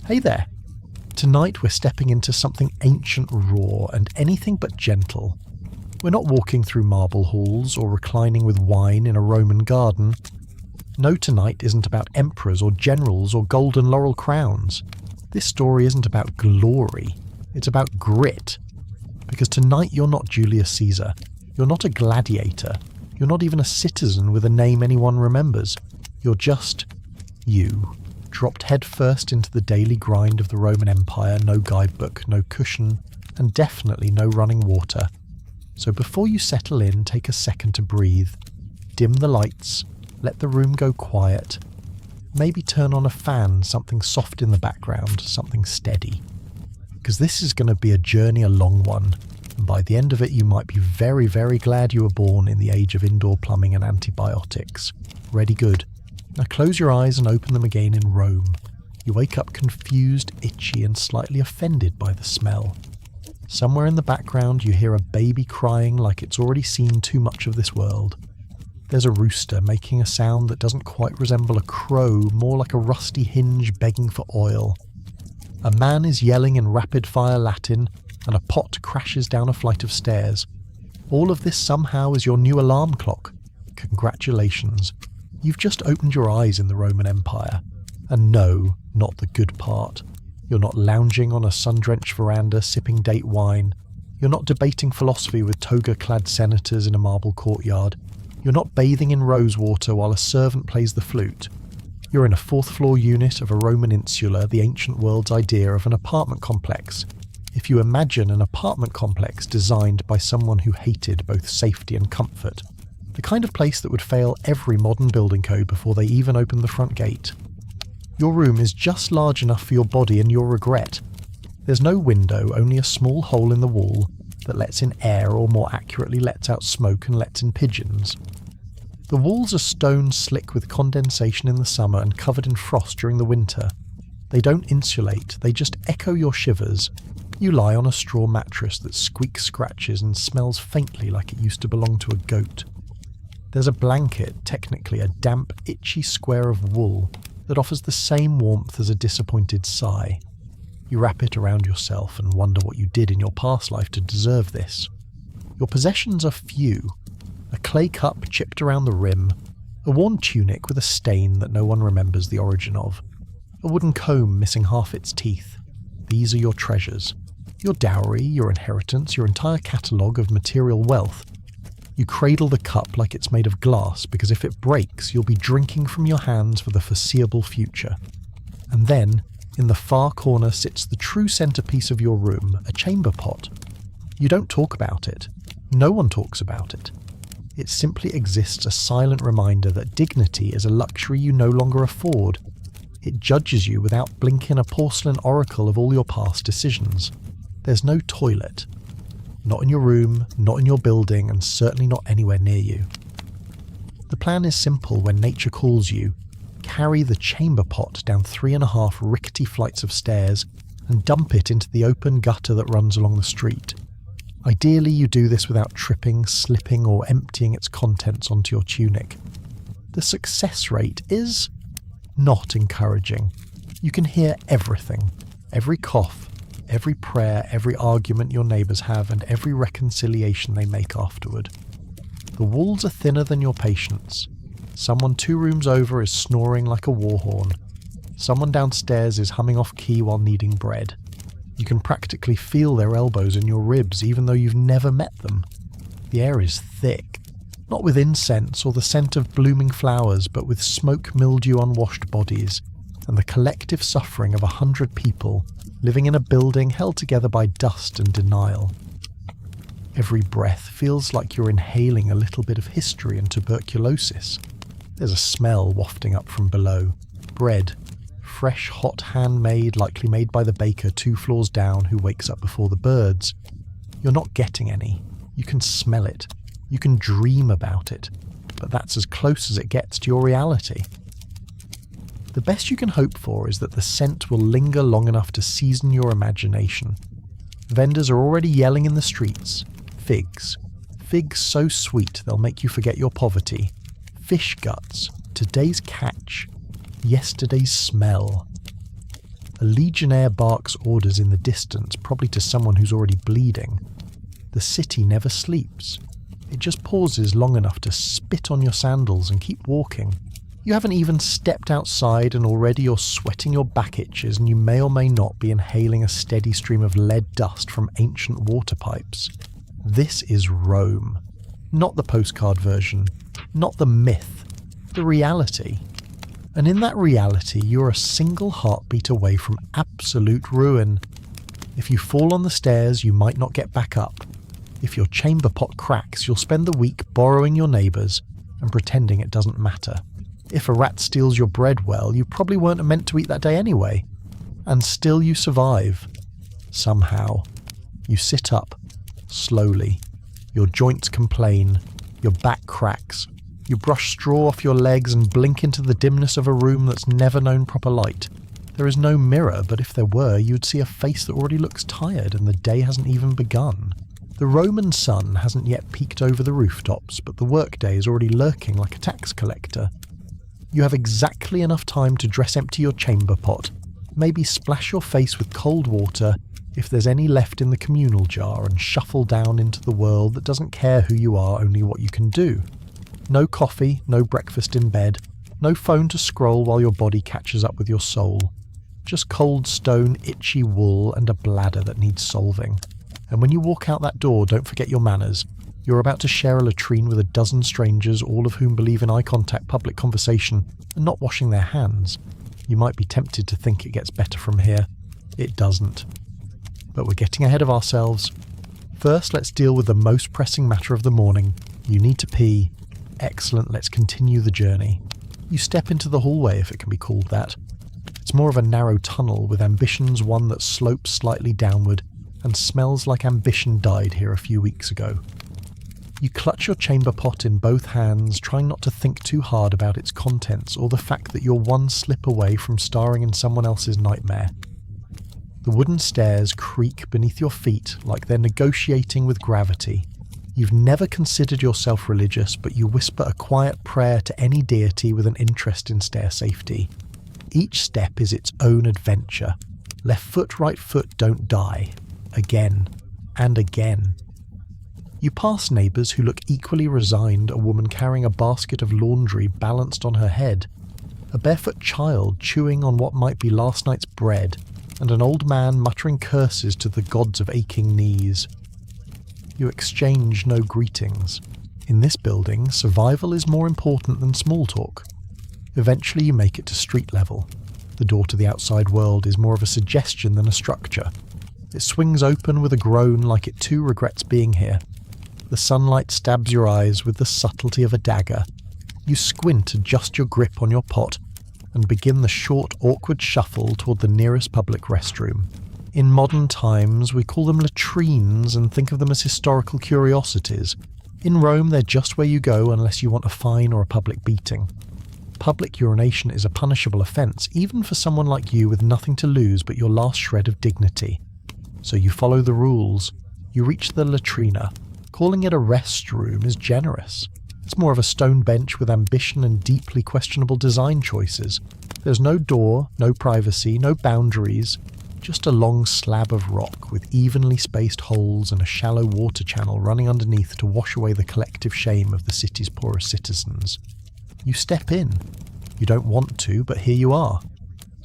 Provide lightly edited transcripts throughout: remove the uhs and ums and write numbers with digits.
Hey there! Tonight we're stepping into something ancient, raw, and anything but gentle. We're not walking through marble halls or reclining with wine in a Roman garden. No, tonight isn't about emperors or generals or golden laurel crowns. This story isn't about glory, it's about grit. Because tonight you're not Julius Caesar, you're not a gladiator, you're not even a citizen with a name anyone remembers. You're just you. Dropped headfirst into the daily grind of the Roman Empire, no guidebook, no cushion, and definitely no running water. So before you settle in, take a second to breathe, dim the lights, let the room go quiet, maybe turn on a fan, something soft in the background, something steady. Because this is going to be a journey, a long one, and by the end of it you might be very, very glad you were born in the age of indoor plumbing and antibiotics. Ready, good. Now close your eyes and open them again in Rome. You wake up confused, itchy, and slightly offended by the smell. Somewhere in the background you hear a baby crying like it's already seen too much of this world. There's a rooster making a sound that doesn't quite resemble a crow, more like a rusty hinge begging for oil. A man is yelling in rapid-fire Latin, and a pot crashes down a flight of stairs. All of this somehow is your new alarm clock. Congratulations. You've just opened your eyes in the Roman Empire. And no, not the good part. You're not lounging on a sun-drenched veranda sipping date wine. You're not debating philosophy with toga-clad senators in a marble courtyard. You're not bathing in rosewater while a servant plays the flute. You're in a fourth-floor unit of a Roman insula, the ancient world's idea of an apartment complex. If you imagine an apartment complex designed by someone who hated both safety and comfort. The kind of place that would fail every modern building code before they even open the front gate. Your room is just large enough for your body and your regret. There's no window, only a small hole in the wall that lets in air, or more accurately lets out smoke and lets in pigeons. The walls are stone slick with condensation in the summer and covered in frost during the winter. They don't insulate, they just echo your shivers. You lie on a straw mattress that squeaks scratches and smells faintly like it used to belong to a goat. There's a blanket, technically a damp, itchy square of wool, that offers the same warmth as a disappointed sigh. You wrap it around yourself and wonder what you did in your past life to deserve this. Your possessions are few. A clay cup chipped around the rim, a worn tunic with a stain that no one remembers the origin of, a wooden comb missing half its teeth. These are your treasures. Your dowry, your inheritance, your entire catalogue of material wealth. You cradle the cup like it's made of glass, because if it breaks, you'll be drinking from your hands for the foreseeable future. And then, in the far corner sits the true centerpiece of your room, a chamber pot. You don't talk about it. No one talks about it. It simply exists, a silent reminder that dignity is a luxury you no longer afford. It judges you without blinking, a porcelain oracle of all your past decisions. There's no toilet. Not in your room, not in your building, and certainly not anywhere near you. The plan is simple when nature calls you. Carry the chamber pot down 3.5 rickety flights of stairs and dump it into the open gutter that runs along the street. Ideally, you do this without tripping, slipping, or emptying its contents onto your tunic. The success rate is not encouraging. You can hear everything, every cough, every prayer, every argument your neighbours have, and every reconciliation they make afterward. The walls are thinner than your patience. Someone 2 rooms over is snoring like a war horn. Someone downstairs is humming off key while kneading bread. You can practically feel their elbows in your ribs even though you've never met them. The air is thick, not with incense or the scent of blooming flowers, but with smoke, mildew, unwashed bodies, and the collective suffering of 100 people living in a building held together by dust and denial. Every breath feels like you're inhaling a little bit of history and tuberculosis. There's a smell wafting up from below. Bread. Fresh, hot, handmade, likely made by the baker 2 floors down who wakes up before the birds. You're not getting any. You can smell it. You can dream about it. But that's as close as it gets to your reality. The best you can hope for is that the scent will linger long enough to season your imagination. Vendors are already yelling in the streets. Figs. Figs so sweet they'll make you forget your poverty. Fish guts. Today's catch. Yesterday's smell. A legionnaire barks orders in the distance, probably to someone who's already bleeding. The city never sleeps. It just pauses long enough to spit on your sandals and keep walking. You haven't even stepped outside and already you're sweating your back itches, and you may or may not be inhaling a steady stream of lead dust from ancient water pipes. This is Rome. Not the postcard version, not the myth, the reality. And in that reality, you're a single heartbeat away from absolute ruin. If you fall on the stairs, you might not get back up. If your chamber pot cracks, you'll spend the week borrowing your neighbour's and pretending it doesn't matter. If a rat steals your bread, well, you probably weren't meant to eat that day anyway. And still you survive. Somehow. You sit up, slowly. Your joints complain. Your back cracks. You brush straw off your legs and blink into the dimness of a room that's never known proper light. There is no mirror, but if there were, you'd see a face that already looks tired and the day hasn't even begun. The Roman sun hasn't yet peeked over the rooftops, but the workday is already lurking like a tax collector. You have exactly enough time to dress empty your chamber pot, maybe splash your face with cold water if there's any left in the communal jar, and shuffle down into the world that doesn't care who you are, only what you can do. No coffee, no breakfast in bed, no phone to scroll while your body catches up with your soul. Just cold stone, itchy wool, and a bladder that needs solving. And when you walk out that door, don't forget your manners. You're about to share a latrine with a dozen strangers, all of whom believe in eye contact, public conversation, and not washing their hands. You might be tempted to think it gets better from here. It doesn't. But we're getting ahead of ourselves. First, let's deal with the most pressing matter of the morning. You need to pee. Excellent, let's continue the journey. You step into the hallway, if it can be called that. It's more of a narrow tunnel, with ambitions one that slopes slightly downward and smells like ambition died here a few weeks ago. You clutch your chamber pot in both hands, trying not to think too hard about its contents or the fact that you're one slip away from starring in someone else's nightmare. The wooden stairs creak beneath your feet like they're negotiating with gravity. You've never considered yourself religious, but you whisper a quiet prayer to any deity with an interest in stair safety. Each step is its own adventure. Left foot, right foot, don't die. Again and again. You pass neighbours who look equally resigned, a woman carrying a basket of laundry balanced on her head, a barefoot child chewing on what might be last night's bread, and an old man muttering curses to the gods of aching knees. You exchange no greetings. In this building, survival is more important than small talk. Eventually you make it to street level. The door to the outside world is more of a suggestion than a structure. It swings open with a groan like it too regrets being here. The sunlight stabs your eyes with the subtlety of a dagger. You squint, adjust your grip on your pot, and begin the short, awkward shuffle toward the nearest public restroom. In modern times, we call them latrines and think of them as historical curiosities. In Rome, they're just where you go unless you want a fine or a public beating. Public urination is a punishable offence, even for someone like you with nothing to lose but your last shred of dignity. So you follow the rules. You reach the latrina. Calling it a restroom is generous. It's more of a stone bench with ambition and deeply questionable design choices. There's no door, no privacy, no boundaries, just a long slab of rock with evenly spaced holes and a shallow water channel running underneath to wash away the collective shame of the city's poorest citizens. You step in. You don't want to, but here you are.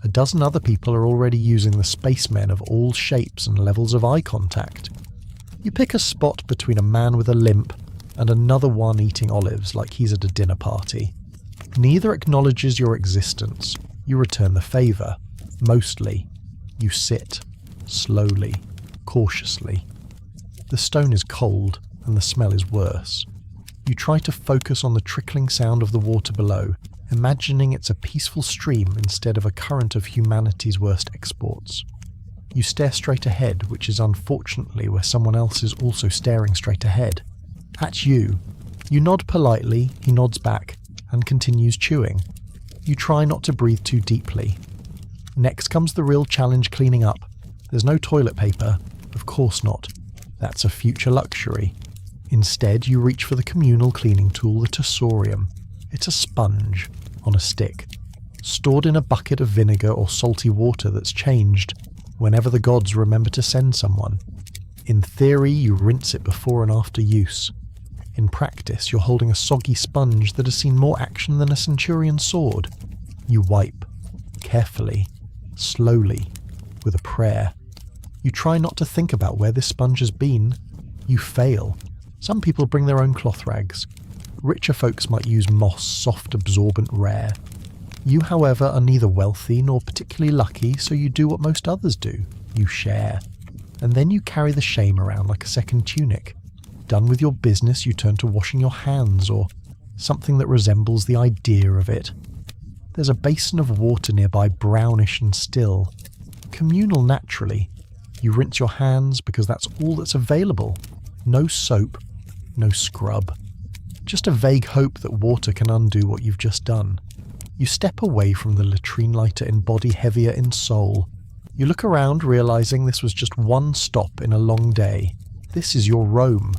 A dozen other people are already using the spacemen of all shapes and levels of eye contact. You pick a spot between a man with a limp and another one eating olives like he's at a dinner party. Neither acknowledges your existence. You return the favour. Mostly. You sit. Slowly. Cautiously. The stone is cold and the smell is worse. You try to focus on the trickling sound of the water below, imagining it's a peaceful stream instead of a current of humanity's worst exports. You stare straight ahead, which is unfortunately where someone else is also staring straight ahead. At you. You nod politely, he nods back, and continues chewing. You try not to breathe too deeply. Next comes the real challenge, cleaning up. There's no toilet paper. Of course not. That's a future luxury. Instead, you reach for the communal cleaning tool, the tussorium. It's a sponge on a stick. stored in a bucket of vinegar or salty water that's changed whenever the gods remember to send someone. In theory, you rinse it before and after use. In practice, you're holding a soggy sponge that has seen more action than a centurion's sword. You wipe, carefully, slowly, with a prayer. You try not to think about where this sponge has been. You fail. Some people bring their own cloth rags. Richer folks might use moss, soft, absorbent, rare. You, however, are neither wealthy nor particularly lucky, so you do what most others do. You share. And then you carry the shame around like a second tunic. Done with your business, you turn to washing your hands, or something that resembles the idea of it. There's a basin of water nearby, brownish and still. Communal naturally. You rinse your hands because that's all that's available. No soap, no scrub. Just a vague hope that water can undo what you've just done. You step away from the latrine lighter in body, heavier in soul. You look around, realizing this was just one stop in a long day. This is your Rome.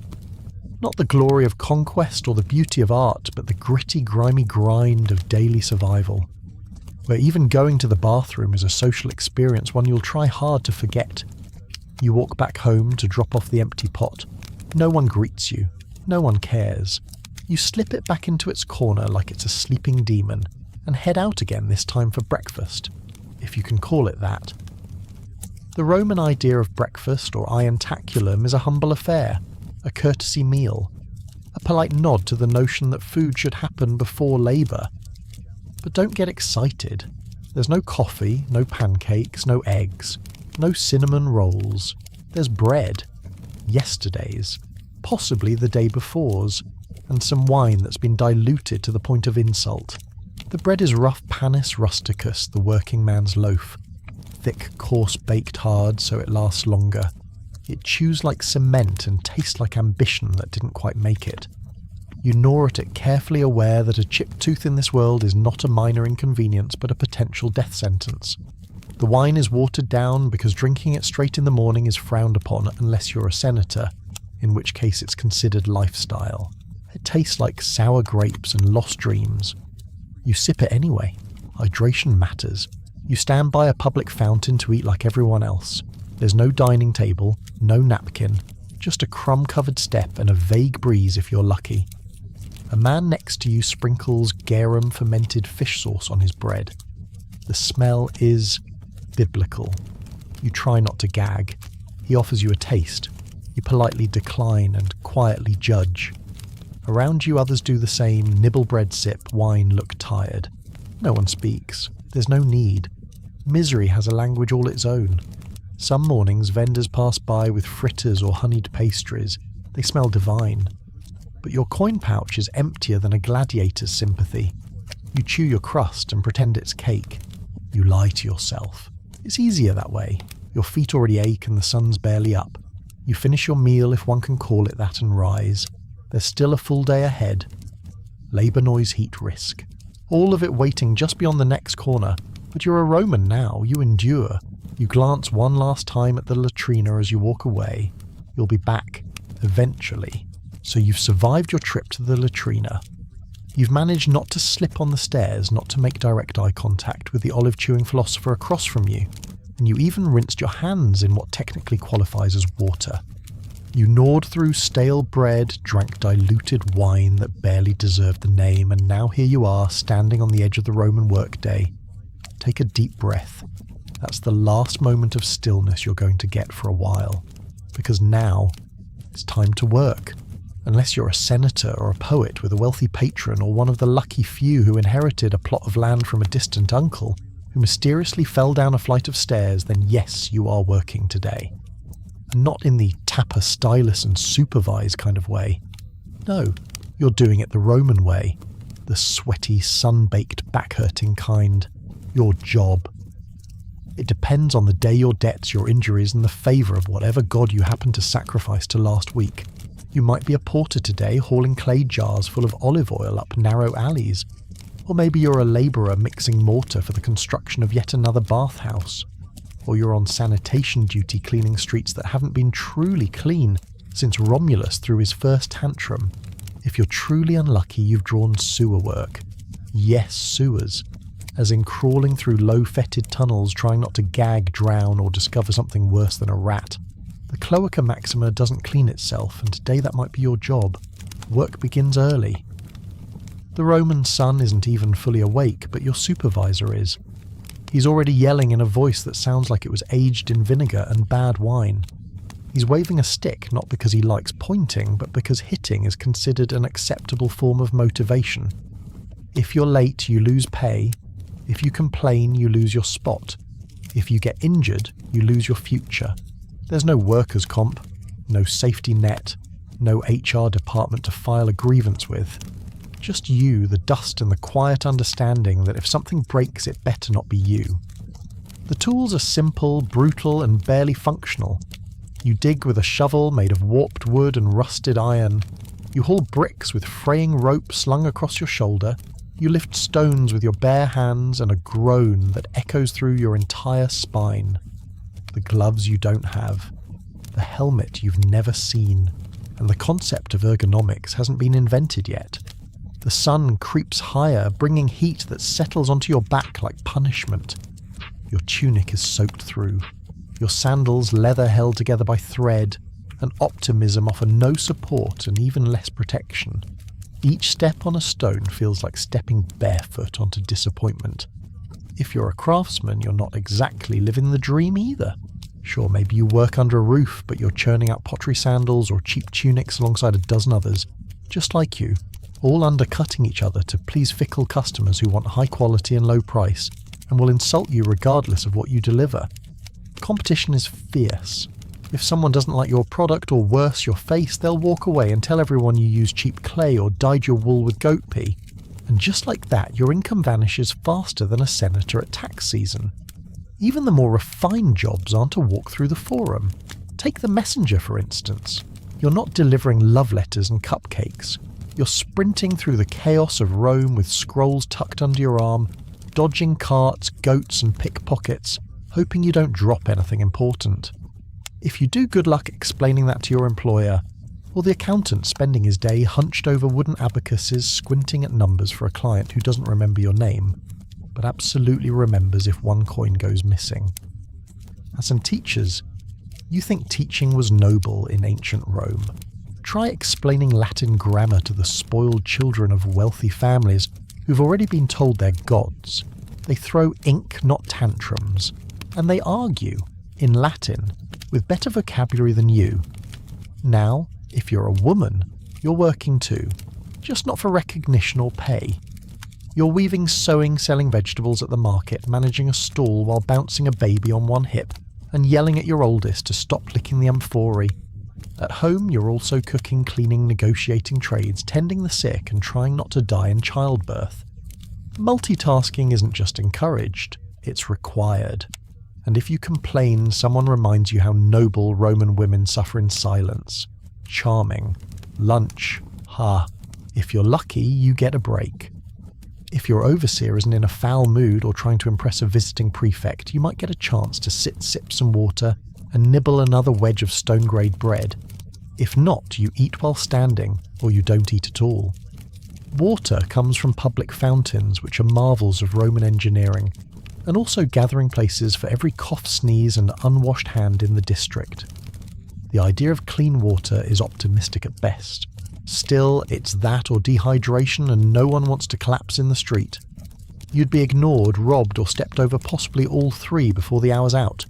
Not the glory of conquest or the beauty of art, but the gritty, grimy grind of daily survival. Where even going to the bathroom is a social experience, one you'll try hard to forget. You walk back home to drop off the empty pot. No one greets you. No one cares. You slip it back into its corner like it's a sleeping demon, and head out again, this time for breakfast, if you can call it that. The Roman idea of breakfast, or ientaculum, is a humble affair, a courtesy meal, a polite nod to the notion that food should happen before labour. But don't get excited. There's no coffee, no pancakes, no eggs, no cinnamon rolls. There's bread. Yesterday's, possibly the day before's, and some wine that's been diluted to the point of insult. The bread is rough panis rusticus, the working man's loaf. Thick, coarse, baked hard so it lasts longer. It chews like cement and tastes like ambition that didn't quite make it. You gnaw at it, carefully aware that a chipped tooth in this world is not a minor inconvenience but a potential death sentence. The wine is watered down because drinking it straight in the morning is frowned upon unless you're a senator, in which case it's considered lifestyle. It tastes like sour grapes and lost dreams. You sip it anyway. Hydration matters. You stand by a public fountain to eat like everyone else. There's no dining table, no napkin, just a crumb-covered step and a vague breeze if you're lucky. A man next to you sprinkles garum fermented fish sauce on his bread. The smell is biblical. You try not to gag. He offers you a taste. You politely decline and quietly judge. Around you others do the same, nibble bread, sip, wine, look tired. No one speaks. There's no need. Misery has a language all its own. Some mornings vendors pass by with fritters or honeyed pastries. They smell divine. But your coin pouch is emptier than a gladiator's sympathy. You chew your crust and pretend it's cake. You lie to yourself. It's easier that way. Your feet already ache and the sun's barely up. You finish your meal, if one can call it that, and rise. There's still a full day ahead. Labour, noise, heat, risk. All of it waiting just beyond the next corner. But you're a Roman now. You endure. You glance one last time at the latrina as you walk away. You'll be back, eventually. So you've survived your trip to the latrina. You've managed not to slip on the stairs, not to make direct eye contact with the olive-chewing philosopher across from you, and you even rinsed your hands in what technically qualifies as water. You gnawed through stale bread, drank diluted wine that barely deserved the name, and now here you are, standing on the edge of the Roman workday. Take a deep breath. That's the last moment of stillness you're going to get for a while, because now it's time to work. Unless you're a senator or a poet with a wealthy patron, or one of the lucky few who inherited a plot of land from a distant uncle who mysteriously fell down a flight of stairs, then yes, you are working today. And not in the tapper, stylus and supervise kind of way. No, you're doing it the Roman way, the sweaty, sun-baked, back-hurting kind. Your job. It depends on the day, your debts, your injuries, and the favour of whatever god you happen to sacrifice to last week. You might be a porter today, hauling clay jars full of olive oil up narrow alleys. Or maybe you're a labourer mixing mortar for the construction of yet another bathhouse. Or you're on sanitation duty cleaning streets that haven't been truly clean since Romulus threw his first tantrum. If you're truly unlucky, you've drawn sewer work. Yes, sewers. as in crawling through low-fetid tunnels trying not to gag, drown, or discover something worse than a rat. The cloaca maxima doesn't clean itself, and today that might be your job. Work begins early. The Roman sun isn't even fully awake, but your supervisor is. He's already yelling in a voice that sounds like it was aged in vinegar and bad wine. He's waving a stick not because he likes pointing, but because hitting is considered an acceptable form of motivation. If you're late, you lose pay. If you complain, you lose your spot. If you get injured, you lose your future. There's no workers' comp, no safety net, no HR department to file a grievance with. Just you, the dust and the quiet understanding that if something breaks, it better not be you. The tools are simple, brutal, and barely functional. You dig with a shovel made of warped wood and rusted iron. You haul bricks with fraying rope slung across your shoulder. You lift stones with your bare hands and a groan that echoes through your entire spine. The gloves you don't have. The helmet you've never seen. And the concept of ergonomics hasn't been invented yet. The sun creeps higher, bringing heat that settles onto your back like punishment. Your tunic is soaked through. Your sandals leather held together by thread, and optimism offer no support and even less protection. Each step on a stone feels like stepping barefoot onto disappointment. If you're a craftsman, you're not exactly living the dream either. Sure, maybe you work under a roof, but you're churning out pottery sandals or cheap tunics alongside a dozen others, just like you, all undercutting each other to please fickle customers who want high quality and low price, and will insult you regardless of what you deliver. Competition is fierce. If someone doesn't like your product or worse, your face, they'll walk away and tell everyone you use cheap clay or dyed your wool with goat pee. And just like that, your income vanishes faster than a senator at tax season. Even the more refined jobs aren't a walk through the forum. Take the messenger, for instance. You're not delivering love letters and cupcakes. You're sprinting through the chaos of Rome with scrolls tucked under your arm, dodging carts, goats and pickpockets, hoping you don't drop anything important. If you do, good luck explaining that to your employer, or the accountant spending his day hunched over wooden abacuses squinting at numbers for a client who doesn't remember your name, but absolutely remembers if one coin goes missing. As some teachers, you think teaching was noble in ancient Rome. Try explaining Latin grammar to the spoiled children of wealthy families who've already been told they're gods. They throw ink, not tantrums, and they argue, in Latin, with better vocabulary than you. Now, if you're a woman, you're working too, just not for recognition or pay. You're weaving, sewing, selling vegetables at the market, managing a stall while bouncing a baby on one hip, and yelling at your oldest to stop licking the amphorae. At home, you're also cooking, cleaning, negotiating trades, tending the sick, and trying not to die in childbirth. Multitasking isn't just encouraged, it's required. And if you complain, someone reminds you how noble Roman women suffer in silence. Charming. Lunch. Ha. If you're lucky, you get a break. If your overseer isn't in a foul mood or trying to impress a visiting prefect, you might get a chance to sip some water and nibble another wedge of stone-grade bread. If not, you eat while standing, or you don't eat at all. Water comes from public fountains, which are marvels of Roman engineering, and also gathering places for every cough, sneeze, and unwashed hand in the district. The idea of clean water is optimistic at best. Still, it's that or dehydration, and no one wants to collapse in the street. You'd be ignored, robbed, or stepped over possibly all three before the hour's out.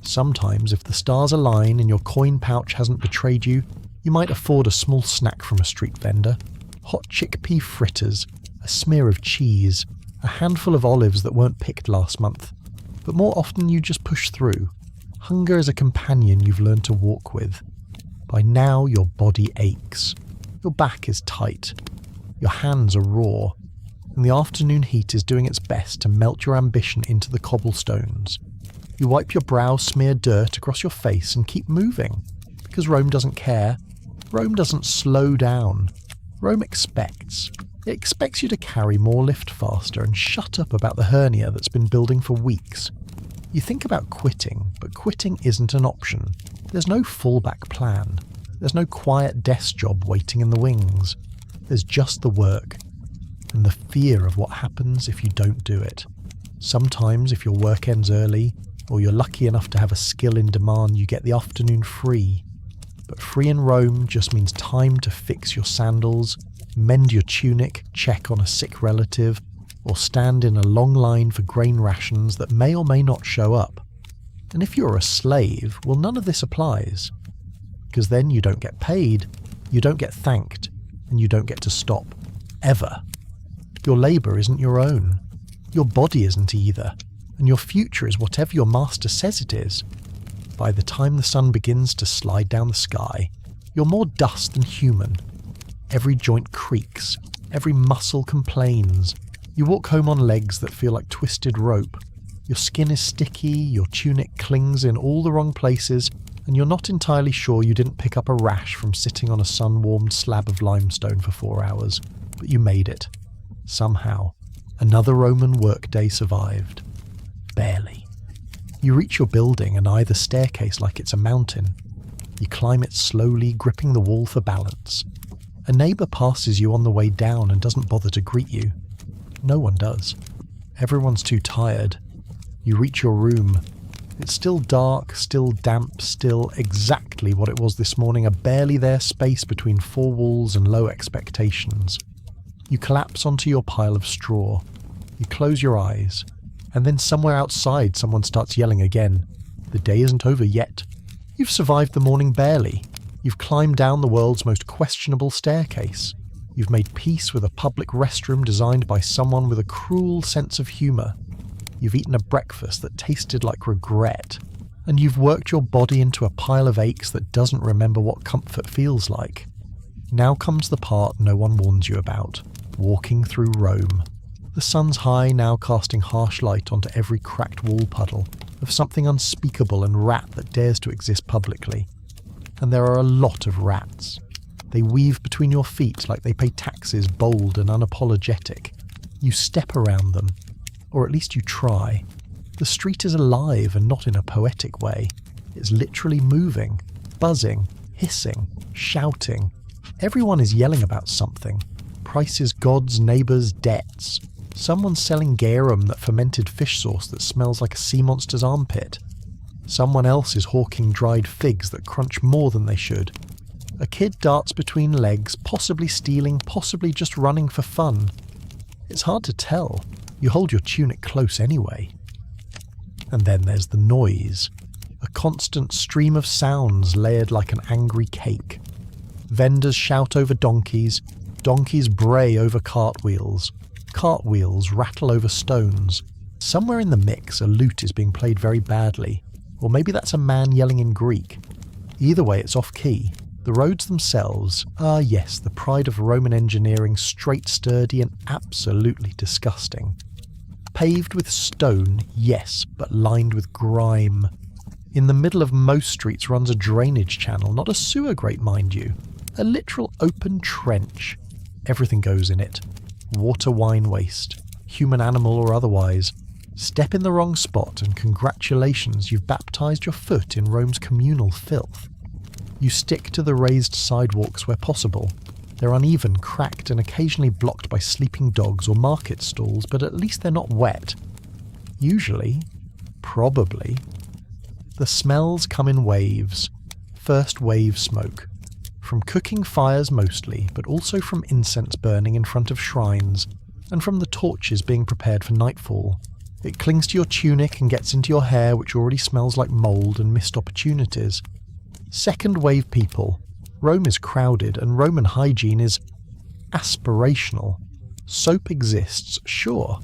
Sometimes, if the stars align and your coin pouch hasn't betrayed you, you might afford a small snack from a street vendor. Hot chickpea fritters, a smear of cheese, a handful of olives that weren't picked last month. But more often you just push through. Hunger is a companion you've learned to walk with. By now your body aches. Your back is tight. Your hands are raw. And the afternoon heat is doing its best to melt your ambition into the cobblestones. You wipe your brow, smear dirt across your face and keep moving. Because Rome doesn't care. Rome doesn't slow down. Rome expects. It expects you to carry more, lift faster, and shut up about the hernia that's been building for weeks. You think about quitting, but quitting isn't an option. There's no fallback plan. There's no quiet desk job waiting in the wings. There's just the work. And the fear of what happens if you don't do it. Sometimes, if your work ends early, or you're lucky enough to have a skill in demand, you get the afternoon free. But free in Rome just means time to fix your sandals, mend your tunic, check on a sick relative, or stand in a long line for grain rations that may or may not show up. And if you're a slave, well, none of this applies. Because then you don't get paid, you don't get thanked, and you don't get to stop. Ever. Your labour isn't your own. Your body isn't either. And your future is whatever your master says it is. By the time the sun begins to slide down the sky, you're more dust than human. Every joint creaks, every muscle complains. You walk home on legs that feel like twisted rope. Your skin is sticky, your tunic clings in all the wrong places, and you're not entirely sure you didn't pick up a rash from sitting on a sun-warmed slab of limestone for 4 hours. But you made it. Somehow. Another Roman workday survived. Barely. You reach your building and eye the staircase like it's a mountain. You climb it slowly, gripping the wall for balance. A neighbour passes you on the way down and doesn't bother to greet you. No one does. Everyone's too tired. You reach your room. It's still dark, still damp, still exactly what it was this morning, a barely there space between 4 walls and low expectations. You collapse onto your pile of straw. You close your eyes. And then somewhere outside someone starts yelling again. The day isn't over yet. You've survived the morning barely. You've climbed down the world's most questionable staircase. You've made peace with a public restroom designed by someone with a cruel sense of humour. You've eaten a breakfast that tasted like regret. And you've worked your body into a pile of aches that doesn't remember what comfort feels like. Now comes the part no one warns you about. Walking through Rome. The sun's high, now casting harsh light onto every cracked wall puddle of something unspeakable and rat that dares to exist publicly. And there are a lot of rats. They weave between your feet like they pay taxes, bold and unapologetic. You step around them, or at least you try. The street is alive and not in a poetic way. It's literally moving, buzzing, hissing, shouting. Everyone is yelling about something. Prices, gods, neighbours, debts. Someone's selling garum, that fermented fish sauce that smells like a sea monster's armpit. Someone else is hawking dried figs that crunch more than they should. A kid darts between legs, possibly stealing, possibly just running for fun. It's hard to tell. You hold your tunic close anyway. And then there's the noise. A constant stream of sounds layered like an angry cake. Vendors shout over donkeys. Donkeys bray over cartwheels. Cartwheels rattle over stones. Somewhere in the mix, a lute is being played very badly. Or maybe that's a man yelling in Greek. Either way, it's off-key. The roads themselves, yes, the pride of Roman engineering, straight, sturdy, and absolutely disgusting. Paved with stone, yes, but lined with grime. In the middle of most streets runs a drainage channel, not a sewer grate, mind you. A literal open trench. Everything goes in it. Water, wine waste. Human, animal, or otherwise. Step in the wrong spot and congratulations, you've baptized your foot in Rome's communal filth. You stick to the raised sidewalks where possible. They're uneven, cracked, and occasionally blocked by sleeping dogs or market stalls, but at least they're not wet. Usually, probably. The smells come in waves. First wave smoke. From cooking fires mostly, but also from incense burning in front of shrines, and from the torches being prepared for nightfall. It clings to your tunic and gets into your hair, which already smells like mould and missed opportunities. Second wave people. Rome is crowded, and Roman hygiene is aspirational. Soap exists, sure.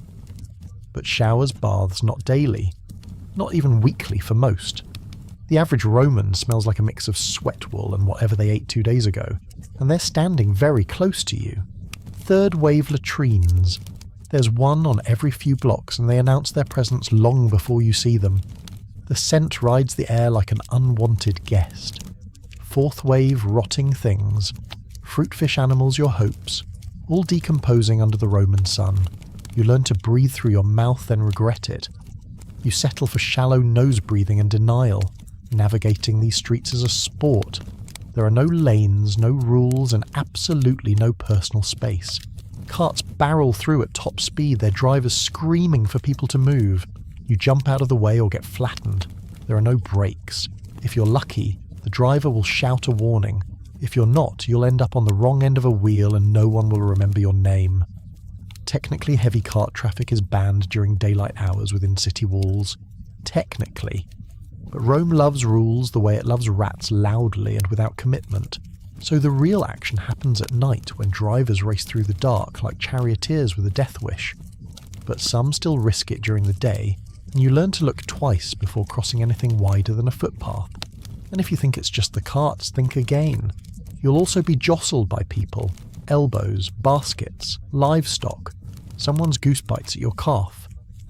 But showers, baths, not daily. Not even weekly for most. The average Roman smells like a mix of sweat wool and whatever they ate 2 days ago, and they're standing very close to you. Third wave latrines. There's one on every few blocks, and they announce their presence long before you see them. The scent rides the air like an unwanted guest. Fourth wave rotting things. Fruitfish animals, your hopes. All decomposing under the Roman sun. You learn to breathe through your mouth, then regret it. You settle for shallow nose breathing and denial. Navigating these streets is a sport. There are no lanes, no rules, and absolutely no personal space. Carts barrel through at top speed, their drivers screaming for people to move. You jump out of the way or get flattened. There are no brakes. If you're lucky, the driver will shout a warning. If you're not, you'll end up on the wrong end of a wheel and no one will remember your name. Technically, heavy cart traffic is banned during daylight hours within city walls. Technically. But Rome loves rules the way it loves rats, loudly and without commitment. So the real action happens at night when drivers race through the dark like charioteers with a death wish. But some still risk it during the day, and you learn to look twice before crossing anything wider than a footpath. And if you think it's just the carts, think again. You'll also be jostled by people, elbows, baskets, livestock. Someone's goose bites at your calf.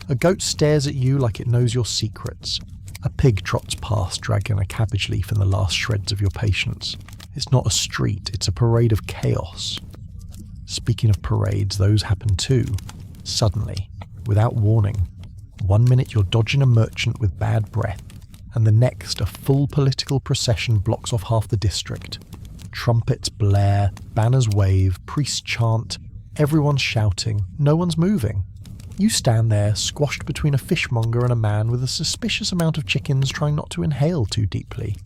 A goat stares at you like it knows your secrets. A pig trots past dragging a cabbage leaf in the last shreds of your patience. It's not a street, it's a parade of chaos. Speaking of parades, those happen too. Suddenly, without warning. 1 minute you're dodging a merchant with bad breath, and the next a full political procession blocks off half the district. Trumpets blare, banners wave, priests chant, everyone's shouting, no one's moving. You stand there, squashed between a fishmonger and a man with a suspicious amount of chickens trying not to inhale too deeply.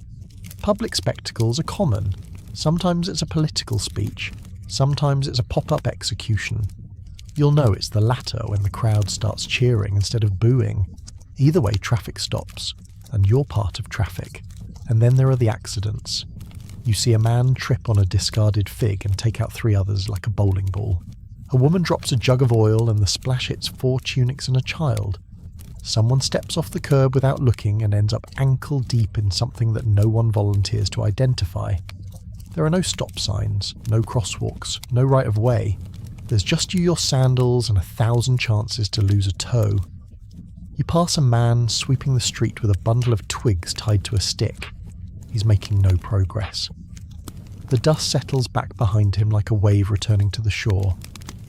Public spectacles are common. Sometimes it's a political speech, sometimes it's a pop-up execution. You'll know it's the latter when the crowd starts cheering instead of booing. Either way, traffic stops, and you're part of traffic. And then there are the accidents. You see a man trip on a discarded fig and take out 3 others like a bowling ball. A woman drops a jug of oil and the splash hits 4 tunics and a child. Someone steps off the curb without looking and ends up ankle deep in something that no one volunteers to identify. There are no stop signs, no crosswalks, no right of way. There's just you, your sandals, and 1,000 chances to lose a toe. You pass a man sweeping the street with a bundle of twigs tied to a stick. He's making no progress. The dust settles back behind him like a wave returning to the shore.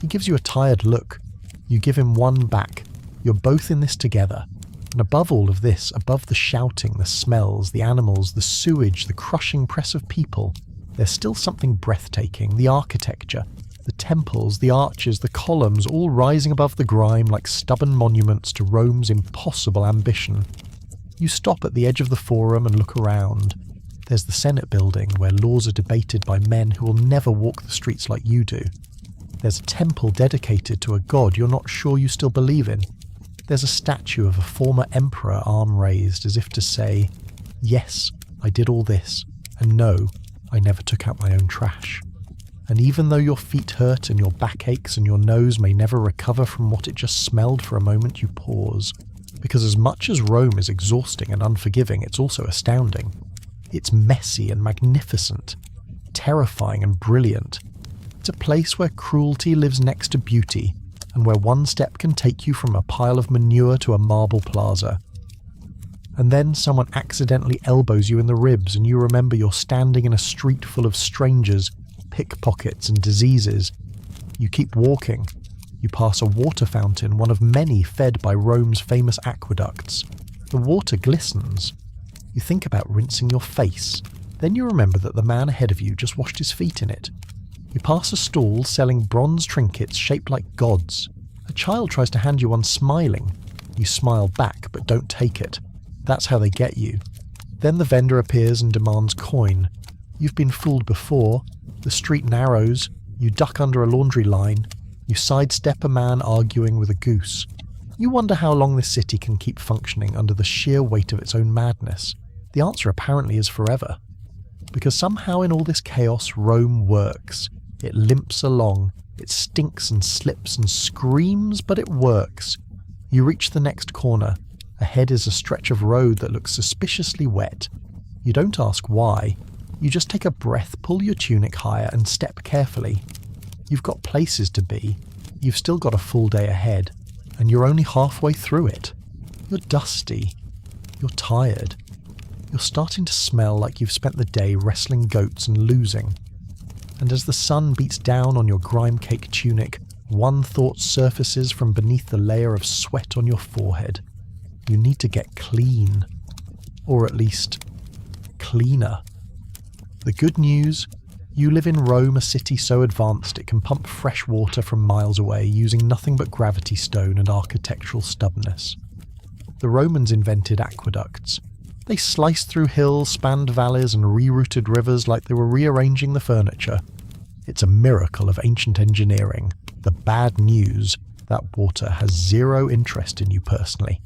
He gives you a tired look. You give him one back. You're both in this together. And above all of this, above the shouting, the smells, the animals, the sewage, the crushing press of people, there's still something breathtaking, the architecture, the temples, the arches, the columns, all rising above the grime like stubborn monuments to Rome's impossible ambition. You stop at the edge of the forum and look around. There's the Senate building, where laws are debated by men who will never walk the streets like you do. There's a temple dedicated to a god you're not sure you still believe in. There's a statue of a former emperor, arm raised, as if to say, yes, I did all this, and no, I never took out my own trash. And even though your feet hurt and your back aches and your nose may never recover from what it just smelled for a moment, you pause. Because as much as Rome is exhausting and unforgiving, it's also astounding. It's messy and magnificent, terrifying and brilliant. It's a place where cruelty lives next to beauty, and where one step can take you from a pile of manure to a marble plaza. And then someone accidentally elbows you in the ribs and you remember you're standing in a street full of strangers, pickpockets and diseases. You keep walking. You pass a water fountain, one of many fed by Rome's famous aqueducts. The water glistens. You think about rinsing your face. Then you remember that the man ahead of you just washed his feet in it. You pass a stall selling bronze trinkets shaped like gods. A child tries to hand you one smiling. You smile back but don't take it. That's how they get you. Then the vendor appears and demands coin. You've been fooled before. The street narrows. You duck under a laundry line. You sidestep a man arguing with a goose. You wonder how long this city can keep functioning under the sheer weight of its own madness. The answer apparently is forever. Because somehow in all this chaos, Rome works. It limps along. It stinks and slips and screams, but it works. You reach the next corner. Ahead is a stretch of road that looks suspiciously wet. You don't ask why. You just take a breath, pull your tunic higher, and step carefully. You've got places to be. You've still got a full day ahead. And you're only halfway through it. You're dusty. You're tired. You're starting to smell like you've spent the day wrestling goats and losing. And as the sun beats down on your grime-caked tunic, one thought surfaces from beneath the layer of sweat on your forehead. You need to get clean. Or at least, cleaner. The good news, You live in Rome, a city so advanced it can pump fresh water from miles away using nothing but gravity stone and architectural stubbornness. The Romans invented aqueducts. They sliced through hills, spanned valleys, and rerouted rivers like they were rearranging the furniture. It's a miracle of ancient engineering. The bad news: that water has zero interest in you personally.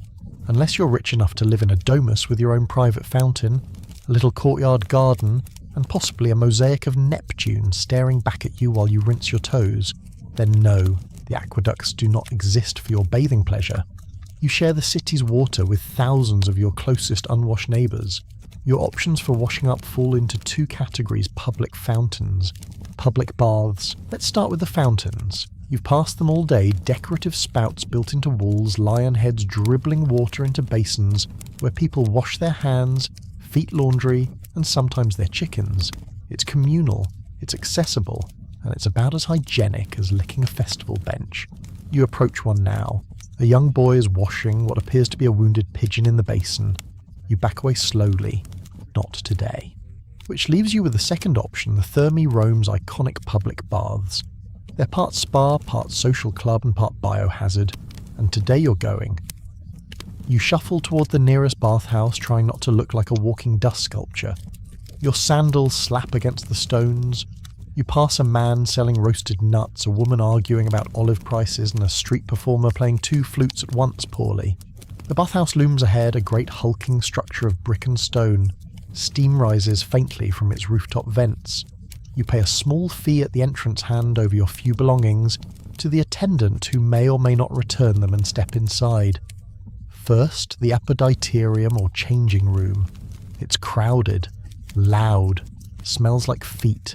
Unless you're rich enough to live in a domus with your own private fountain, a little courtyard garden, and possibly a mosaic of Neptune staring back at you while you rinse your toes, then no, the aqueducts do not exist for your bathing pleasure. You share the city's water with thousands of your closest unwashed neighbours. Your options for washing up fall into two categories: public fountains, public baths. Let's start with the fountains. You've passed them all day, decorative spouts built into walls, lion heads dribbling water into basins where people wash their hands, feet laundry, and sometimes their chickens. It's communal, it's accessible, and it's about as hygienic as licking a festival bench. You approach one now. A young boy is washing what appears to be a wounded pigeon in the basin. You back away slowly. Not today. Which leaves you with the second option, the Thermae Rome's iconic public baths. They're part spa, part social club, and part biohazard, and today you're going. You shuffle toward the nearest bathhouse, trying not to look like a walking dust sculpture. Your sandals slap against the stones. You pass a man selling roasted nuts, a woman arguing about olive prices, and a street performer playing two flutes at once poorly. The bathhouse looms ahead, a great hulking structure of brick and stone. Steam rises faintly from its rooftop vents. You pay a small fee at the entrance, hand over your few belongings to the attendant who may or may not return them, and step inside. First, the apoditerium or changing room. It's crowded, loud, smells like feet.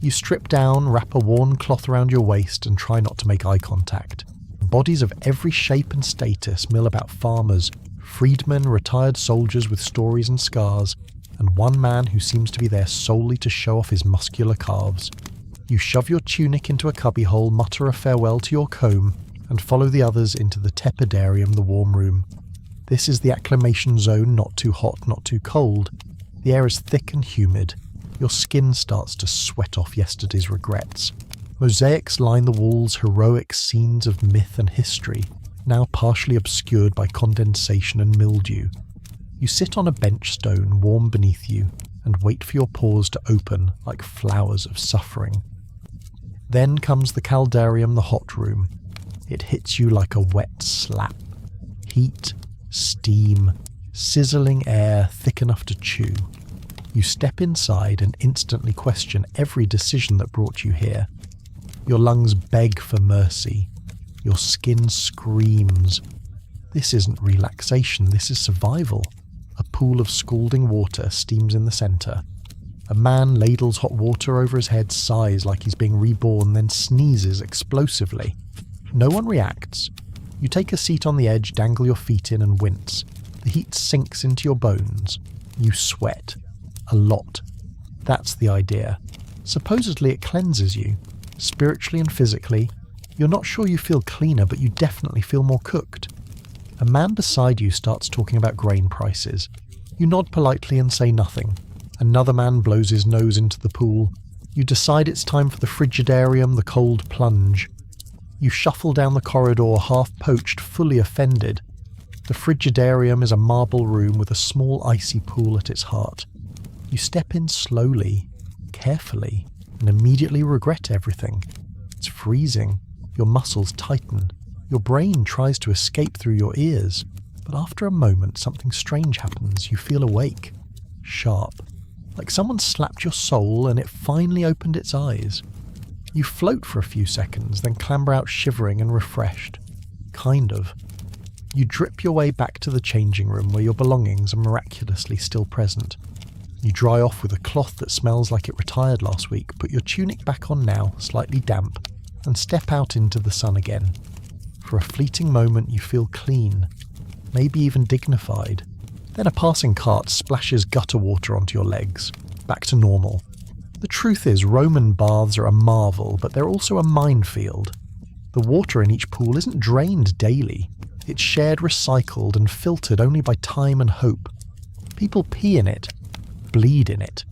You strip down, wrap a worn cloth around your waist, and try not to make eye contact. Bodies of every shape and status mill about: farmers, freedmen, retired soldiers with stories and scars, and one man who seems to be there solely to show off his muscular calves. You shove your tunic into a cubbyhole, mutter a farewell to your comb, and follow the others into the tepidarium, the warm room. This is the acclimation zone, not too hot, not too cold. The air is thick and humid. Your skin starts to sweat off yesterday's regrets. Mosaics line the walls, heroic scenes of myth and history, now partially obscured by condensation and mildew. You sit on a bench stone warm beneath you and wait for your pores to open like flowers of suffering. Then comes the caldarium, the hot room. It hits you like a wet slap. Heat, steam, sizzling air thick enough to chew. You step inside and instantly question every decision that brought you here. Your lungs beg for mercy. Your skin screams. This isn't relaxation, this is survival. A pool of scalding water steams in the centre. A man ladles hot water over his head, sighs like he's being reborn, then sneezes explosively. No one reacts. You take a seat on the edge, dangle your feet in, and wince. The heat sinks into your bones. You sweat. A lot. That's the idea. Supposedly it cleanses you. Spiritually and physically. You're not sure you feel cleaner, but you definitely feel more cooked. A man beside you starts talking about grain prices. You nod politely and say nothing. Another man blows his nose into the pool. You decide it's time for the frigidarium, the cold plunge. You shuffle down the corridor, half poached, fully offended. The frigidarium is a marble room with a small icy pool at its heart. You step in slowly, carefully, and immediately regret everything. It's freezing. Your muscles tighten. Your brain tries to escape through your ears. But after a moment, something strange happens. You feel awake. Sharp. Like someone slapped your soul and it finally opened its eyes. You float for a few seconds, then clamber out shivering and refreshed. Kind of. You drip your way back to the changing room where your belongings are miraculously still present. You dry off with a cloth that smells like it retired last week, put your tunic back on now, slightly damp, and step out into the sun again. For a fleeting moment you feel clean, maybe even dignified. Then a passing cart splashes gutter water onto your legs. Back to normal. The truth is, Roman baths are a marvel, but they're also a minefield. The water in each pool isn't drained daily. It's shared, recycled, and filtered only by time and hope. People pee in it, bleed in it,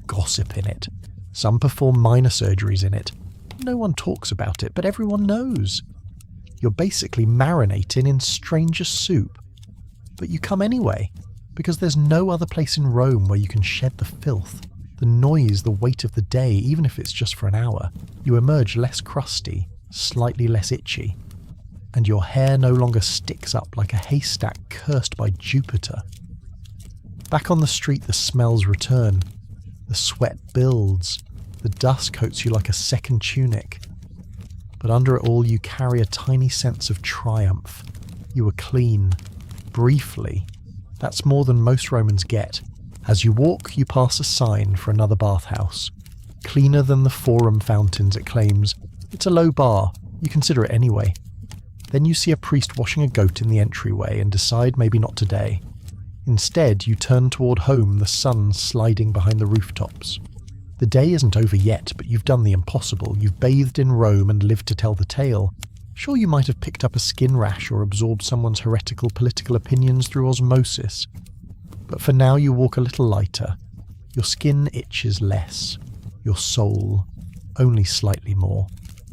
gossip in it. Some perform minor surgeries in it. No one talks about it, but everyone knows. You're basically marinating in stranger soup. But you come anyway, because there's no other place in Rome where you can shed the filth, the noise, the weight of the day, even if it's just for an hour. You emerge less crusty, slightly less itchy, and your hair no longer sticks up like a haystack cursed by Jupiter. Back on the street, the smells return. The sweat builds. The dust coats you like a second tunic. But under it all, you carry a tiny sense of triumph. You are clean. Briefly. That's more than most Romans get. As you walk, you pass a sign for another bathhouse. Cleaner than the Forum fountains, it claims. It's a low bar. You consider it anyway. Then you see a priest washing a goat in the entryway and decide maybe not today. Instead, you turn toward home, the sun sliding behind the rooftops. The day isn't over yet, but you've done the impossible. You've bathed in Rome and lived to tell the tale. Sure, you might have picked up a skin rash or absorbed someone's heretical political opinions through osmosis. But for now you walk a little lighter. Your skin itches less. Your soul only slightly more.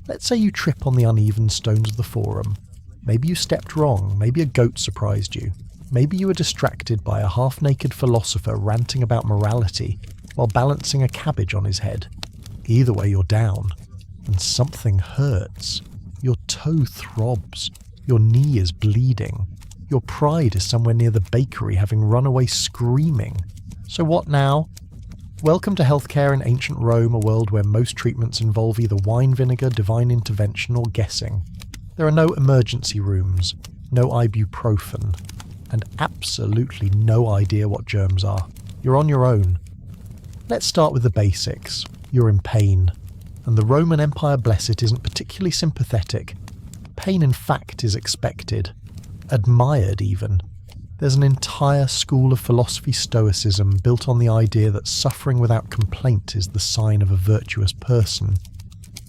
Let's say you trip on the uneven stones of the Forum. Maybe you stepped wrong. Maybe a goat surprised you. Maybe you were distracted by a half-naked philosopher ranting about morality while balancing a cabbage on his head. Either way, you're down. And something hurts. Your toe throbs. Your knee is bleeding. Your pride is somewhere near the bakery, having run away screaming. So what now? Welcome to healthcare in ancient Rome, a world where most treatments involve either wine vinegar, divine intervention, or guessing. There are no emergency rooms, no ibuprofen, and absolutely no idea what germs are. You're on your own. Let's start with the basics. You're in pain. And the Roman Empire, bless it, isn't particularly sympathetic. Pain, in fact, is expected. Admired, even. There's an entire school of philosophy stoicism built on the idea that suffering without complaint is the sign of a virtuous person.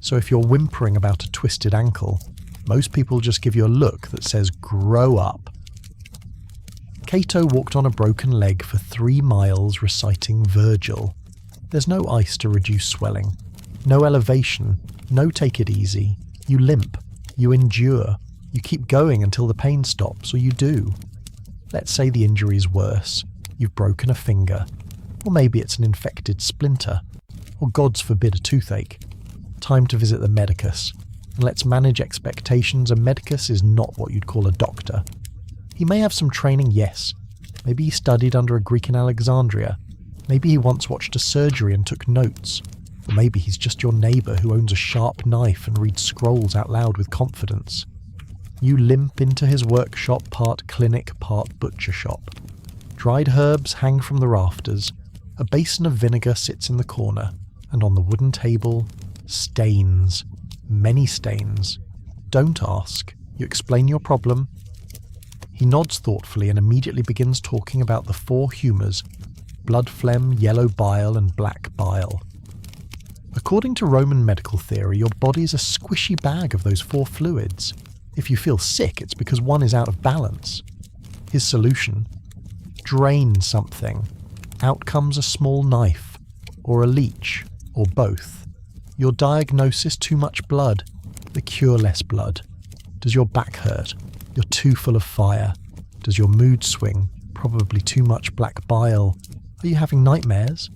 So if you're whimpering about a twisted ankle, most people just give you a look that says, grow up. Cato walked on a broken leg for 3 miles reciting Virgil. There's no ice to reduce swelling. No elevation, no take it easy. You limp, you endure, you keep going until the pain stops, or you do. Let's say the injury's worse. You've broken a finger, or maybe it's an infected splinter, or God's forbid a toothache. Time to visit the medicus, and let's manage expectations. A medicus is not what you'd call a doctor. He may have some training, yes. Maybe he studied under a Greek in Alexandria. Maybe he once watched a surgery and took notes. Or maybe he's just your neighbour who owns a sharp knife and reads scrolls out loud with confidence. You limp into his workshop, part clinic, part butcher shop. Dried herbs hang from the rafters. A basin of vinegar sits in the corner, and on the wooden table, stains. Many stains. Don't ask. You explain your problem. He nods thoughtfully and immediately begins talking about the 4 humours: blood phlegm, yellow bile, and black bile. According to Roman medical theory, your body is a squishy bag of those 4 fluids. If you feel sick, it's because one is out of balance. His solution? Drain something. Out comes a small knife, or a leech, or both. Your diagnosis: too much blood. The cure: less blood. Does your back hurt? You're too full of fire. Does your mood swing? Probably too much black bile. Are you having nightmares?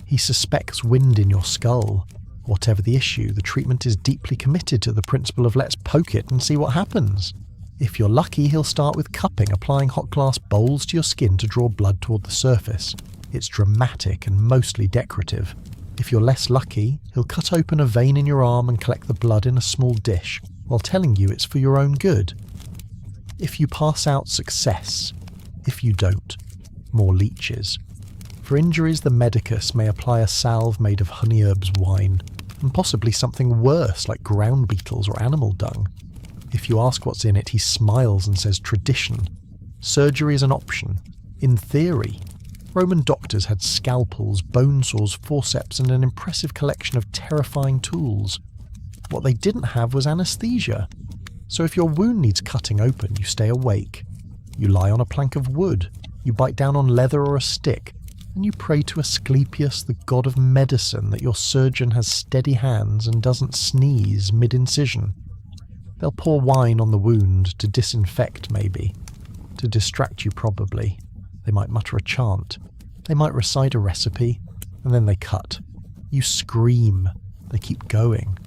He suspects wind in your skull. Whatever the issue, the treatment is deeply committed to the principle of let's poke it and see what happens. If you're lucky, he'll start with cupping, applying hot glass bowls to your skin to draw blood toward the surface. It's dramatic and mostly decorative. If you're less lucky, he'll cut open a vein in your arm and collect the blood in a small dish, while telling you it's for your own good. If you pass out, success. If you don't, more leeches. For injuries, the medicus may apply a salve made of honey herbs wine, and possibly something worse like ground beetles or animal dung. If you ask what's in it, he smiles and says tradition. Surgery is an option. In theory. Roman doctors had scalpels, bone saws, forceps, and an impressive collection of terrifying tools. What they didn't have was anesthesia. So if your wound needs cutting open, you stay awake. You lie on a plank of wood. You bite down on leather or a stick. and you pray to Asclepius, the god of medicine, that your surgeon has steady hands and doesn't sneeze mid-incision. They'll pour wine on the wound to disinfect, maybe. To distract you, probably. They might mutter a chant. They might recite a recipe, and then they cut. You scream. They keep going.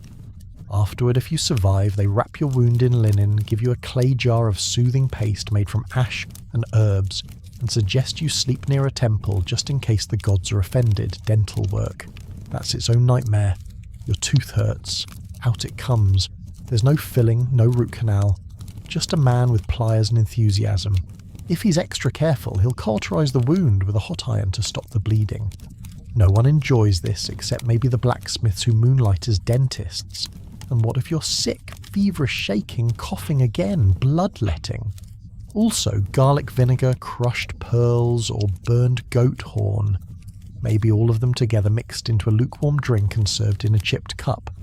Afterward, if you survive, they wrap your wound in linen, give you a clay jar of soothing paste made from ash and herbs, and suggest you sleep near a temple just in case the gods are offended. Dental work. That's its own nightmare. Your tooth hurts. Out it comes. There's no filling, no root canal. Just a man with pliers and enthusiasm. If he's extra careful, he'll cauterize the wound with a hot iron to stop the bleeding. No one enjoys this except maybe the blacksmiths who moonlight as dentists. And what if you're sick, feverish shaking, coughing again, bloodletting? Also, garlic vinegar, crushed pearls, or burned goat horn. Maybe all of them together mixed into a lukewarm drink and served in a chipped cup.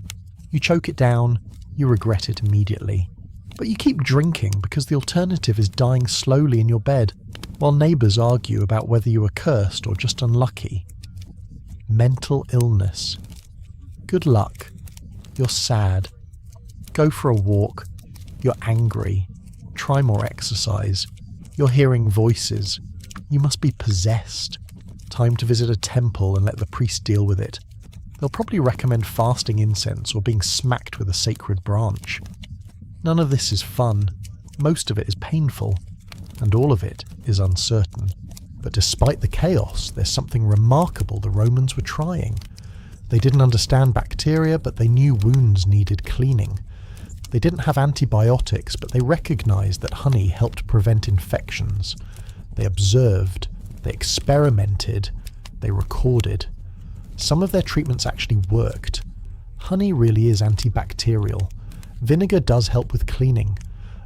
You choke it down, you regret it immediately. But you keep drinking because the alternative is dying slowly in your bed, while neighbours argue about whether you were cursed or just unlucky. Mental illness. Good luck. You're sad. Go for a walk. You're angry. Try more exercise. You're hearing voices. You must be possessed. Time to visit a temple and let the priest deal with it. They'll probably recommend fasting incense or being smacked with a sacred branch. None of this is fun. Most of it is painful. And all of it is uncertain. But despite the chaos, there's something remarkable the Romans were trying. They didn't understand bacteria, but they knew wounds needed cleaning. They didn't have antibiotics, but they recognized that honey helped prevent infections. They observed, they experimented, they recorded. Some of their treatments actually worked. Honey really is antibacterial. Vinegar does help with cleaning.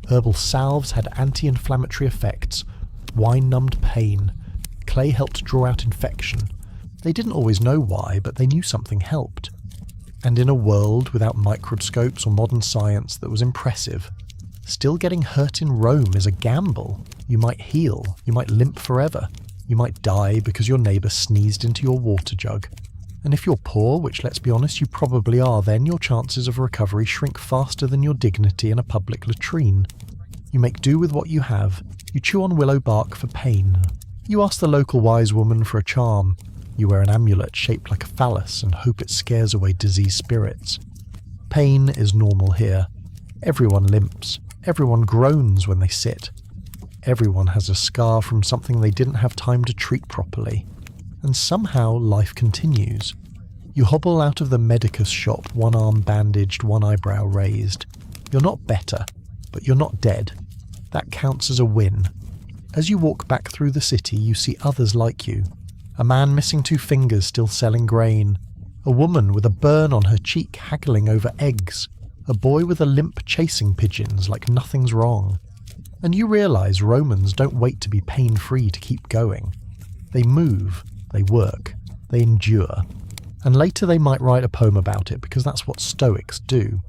Herbal salves had anti-inflammatory effects. Wine numbed pain. Clay helped draw out infection. They didn't always know why, but they knew something helped. And in a world without microscopes or modern science that was impressive, still getting hurt in Rome is a gamble. You might heal, you might limp forever, you might die because your neighbour sneezed into your water jug. And if you're poor, which let's be honest you probably are, then your chances of recovery shrink faster than your dignity in a public latrine. You make do with what you have, you chew on willow bark for pain. You ask the local wise woman for a charm. You wear an amulet shaped like a phallus and hope it scares away diseased spirits. Pain is normal here. Everyone limps. Everyone groans when they sit. Everyone has a scar from something they didn't have time to treat properly. And somehow life continues. You hobble out of the medicus shop, one arm bandaged, one eyebrow raised. You're not better, but you're not dead. That counts as a win. As you walk back through the city, you see others like you. A man missing 2 fingers still selling grain. A woman with a burn on her cheek haggling over eggs. A boy with a limp chasing pigeons like nothing's wrong. And you realise Romans don't wait to be pain-free to keep going. They move, they work, they endure. And later they might write a poem about it because that's what Stoics do.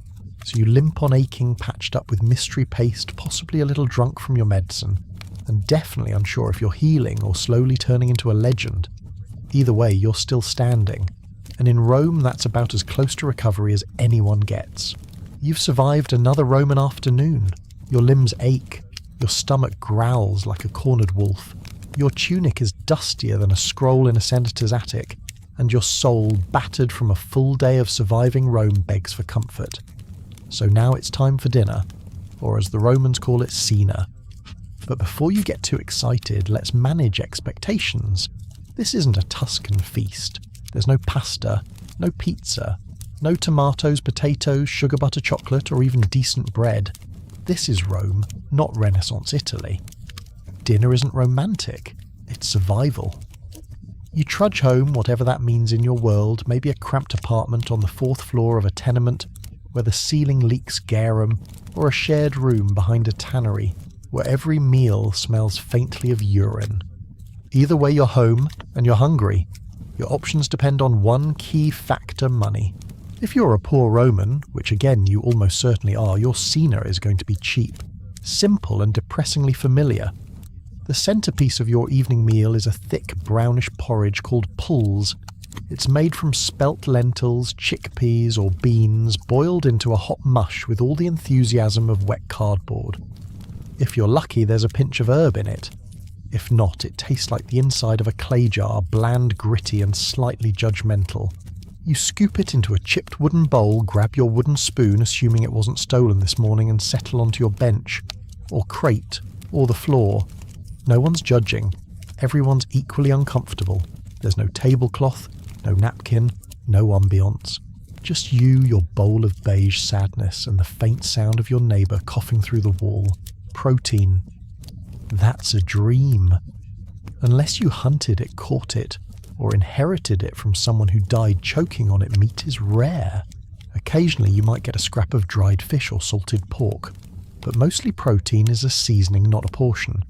So you limp on aching, patched up with mystery paste, possibly a little drunk from your medicine, and definitely unsure if you're healing or slowly turning into a legend. Either way, you're still standing, and in Rome that's about as close to recovery as anyone gets. You've survived another Roman afternoon. Your limbs ache, your stomach growls like a cornered wolf, your tunic is dustier than a scroll in a senator's attic, and your soul, battered from a full day of surviving Rome, begs for comfort. So now it's time for dinner, or as the Romans call it, cena. But before you get too excited, let's manage expectations. This isn't a Tuscan feast. There's no pasta, no pizza, no tomatoes, potatoes, sugar butter chocolate, or even decent bread. This is Rome, not Renaissance Italy. Dinner isn't romantic, it's survival. You trudge home, whatever that means in your world, maybe a cramped apartment on the 4th floor of a tenement where the ceiling leaks garum, or a shared room behind a tannery where every meal smells faintly of urine. Either way, you're home, and you're hungry. Your options depend on one key factor: money. If you're a poor Roman, which again you almost certainly are, your cena is going to be cheap, simple and depressingly familiar. The centerpiece of your evening meal is a thick brownish porridge called pulse. It's made from spelt lentils, chickpeas or beans boiled into a hot mush with all the enthusiasm of wet cardboard. If you're lucky, there's a pinch of herb in it. If not, it tastes like the inside of a clay jar, bland, gritty and slightly judgmental. You scoop it into a chipped wooden bowl, grab your wooden spoon, assuming it wasn't stolen this morning, and settle onto your bench, or crate, or the floor. No one's judging. Everyone's equally uncomfortable. There's no tablecloth, no napkin, no ambience. Just you, your bowl of beige sadness, and the faint sound of your neighbour coughing through the wall. Protein. That's a dream. Unless you hunted it, caught it, or inherited it from someone who died choking on it, meat is rare. Occasionally you might get a scrap of dried fish or salted pork, but mostly protein is a seasoning, not a portion.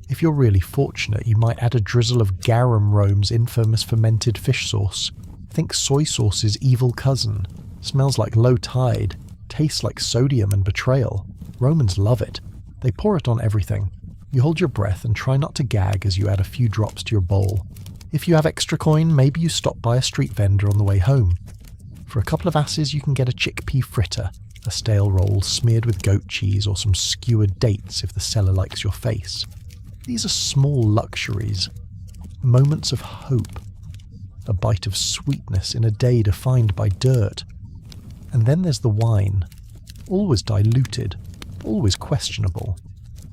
If you're really fortunate, you might add a drizzle of garum rome's infamous fermented fish sauce. Think soy sauce's evil cousin. Smells like low tide, tastes like sodium and betrayal. Romans love it. They pour it on everything. You hold your breath and try not to gag as you add a few drops to your bowl. If you have extra coin, maybe you stop by a street vendor on the way home. For a couple of asses, you can get a chickpea fritter, a stale roll smeared with goat cheese or some skewered dates if the seller likes your face. These are small luxuries, moments of hope, a bite of sweetness in a day defined by dirt. And then there's the wine, always diluted, always questionable.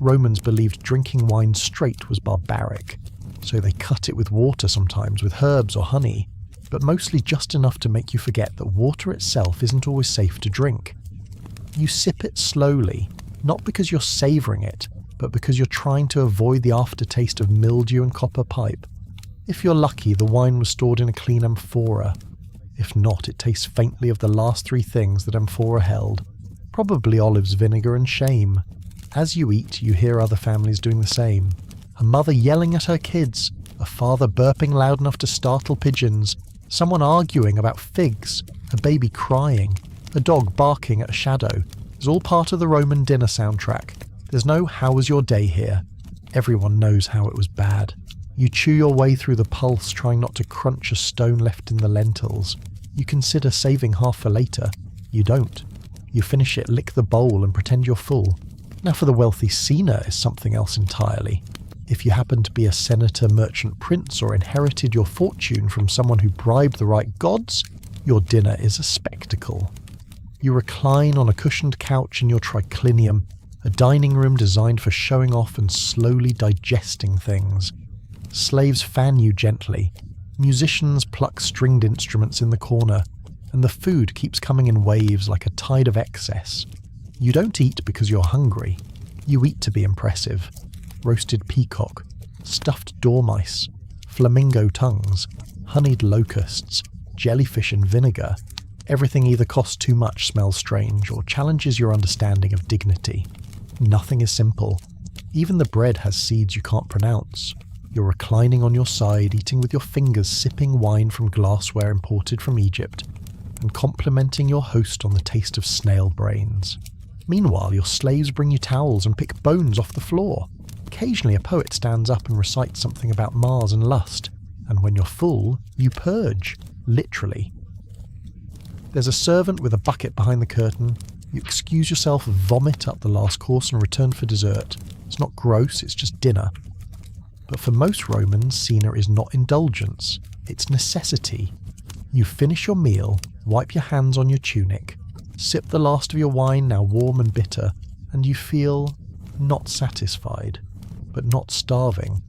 Romans believed drinking wine straight was barbaric, so they cut it with water sometimes, with herbs or honey, but mostly just enough to make you forget that water itself isn't always safe to drink. You sip it slowly, not because you're savouring it, but because you're trying to avoid the aftertaste of mildew and copper pipe. If you're lucky, the wine was stored in a clean amphora. If not, it tastes faintly of the last three things that amphora held, probably olives, vinegar and shame. As you eat, you hear other families doing the same. A mother yelling at her kids, a father burping loud enough to startle pigeons, someone arguing about figs, a baby crying, a dog barking at a shadow. It's all part of the Roman dinner soundtrack. There's no "how was your day" here. Everyone knows how it was bad. You chew your way through the pulse, trying not to crunch a stone left in the lentils. You consider saving half for later. You don't. You finish it, lick the bowl and pretend you're full. Now for the wealthy Cena is something else entirely. If you happen to be a senator, merchant, prince, or inherited your fortune from someone who bribed the right gods, your dinner is a spectacle. You recline on a cushioned couch in your triclinium, a dining room designed for showing off and slowly digesting things. Slaves fan you gently, musicians pluck stringed instruments in the corner, and the food keeps coming in waves like a tide of excess. You don't eat because you're hungry. You eat to be impressive. Roasted peacock, stuffed dormice, flamingo tongues, honeyed locusts, jellyfish and vinegar. Everything either costs too much, smells strange, or challenges your understanding of dignity. Nothing is simple. Even the bread has seeds you can't pronounce. You're reclining on your side, eating with your fingers, sipping wine from glassware imported from Egypt, and complimenting your host on the taste of snail brains. Meanwhile, your slaves bring you towels and pick bones off the floor. Occasionally a poet stands up and recites something about Mars and lust, and when you're full, you purge, literally. There's a servant with a bucket behind the curtain. You excuse yourself, vomit up the last course and return for dessert. It's not gross, it's just dinner. But for most Romans, Cena is not indulgence, it's necessity. You finish your meal, wipe your hands on your tunic, sip the last of your wine, now warm and bitter, and you feel not satisfied, but not starving.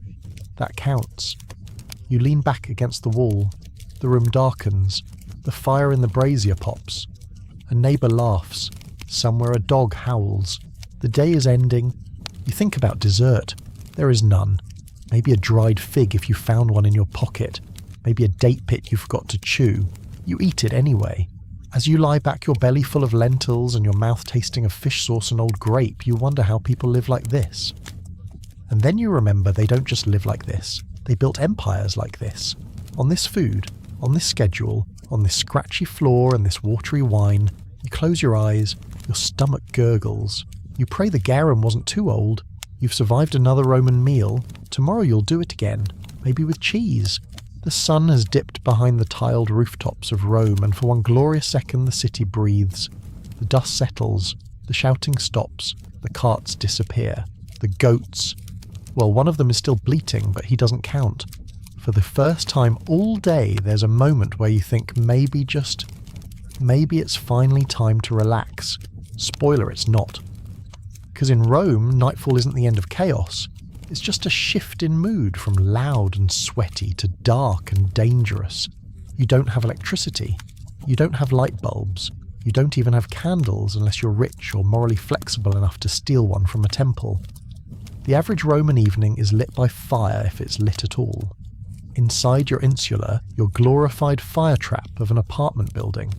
That counts. You lean back against the wall. The room darkens. The fire in the brazier pops. A neighbour laughs. Somewhere a dog howls. The day is ending. You think about dessert. There is none. Maybe a dried fig if you found one in your pocket. Maybe a date pit you forgot to chew. You eat it anyway. As you lie back, your belly full of lentils and your mouth tasting of fish sauce and old grape, you wonder how people live like this. And then you remember they don't just live like this. They built empires like this. On this food, on this schedule, on this scratchy floor and this watery wine, you close your eyes, your stomach gurgles. You pray the garum wasn't too old. You've survived another Roman meal, Tomorrow you'll do it again, maybe with cheese. The sun has dipped behind the tiled rooftops of Rome, and for one glorious second the city breathes. The dust settles, the shouting stops, the carts disappear. The goats. Well, one of them is still bleating, but he doesn't count. For the first time all day, there's a moment where you think maybe it's finally time to relax. Spoiler, it's not. Because in Rome, nightfall isn't the end of chaos. It's just a shift in mood from loud and sweaty to dark and dangerous. You don't have electricity. You don't have light bulbs. You don't even have candles unless you're rich or morally flexible enough to steal one from a temple. The average Roman evening is lit by fire if it's lit at all. Inside your insula, your glorified fire trap of an apartment building.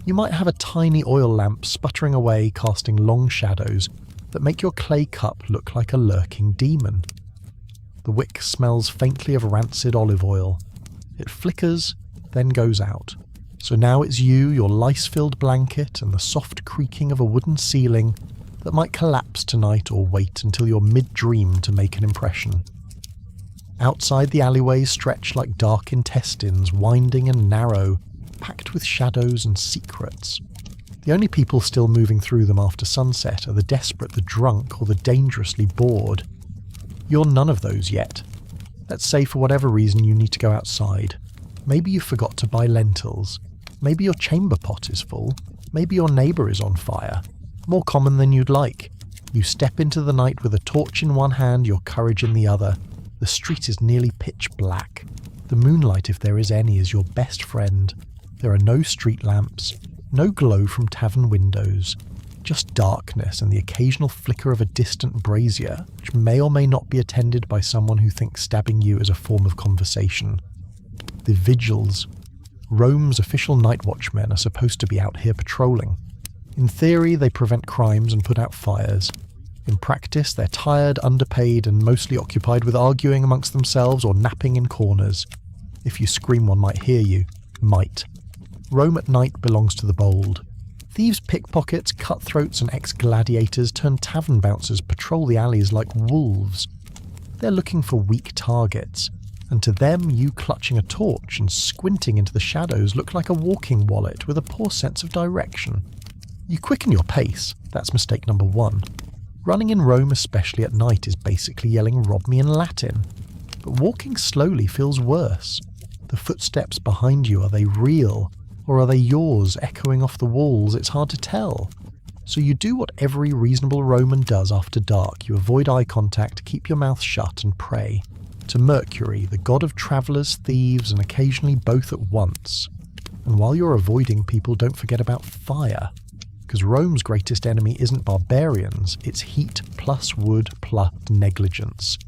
You might have a tiny oil lamp sputtering away, casting long shadows that make your clay cup look like a lurking demon. The wick smells faintly of rancid olive oil. It flickers, then goes out. So now it's you, your lice-filled blanket, and the soft creaking of a wooden ceiling that might collapse tonight or wait until you're mid-dream to make an impression. Outside, the alleyways stretch like dark intestines, winding and narrow, packed with shadows and secrets. The only people still moving through them after sunset are the desperate, the drunk, or the dangerously bored. You're none of those yet. Let's say for whatever reason you need to go outside. Maybe you forgot to buy lentils. Maybe your chamber pot is full. Maybe your neighbour is on fire. More common than you'd like. You step into the night with a torch in one hand, your courage in the other. The street is nearly pitch black. The moonlight, if there is any, is your best friend. There are no street lamps, no glow from tavern windows, just darkness and the occasional flicker of a distant brazier, which may or may not be attended by someone who thinks stabbing you is a form of conversation. The vigils. Rome's official night watchmen are supposed to be out here patrolling. In theory, they prevent crimes and put out fires. In practice, they're tired, underpaid, and mostly occupied with arguing amongst themselves or napping in corners. If you scream, one might hear you. Might. Rome at night belongs to the bold. Thieves, pickpockets, cutthroats, and ex-gladiators turn tavern bouncers patrol the alleys like wolves. They're looking for weak targets, and to them, you clutching a torch and squinting into the shadows look like a walking wallet with a poor sense of direction. You quicken your pace. That's mistake number one. Running in Rome, especially at night, is basically yelling "rob me" in Latin. But walking slowly feels worse. The footsteps behind you, are they real? Or are they yours, echoing off the walls? It's hard to tell. So you do what every reasonable Roman does after dark. You avoid eye contact, keep your mouth shut, and pray. To Mercury, the god of travellers, thieves, and occasionally both at once. And while you're avoiding people, don't forget about fire. Because Rome's greatest enemy isn't barbarians, it's heat plus wood plus negligence.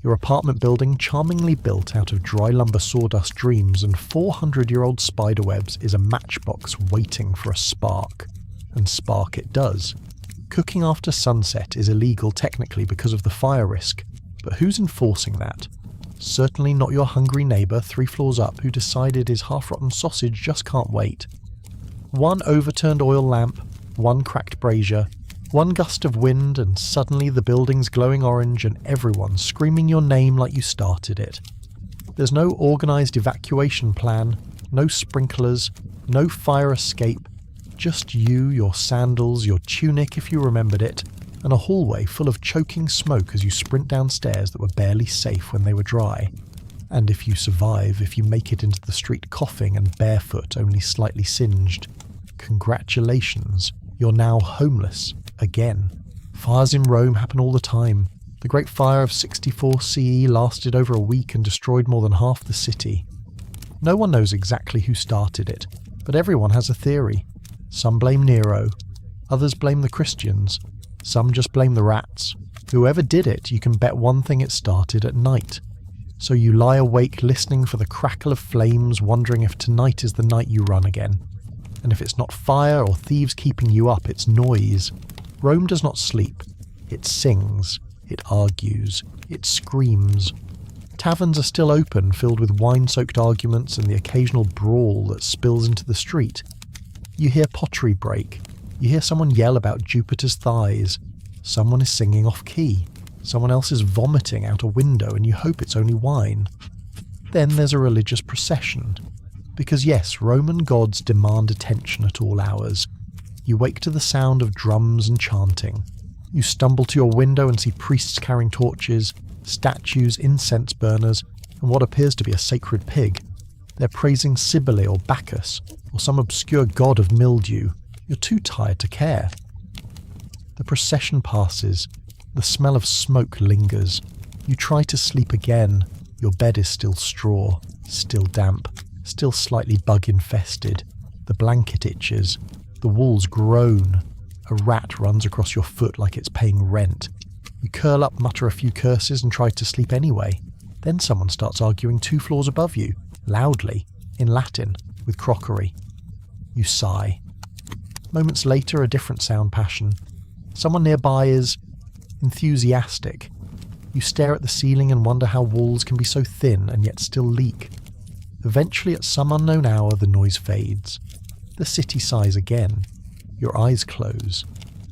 Your apartment building, charmingly built out of dry lumber sawdust dreams and 400-year-old spiderwebs, is a matchbox waiting for a spark. And spark it does. Cooking after sunset is illegal technically because of the fire risk, but who's enforcing that? Certainly not your hungry neighbour 3 floors up who decided his half-rotten sausage just can't wait. One overturned oil lamp, one cracked brazier, one gust of wind, and suddenly the building's glowing orange and everyone screaming your name like you started it. There's no organised evacuation plan, no sprinklers, no fire escape, just you, your sandals, your tunic if you remembered it, and a hallway full of choking smoke as you sprint down stairs that were barely safe when they were dry. And if you survive, if you make it into the street coughing and barefoot, only slightly singed, congratulations, you're now homeless. Again. Fires in Rome happen all the time. The Great Fire of 64 CE lasted over a week and destroyed more than half the city. No one knows exactly who started it, but everyone has a theory. Some blame Nero, others blame the Christians, some just blame the rats. Whoever did it, you can bet one thing: it started at night. So you lie awake listening for the crackle of flames, wondering if tonight is the night you run again. And if it's not fire or thieves keeping you up, it's noise. Rome does not sleep. It sings. It argues. It screams. Taverns are still open, filled with wine-soaked arguments and the occasional brawl that spills into the street. You hear pottery break. You hear someone yell about Jupiter's thighs. Someone is singing off-key. Someone else is vomiting out a window and you hope it's only wine. Then there's a religious procession. Because yes, Roman gods demand attention at all hours. You wake to the sound of drums and chanting. You stumble to your window and see priests carrying torches, statues, incense burners, and what appears to be a sacred pig. They're praising Cybele or Bacchus, or some obscure god of mildew. You're too tired to care. The procession passes. The smell of smoke lingers. You try to sleep again. Your bed is still straw, still damp, still slightly bug-infested. The blanket itches. The walls groan. A rat runs across your foot like it's paying rent. You curl up, mutter a few curses, and try to sleep anyway. Then someone starts arguing 2 floors above you, loudly, in Latin, with crockery. You sigh. Moments later, a different sound passion. Someone nearby is enthusiastic. You stare at the ceiling and wonder how walls can be so thin and yet still leak. Eventually, at some unknown hour, the noise fades. The city sighs again. Your eyes close,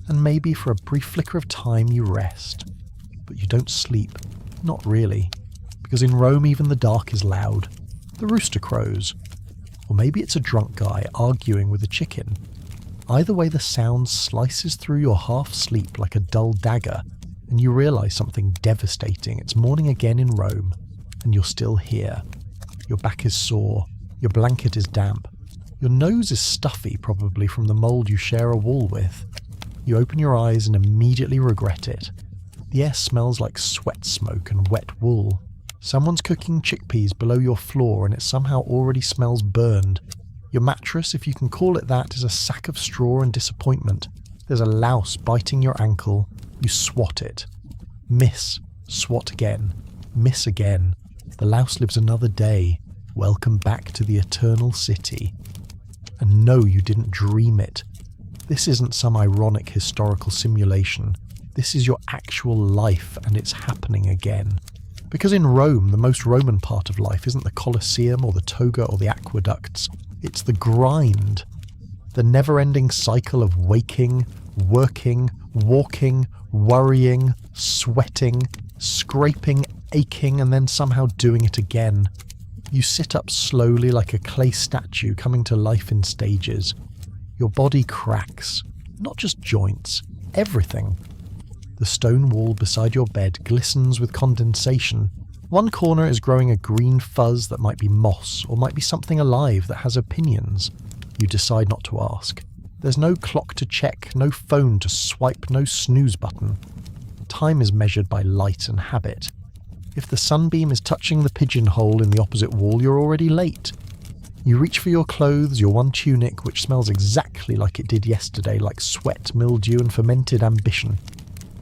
and maybe for a brief flicker of time you rest. But you don't sleep. Not really. Because in Rome even the dark is loud. The rooster crows. Or maybe it's a drunk guy arguing with a chicken. Either way, the sound slices through your half-sleep like a dull dagger, and you realise something devastating. It's morning again in Rome, and you're still here. Your back is sore. Your blanket is damp. Your nose is stuffy, probably from the mould you share a wall with. You open your eyes and immediately regret it. The air smells like sweat smoke and wet wool. Someone's cooking chickpeas below your floor and it somehow already smells burned. Your mattress, if you can call it that, is a sack of straw and disappointment. There's a louse biting your ankle. You swat it. Miss. Swat again. Miss again. The louse lives another day. Welcome back to the eternal city. And no, you didn't dream it. This isn't some ironic historical simulation. This is your actual life, and it's happening again. Because in Rome, the most Roman part of life isn't the Colosseum or the toga or the aqueducts. It's the grind. The never-ending cycle of waking, working, walking, worrying, sweating, scraping, aching, and then somehow doing it again. You sit up slowly like a clay statue coming to life in stages. Your body cracks. Not just joints. Everything. The stone wall beside your bed glistens with condensation. One corner is growing a green fuzz that might be moss, or might be something alive that has opinions. You decide not to ask. There's no clock to check, no phone to swipe, no snooze button. Time is measured by light and habit. If the sunbeam is touching the pigeonhole in the opposite wall, you're already late. You reach for your clothes, your one tunic, which smells exactly like it did yesterday, like sweat, mildew, and fermented ambition.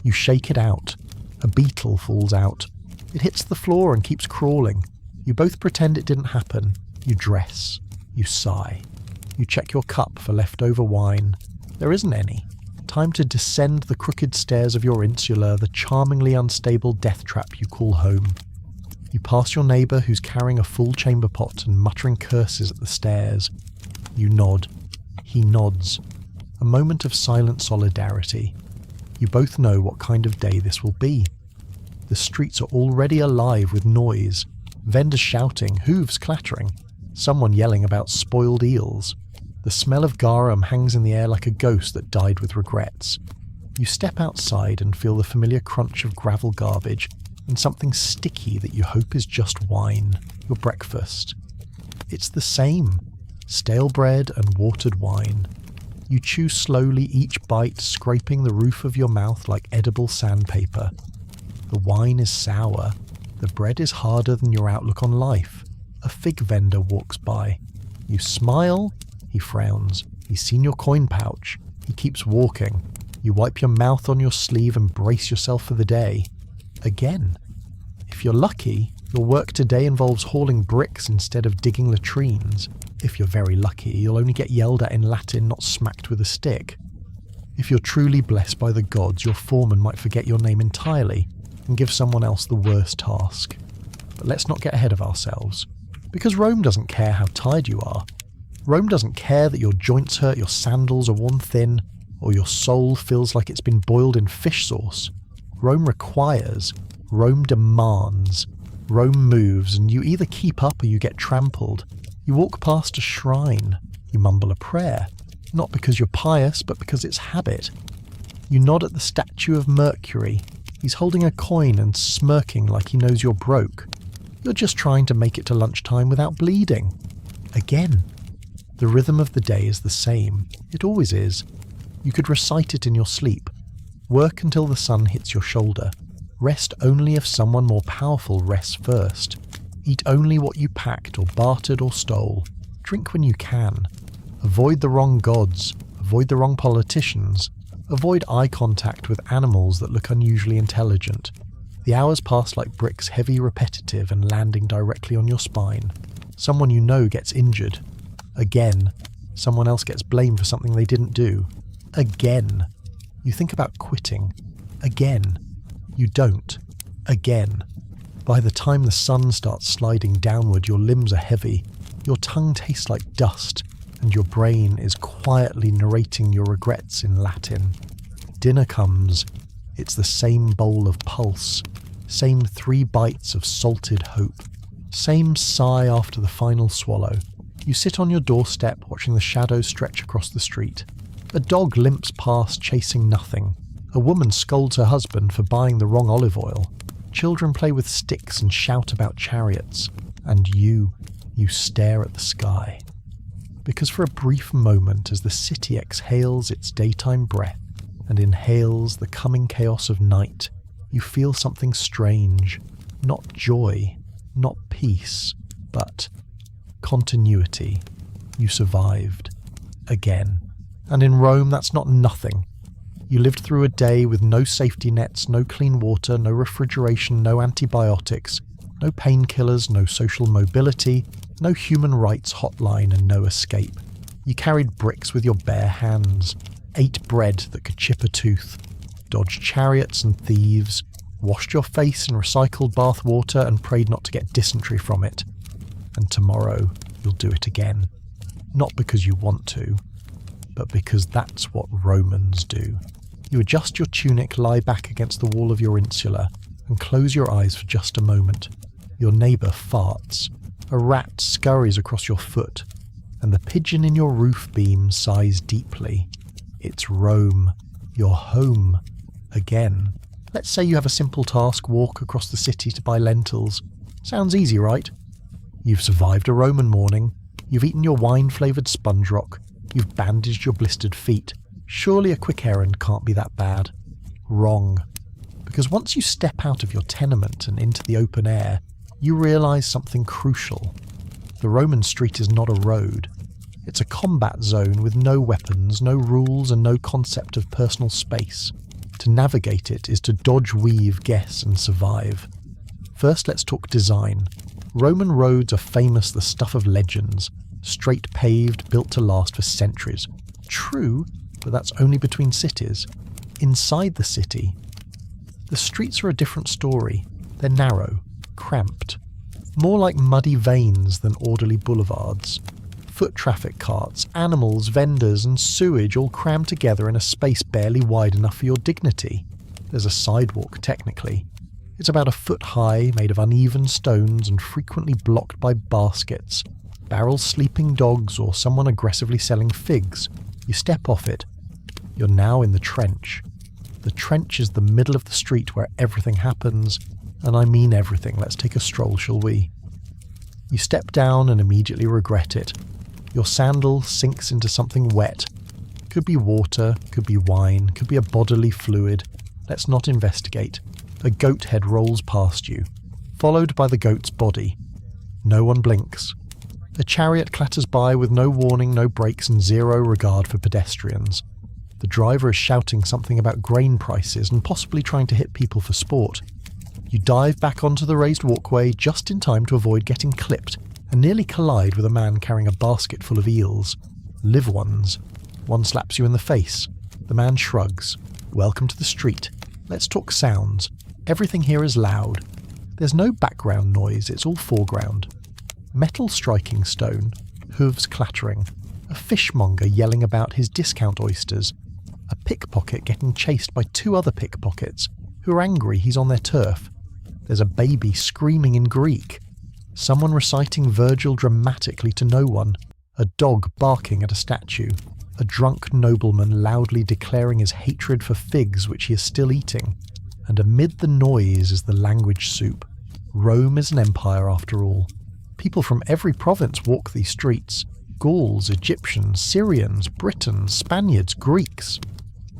You shake it out. A beetle falls out. It hits the floor and keeps crawling. You both pretend it didn't happen. You dress. You sigh. You check your cup for leftover wine. There isn't any. Time to descend the crooked stairs of your insula, the charmingly unstable death trap you call home. You pass your neighbour who's carrying a full chamber pot and muttering curses at the stairs. You nod. He nods. A moment of silent solidarity. You both know what kind of day this will be. The streets are already alive with noise. Vendors shouting, hooves clattering. Someone yelling about spoiled eels. The smell of garum hangs in the air like a ghost that died with regrets. You step outside and feel the familiar crunch of gravel garbage and something sticky that you hope is just wine, your breakfast. It's the same. Stale bread and watered wine. You chew slowly, each bite scraping the roof of your mouth like edible sandpaper. The wine is sour. The bread is harder than your outlook on life. A fig vendor walks by. You smile. He frowns. He's seen your coin pouch. He keeps walking. You wipe your mouth on your sleeve and brace yourself for the day. Again. If you're lucky, your work today involves hauling bricks instead of digging latrines. If you're very lucky, you'll only get yelled at in Latin, not smacked with a stick. If you're truly blessed by the gods, your foreman might forget your name entirely and give someone else the worst task. But let's not get ahead of ourselves. Because Rome doesn't care how tired you are. Rome doesn't care that your joints hurt, your sandals are worn thin, or your soul feels like it's been boiled in fish sauce. Rome requires, Rome demands, Rome moves, and you either keep up or you get trampled. You walk past a shrine, you mumble a prayer, not because you're pious, but because it's habit. You nod at the statue of Mercury. He's holding a coin and smirking like he knows you're broke. You're just trying to make it to lunchtime without bleeding. Again. The rhythm of the day is the same. It always is. You could recite it in your sleep. Work until the sun hits your shoulder. Rest only if someone more powerful rests first. Eat only what you packed or bartered or stole. Drink when you can. Avoid the wrong gods. Avoid the wrong politicians. Avoid eye contact with animals that look unusually intelligent. The hours pass like bricks, heavy, repetitive, and landing directly on your spine. Someone you know gets injured. Again. Someone else gets blamed for something they didn't do. Again. You think about quitting. Again. You don't. Again. By the time the sun starts sliding downward, your limbs are heavy, your tongue tastes like dust, and your brain is quietly narrating your regrets in Latin. Dinner comes. It's the same bowl of pulse, same 3 bites of salted hope, same sigh after the final swallow. You sit on your doorstep watching the shadows stretch across the street. A dog limps past chasing nothing. A woman scolds her husband for buying the wrong olive oil. Children play with sticks and shout about chariots. And you stare at the sky. Because for a brief moment, as the city exhales its daytime breath and inhales the coming chaos of night, you feel something strange. Not joy, not peace, but continuity. You survived. Again. And in Rome, that's not nothing. You lived through a day with no safety nets, no clean water, no refrigeration, no antibiotics, no painkillers, no social mobility, no human rights hotline, and no escape. You carried bricks with your bare hands, ate bread that could chip a tooth, dodged chariots and thieves, washed your face in recycled bath water and prayed not to get dysentery from it. And tomorrow, you'll do it again. Not because you want to, but because that's what Romans do. You adjust your tunic, lie back against the wall of your insula, and close your eyes for just a moment. Your neighbour farts. A rat scurries across your foot, and the pigeon in your roof beam sighs deeply. It's Rome, your home, again. Let's say you have a simple task, walk across the city to buy lentils. Sounds easy, right? You've survived a Roman morning. You've eaten your wine-flavoured sponge rock. You've bandaged your blistered feet. Surely a quick errand can't be that bad. Wrong. Because once you step out of your tenement and into the open air, you realise something crucial. The Roman street is not a road. It's a combat zone with no weapons, no rules, and no concept of personal space. To navigate it is to dodge, weave, guess, and survive. First, let's talk design. Roman roads are famous the stuff of legends. Straight paved, built to last for centuries. True, but that's only between cities. Inside the city, the streets are a different story. They're narrow, cramped, more like muddy veins than orderly boulevards. Foot traffic carts, animals, vendors, and sewage all crammed together in a space barely wide enough for your dignity. There's a sidewalk, technically. It's about a foot high, made of uneven stones and frequently blocked by baskets, barrels sleeping dogs, or someone aggressively selling figs. You step off it. You're now in the trench. The trench is the middle of the street where everything happens, and I mean everything. Let's take a stroll, shall we? You step down and immediately regret it. Your sandal sinks into something wet. Could be water, could be wine, could be a bodily fluid. Let's not investigate. A goat head rolls past you, followed by the goat's body. No one blinks. A chariot clatters by with no warning, no brakes, and zero regard for pedestrians. The driver is shouting something about grain prices and possibly trying to hit people for sport. You dive back onto the raised walkway just in time to avoid getting clipped and nearly collide with a man carrying a basket full of eels. Live ones. One slaps you in the face. The man shrugs. Welcome to the street. Let's talk sounds. Everything here is loud. There's no background noise, it's all foreground. Metal striking stone, hooves clattering, a fishmonger yelling about his discount oysters, a pickpocket getting chased by 2 other pickpockets, who are angry he's on their turf. There's a baby screaming in Greek, someone reciting Virgil dramatically to no one, a dog barking at a statue, a drunk nobleman loudly declaring his hatred for figs which he is still eating, and amid the noise is the language soup. Rome is an empire after all. People from every province walk these streets. Gauls, Egyptians, Syrians, Britons, Spaniards, Greeks.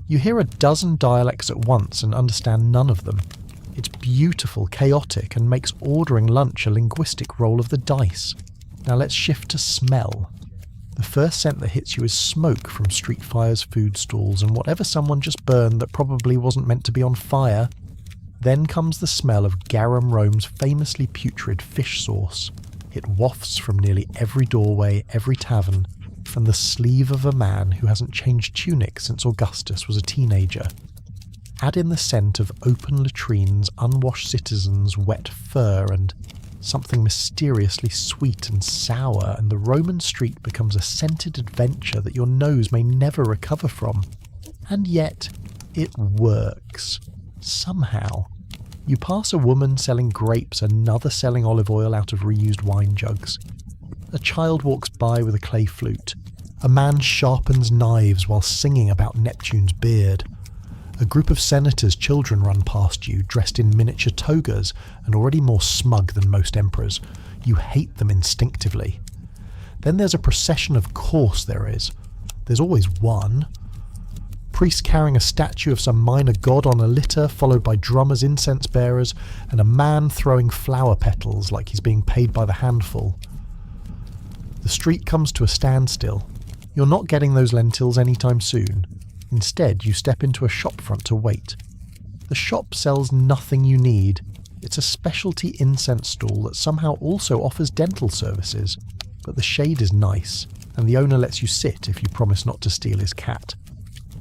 You hear a dozen dialects at once and understand none of them. It's beautiful, chaotic, and makes ordering lunch a linguistic roll of the dice. Now let's shift to smell. The first scent that hits you is smoke from street fires, food stalls, and whatever someone just burned that probably wasn't meant to be on fire. Then comes the smell of Garum Rome's famously putrid fish sauce. It wafts from nearly every doorway, every tavern, from the sleeve of a man who hasn't changed tunic since Augustus was a teenager. Add in the scent of open latrines, unwashed citizens, wet fur, and something mysteriously sweet and sour, and the Roman street becomes a scented adventure that your nose may never recover from. And yet, it works. Somehow. You pass a woman selling grapes, another selling olive oil out of reused wine jugs. A child walks by with a clay flute. A man sharpens knives while singing about Neptune's beard. A group of senators' children run past you, dressed in miniature togas and already more smug than most emperors. You hate them instinctively. Then there's a procession, of course there is. There's always one. Priests carrying a statue of some minor god on a litter, followed by drummers, incense bearers, and a man throwing flower petals like he's being paid by the handful. The street comes to a standstill. You're not getting those lentils anytime soon. Instead, you step into a shop front to wait. The shop sells nothing you need. It's a specialty incense stall that somehow also offers dental services. But the shade is nice, and the owner lets you sit if you promise not to steal his cat.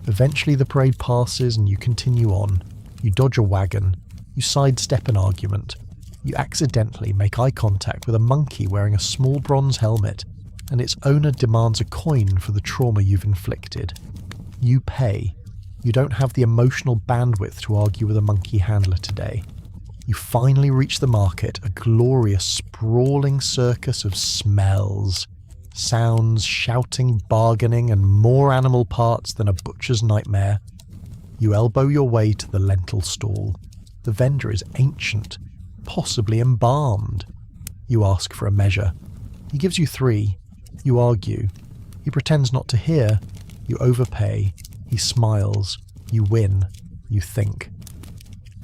Eventually the parade passes and you continue on. You dodge a wagon. You sidestep an argument. You accidentally make eye contact with a monkey wearing a small bronze helmet, and its owner demands a coin for the trauma you've inflicted. You pay. You don't have the emotional bandwidth to argue with a monkey handler today. You finally reach the market, a glorious, sprawling circus of smells. Sounds, shouting, bargaining, and more animal parts than a butcher's nightmare. You elbow your way to the lentil stall. The vendor is ancient, possibly embalmed. You ask for a measure. He gives you 3. You argue. He pretends not to hear. You overpay. He smiles. You win. You think.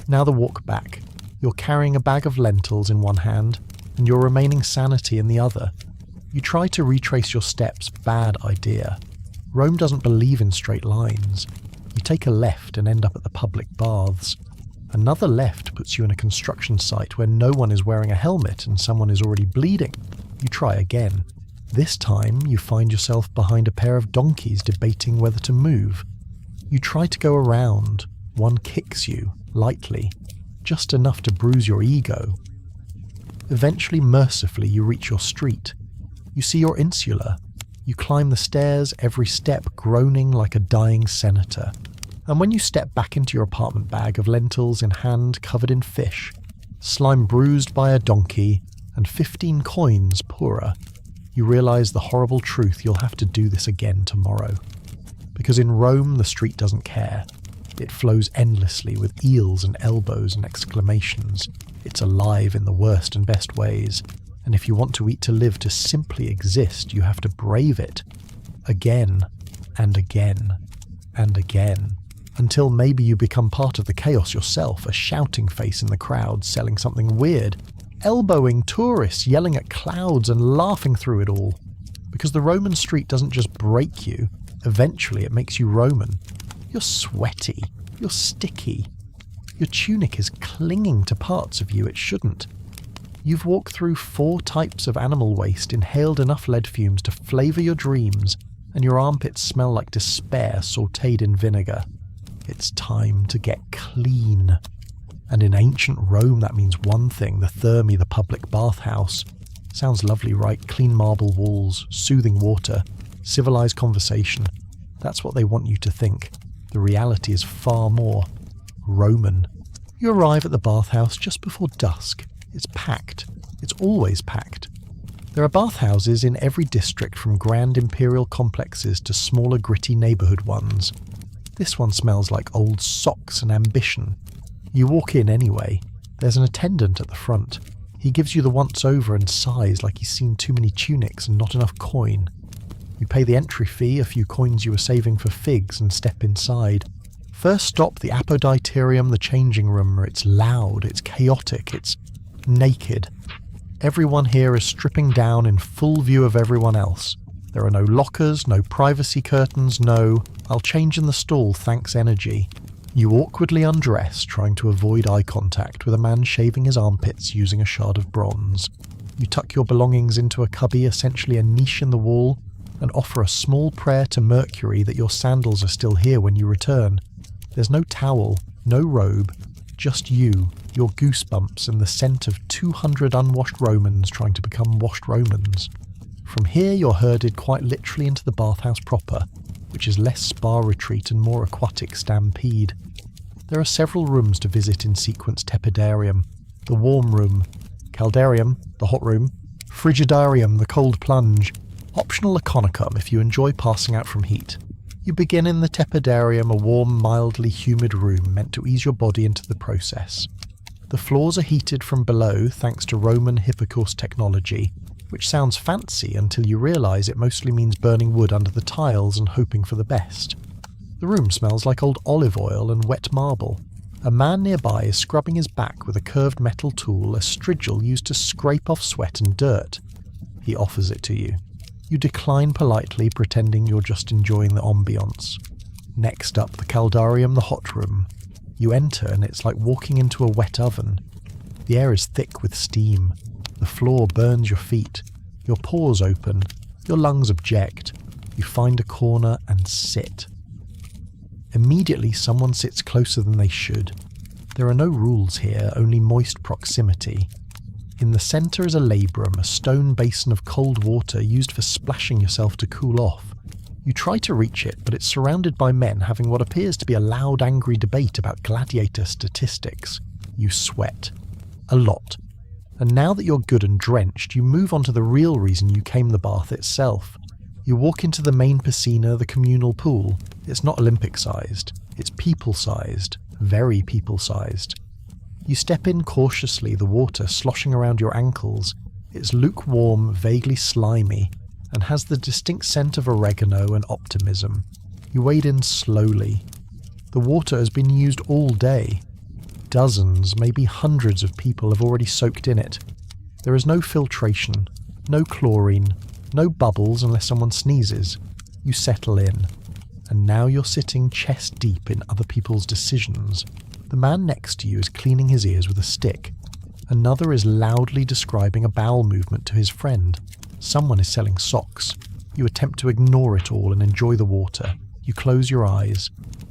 Now the walk back. You're carrying a bag of lentils in one hand, and your remaining sanity in the other. You try to retrace your steps. Bad idea. Rome doesn't believe in straight lines. You take a left and end up at the public baths. Another left puts you in a construction site where no one is wearing a helmet and someone is already bleeding. You try again. This time you find yourself behind a pair of donkeys debating whether to move. You try to go around. One kicks you, lightly, just enough to bruise your ego. Eventually, mercifully, you reach your street. You see you're insular. You climb the stairs, every step groaning like a dying senator. And when you step back into your apartment bag of lentils in hand covered in fish, slime bruised by a donkey, and 15 coins poorer, you realise the horrible truth: you'll have to do this again tomorrow. Because in Rome, the street doesn't care. It flows endlessly with eels and elbows and exclamations. It's alive in the worst and best ways. And if you want to eat to live, to simply exist, you have to brave it. Again, and again, and again. Until maybe you become part of the chaos yourself, a shouting face in the crowd selling something weird, elbowing tourists, yelling at clouds and laughing through it all. Because the Roman street doesn't just break you, eventually it makes you Roman. You're sweaty, you're sticky. Your tunic is clinging to parts of you it shouldn't. You've walked through 4 types of animal waste, inhaled enough lead fumes to flavour your dreams, and your armpits smell like despair sautéed in vinegar. It's time to get clean. And in ancient Rome that means one thing: the thermi, the public bathhouse. Sounds lovely, right? Clean marble walls, soothing water, civilised conversation. That's what they want you to think. The reality is far more Roman. You arrive at the bathhouse just before dusk. It's packed. It's always packed. There are bathhouses in every district, from grand imperial complexes to smaller gritty neighbourhood ones. This one smells like old socks and ambition. You walk in anyway. There's an attendant at the front. He gives you the once-over and sighs like he's seen too many tunics and not enough coin. You pay the entry fee, a few coins you were saving for figs, and step inside. First stop, the apoditerium, the changing room. It's loud, it's chaotic, it's naked. Everyone here is stripping down in full view of everyone else. There are no lockers, no privacy curtains, no "I'll change in the stall, thanks" energy. You awkwardly undress, trying to avoid eye contact with a man shaving his armpits using a shard of bronze. You tuck your belongings into a cubby, essentially a niche in the wall, and offer a small prayer to Mercury that your sandals are still here when you return. There's no towel, no robe, just you, your goosebumps, and the scent of 200 unwashed Romans trying to become washed Romans. From here you're herded quite literally into the bathhouse proper, which is less spa retreat and more aquatic stampede. There are several rooms to visit in sequence: tepidarium, the warm room; caldarium, the hot room; frigidarium, the cold plunge; optional econicum if you enjoy passing out from heat. You begin in the tepidarium, a warm, mildly humid room meant to ease your body into the process. The floors are heated from below thanks to Roman Hippocrates technology, which sounds fancy until you realise it mostly means burning wood under the tiles and hoping for the best. The room smells like old olive oil and wet marble. A man nearby is scrubbing his back with a curved metal tool, a strigil used to scrape off sweat and dirt. He offers it to you. You decline politely, pretending you're just enjoying the ambience. Next up, the caldarium, the hot room. You enter and it's like walking into a wet oven. The air is thick with steam. The floor burns your feet. Your pores open. Your lungs object. You find a corner and sit. Immediately someone sits closer than they should. There are no rules here, only moist proximity. In the centre is a labrum, a stone basin of cold water used for splashing yourself to cool off. You try to reach it, but it's surrounded by men having what appears to be a loud, angry debate about gladiator statistics. You sweat. A lot. And now that you're good and drenched, you move on to the real reason you came: the bath itself. You walk into the main piscina, the communal pool. It's not Olympic-sized. It's people-sized. Very people-sized. You step in cautiously, the water sloshing around your ankles. It's lukewarm, vaguely slimy, and has the distinct scent of oregano and optimism. You wade in slowly. The water has been used all day. Dozens, maybe hundreds of people have already soaked in it. There is no filtration, no chlorine, no bubbles unless someone sneezes. You settle in, and now you're sitting chest deep in other people's decisions. The man next to you is cleaning his ears with a stick. Another is loudly describing a bowel movement to his friend. Someone is selling socks. You attempt to ignore it all and enjoy the water. You close your eyes.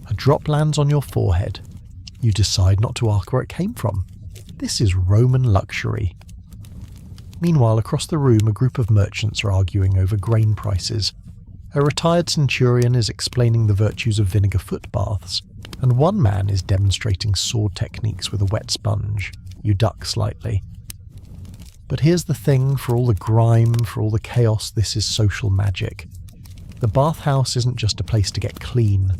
A drop lands on your forehead. You decide not to ask where it came from. This is Roman luxury. Meanwhile, across the room, a group of merchants are arguing over grain prices. A retired centurion is explaining the virtues of vinegar foot baths, and one man is demonstrating sword techniques with a wet sponge. You duck slightly. But here's the thing: for all the grime, for all the chaos, this is social magic. The bathhouse isn't just a place to get clean.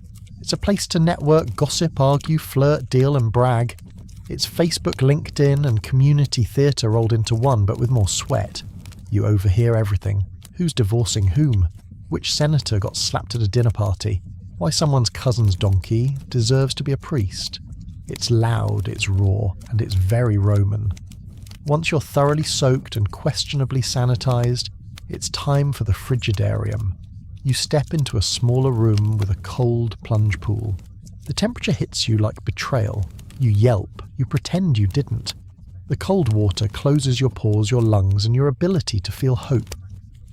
It's a place to network, gossip, argue, flirt, deal and brag. It's Facebook, LinkedIn and community theatre rolled into one, but with more sweat. You overhear everything. Who's divorcing whom? Which senator got slapped at a dinner party? Why someone's cousin's donkey deserves to be a priest. It's loud, it's raw, and it's very Roman. Once you're thoroughly soaked and questionably sanitized, it's time for the frigidarium. You step into a smaller room with a cold plunge pool. The temperature hits you like betrayal. You yelp. You pretend you didn't. The cold water closes your pores, your lungs, and your ability to feel hope.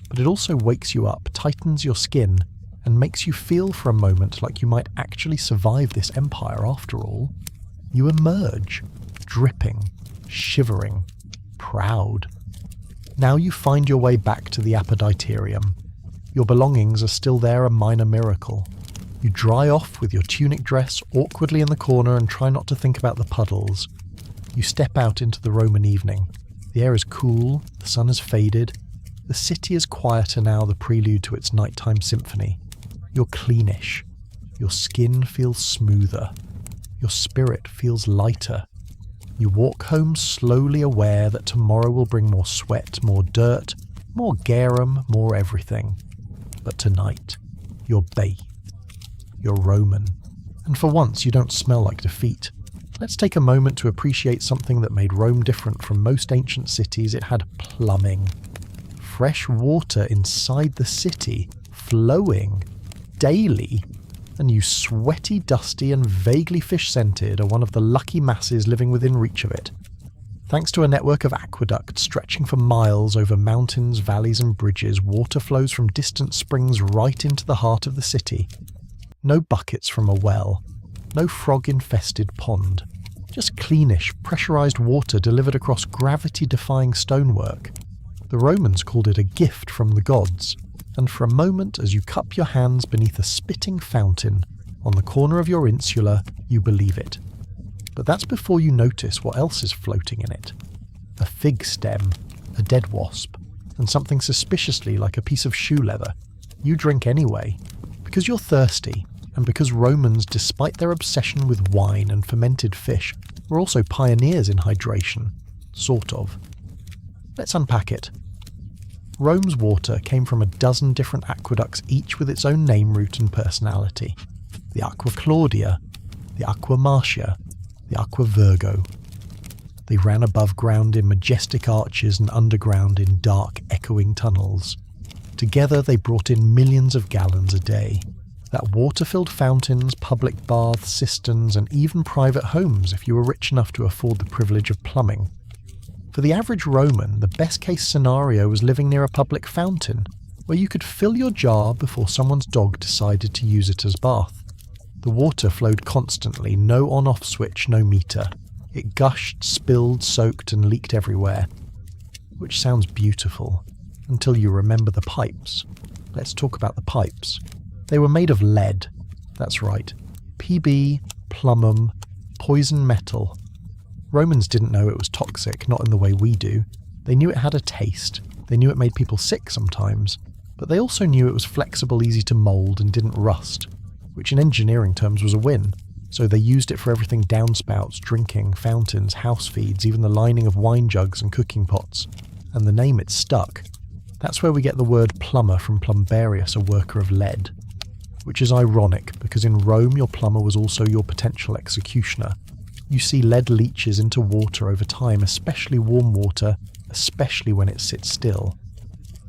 But it also wakes you up, tightens your skin, and makes you feel for a moment like you might actually survive this empire after all. You emerge, dripping, shivering, proud. Now you find your way back to the apoditerium. Your belongings are still there, a minor miracle. You dry off with your tunic dress awkwardly in the corner and try not to think about the puddles. You step out into the Roman evening. The air is cool, the sun has faded. The city is quieter now, the prelude to its nighttime symphony. You're cleanish. Your skin feels smoother. Your spirit feels lighter. You walk home slowly, aware that tomorrow will bring more sweat, more dirt, more garum, more everything. But tonight, you're bathed. You're Roman. And for once, you don't smell like defeat. Let's take a moment to appreciate something that made Rome different from most ancient cities. It had plumbing. Fresh water inside the city, flowing, daily. And you sweaty, dusty, and vaguely fish-scented are one of the lucky masses living within reach of it. Thanks to a network of aqueducts stretching for miles over mountains, valleys, and bridges, water flows from distant springs right into the heart of the city. No buckets from a well, no frog-infested pond, just cleanish, pressurized water delivered across gravity-defying stonework. The Romans called it a gift from the gods, and for a moment, as you cup your hands beneath a spitting fountain on the corner of your insula, you believe it. But that's before you notice what else is floating in it. A fig stem, a dead wasp, and something suspiciously like a piece of shoe leather. You drink anyway, because you're thirsty, and because Romans, despite their obsession with wine and fermented fish, were also pioneers in hydration. Sort of. Let's unpack it. Rome's water came from a dozen different aqueducts, each with its own name, route and personality. The Aqua Claudia, the Aqua Marcia, the Aqua Virgo. They ran above ground in majestic arches and underground in dark, echoing tunnels. Together they brought in millions of gallons a day. That water-filled fountains, public baths, cisterns, and even private homes if you were rich enough to afford the privilege of plumbing. For the average Roman, the best-case scenario was living near a public fountain, where you could fill your jar before someone's dog decided to use it as bath. The water flowed constantly, no on-off switch, no meter. It gushed, spilled, soaked, and leaked everywhere. Which sounds beautiful, until you remember the pipes. Let's talk about the pipes. They were made of lead. That's right. PB, plumum, poison metal. Romans didn't know it was toxic, not in the way we do. They knew it had a taste. They knew it made people sick sometimes. But they also knew it was flexible, easy to mould, and didn't rust, which in engineering terms was a win. So they used it for everything: downspouts, drinking, fountains, house feeds, even the lining of wine jugs and cooking pots. And the name it stuck. That's where we get the word plumber from plumbarius, a worker of lead. Which is ironic, because in Rome your plumber was also your potential executioner. You see lead leaches into water over time, especially warm water, especially when it sits still.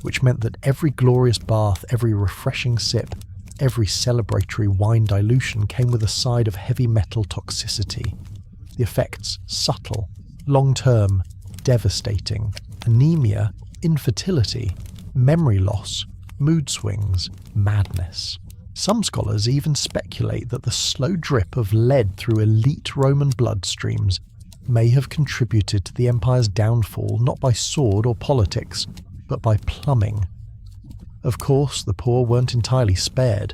Which meant that every glorious bath, every refreshing sip, every celebratory wine dilution came with a side of heavy metal toxicity. The effects subtle, long-term, devastating: anemia, infertility, memory loss, mood swings, madness. Some scholars even speculate that the slow drip of lead through elite Roman bloodstreams may have contributed to the empire's downfall not by sword or politics, but by plumbing. Of course, the poor weren't entirely spared.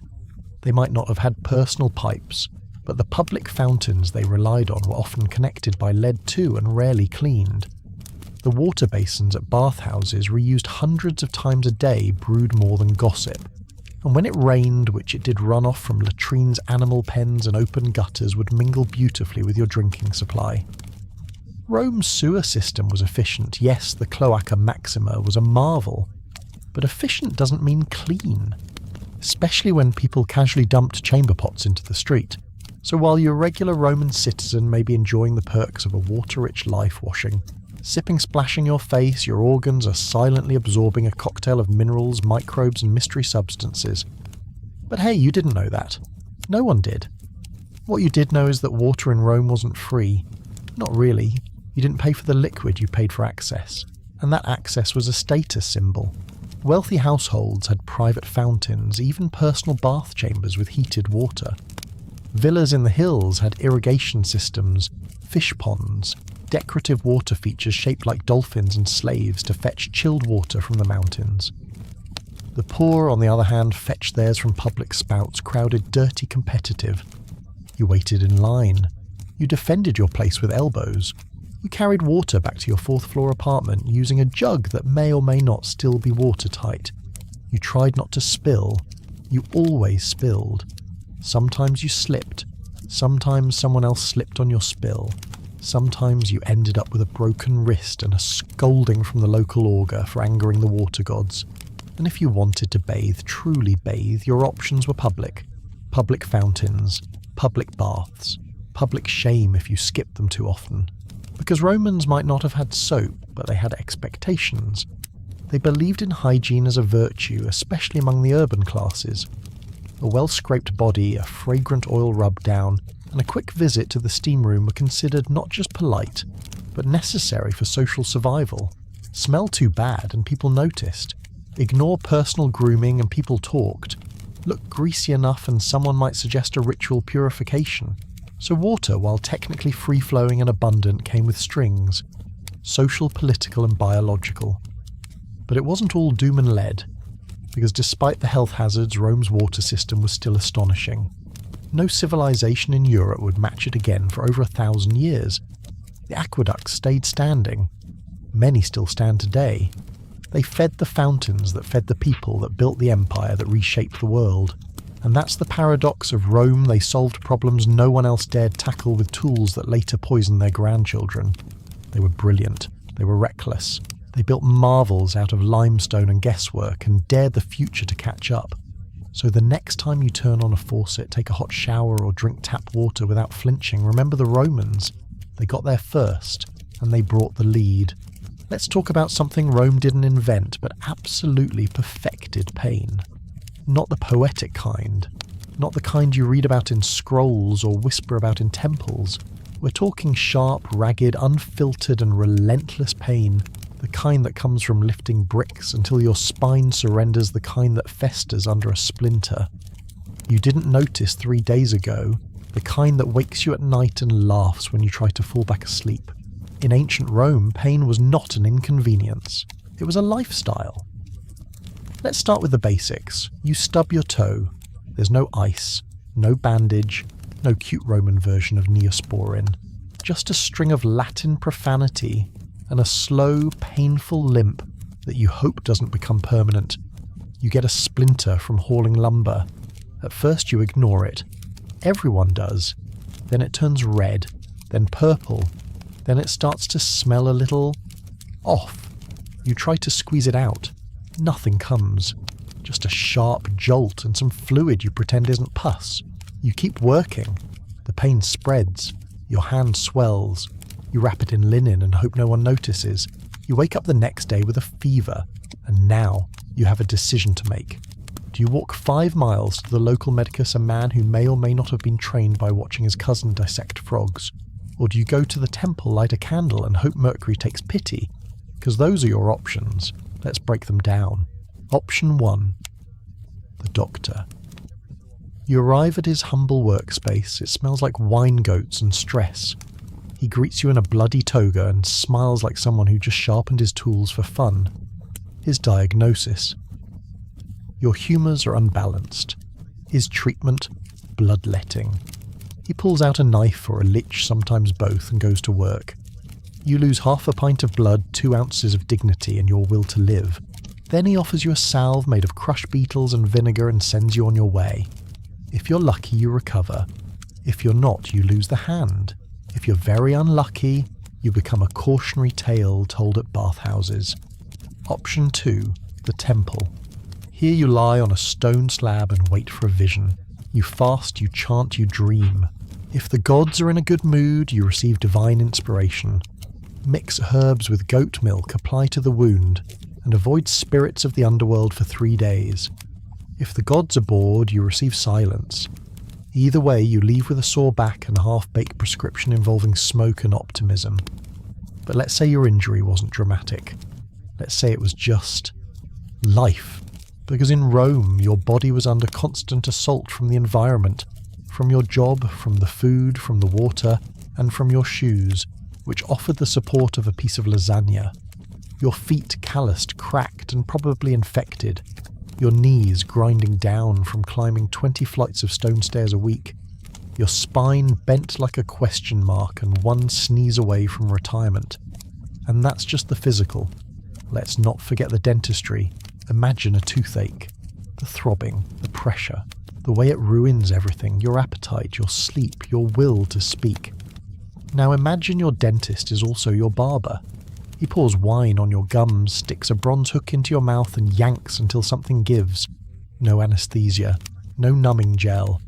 They might not have had personal pipes, but the public fountains they relied on were often connected by lead too and rarely cleaned. The water basins at bathhouses, reused hundreds of times a day, brewed more than gossip. And when it rained, which it did, runoff from latrines, animal pens, and open gutters would mingle beautifully with your drinking supply. Rome's sewer system was efficient. Yes, the Cloaca Maxima was a marvel. But efficient doesn't mean clean, especially when people casually dumped chamber pots into the street. So while your regular Roman citizen may be enjoying the perks of a water-rich life washing, sipping splashing your face, your organs are silently absorbing a cocktail of minerals, microbes, and mystery substances. But hey, you didn't know that. No one did. What you did know is that water in Rome wasn't free. Not really. You didn't pay for the liquid, you paid for access. And that access was a status symbol. Wealthy households had private fountains, even personal bath chambers with heated water. Villas in the hills had irrigation systems, fish ponds, decorative water features shaped like dolphins and slaves to fetch chilled water from the mountains. The poor, on the other hand, fetched theirs from public spouts, crowded, dirty, competitive. You waited in line. You defended your place with elbows. You carried water back to your fourth-floor apartment using a jug that may or may not still be watertight. You tried not to spill. You always spilled. Sometimes you slipped. Sometimes someone else slipped on your spill. Sometimes you ended up with a broken wrist and a scolding from the local augur for angering the water gods. And if you wanted to bathe, truly bathe, your options were public. Public fountains, public baths, public shame if you skipped them too often. Because Romans might not have had soap, but they had expectations. They believed in hygiene as a virtue, especially among the urban classes. A well-scraped body, a fragrant oil rub down, and a quick visit to the steam room were considered not just polite, but necessary for social survival. Smell too bad and people noticed. Ignore personal grooming and people talked. Look greasy enough and someone might suggest a ritual purification. So water, while technically free-flowing and abundant, came with strings. Social, political and biological. But it wasn't all doom and lead, because despite the health hazards, Rome's water system was still astonishing. No civilization in Europe would match it again for over 1,000 years. The aqueducts stayed standing. Many still stand today. They fed the fountains that fed the people that built the empire that reshaped the world. And that's the paradox of Rome. They solved problems no one else dared tackle with tools that later poisoned their grandchildren. They were brilliant. They were reckless. They built marvels out of limestone and guesswork and dared the future to catch up. So the next time you turn on a faucet, take a hot shower or drink tap water without flinching, remember the Romans. They got there first, and they brought the lead. Let's talk about something Rome didn't invent, but absolutely perfected: pain. Not the poetic kind. Not the kind you read about in scrolls or whisper about in temples. We're talking sharp, ragged, unfiltered and relentless pain. The kind that comes from lifting bricks until your spine surrenders, the kind that festers under a splinter. You didn't notice 3 days ago, the kind that wakes you at night and laughs when you try to fall back asleep. In ancient Rome, pain was not an inconvenience. It was a lifestyle. Let's start with the basics. You stub your toe. There's no ice, no bandage, no cute Roman version of Neosporin. Just a string of Latin profanity and a slow, painful limp that you hope doesn't become permanent. You get a splinter from hauling lumber. At first you ignore it. Everyone does. Then it turns red, then purple. Then it starts to smell a little off. You try to squeeze it out. Nothing comes. Just a sharp jolt and some fluid you pretend isn't pus. You keep working. The pain spreads. Your hand swells. You wrap it in linen and hope no one notices. You wake up the next day with a fever, and now you have a decision to make. Do you walk 5 miles to the local medicus, a man who may or may not have been trained by watching his cousin dissect frogs? Or do you go to the temple, light a candle, and hope Mercury takes pity? Because those are your options. Let's break them down. Option 1. The doctor. You arrive at his humble workspace. It smells like wine goats and stress. He greets you in a bloody toga and smiles like someone who just sharpened his tools for fun. His diagnosis. Your humours are unbalanced. His treatment, bloodletting. He pulls out a knife or a lich, sometimes both, and goes to work. You lose half a pint of blood, 2 ounces of dignity, and your will to live. Then he offers you a salve made of crushed beetles and vinegar and sends you on your way. If you're lucky, you recover. If you're not, you lose the hand. If you're very unlucky, you become a cautionary tale told at bathhouses. Option 2. The temple. Here you lie on a stone slab and wait for a vision. You fast, you chant, you dream. If the gods are in a good mood, you receive divine inspiration. Mix herbs with goat milk, apply to the wound, and avoid spirits of the underworld for 3 days. If the gods are bored, you receive silence. Either way, you leave with a sore back and a half-baked prescription involving smoke and optimism. But let's say your injury wasn't dramatic. Let's say it was just life. Because in Rome, your body was under constant assault from the environment, from your job, from the food, from the water, and from your shoes, which offered the support of a piece of lasagna. Your feet calloused, cracked, and probably infected. your knees grinding down from climbing 20 flights of stone stairs a week, your spine bent like a question mark and one sneeze away from retirement. And that's just the physical. Let's not forget the dentistry. Imagine a toothache. The throbbing, the pressure, the way it ruins everything, your appetite, your sleep, your will to speak. Now imagine your dentist is also your barber. He pours wine on your gums, sticks a bronze hook into your mouth and yanks until something gives. No anesthesia, no numbing gel.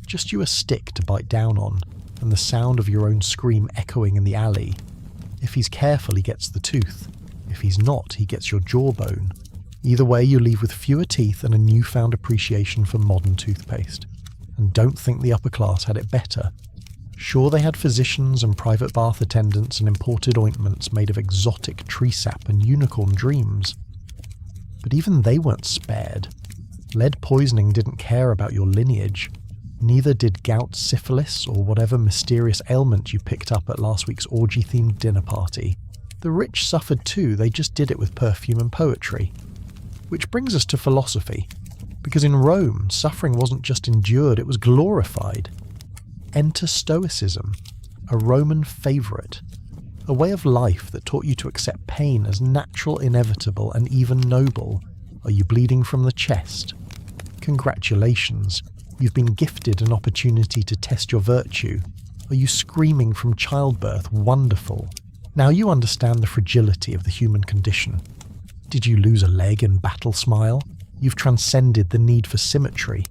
Just you a stick to bite down on, and the sound of your own scream echoing in the alley. If he's careful, he gets the tooth. If he's not, he gets your jawbone. Either way, you leave with fewer teeth and a newfound appreciation for modern toothpaste. And don't think the upper class had it better. Sure, they had physicians and private bath attendants and imported ointments made of exotic tree sap and unicorn dreams. But even they weren't spared. Lead poisoning didn't care about your lineage. Neither did gout, syphilis, or whatever mysterious ailment you picked up at last week's orgy-themed dinner party. The rich suffered too, they just did it with perfume and poetry. Which brings us to philosophy, because in Rome, suffering wasn't just endured, it was glorified. Enter Stoicism, a Roman favourite, a way of life that taught you to accept pain as natural, inevitable, and even noble. Are you bleeding from the chest? Congratulations, you've been gifted an opportunity to test your virtue. Are you screaming from childbirth? Wonderful. Now you understand the fragility of the human condition. Did you lose a leg in battle smile? You've transcended the need for symmetry.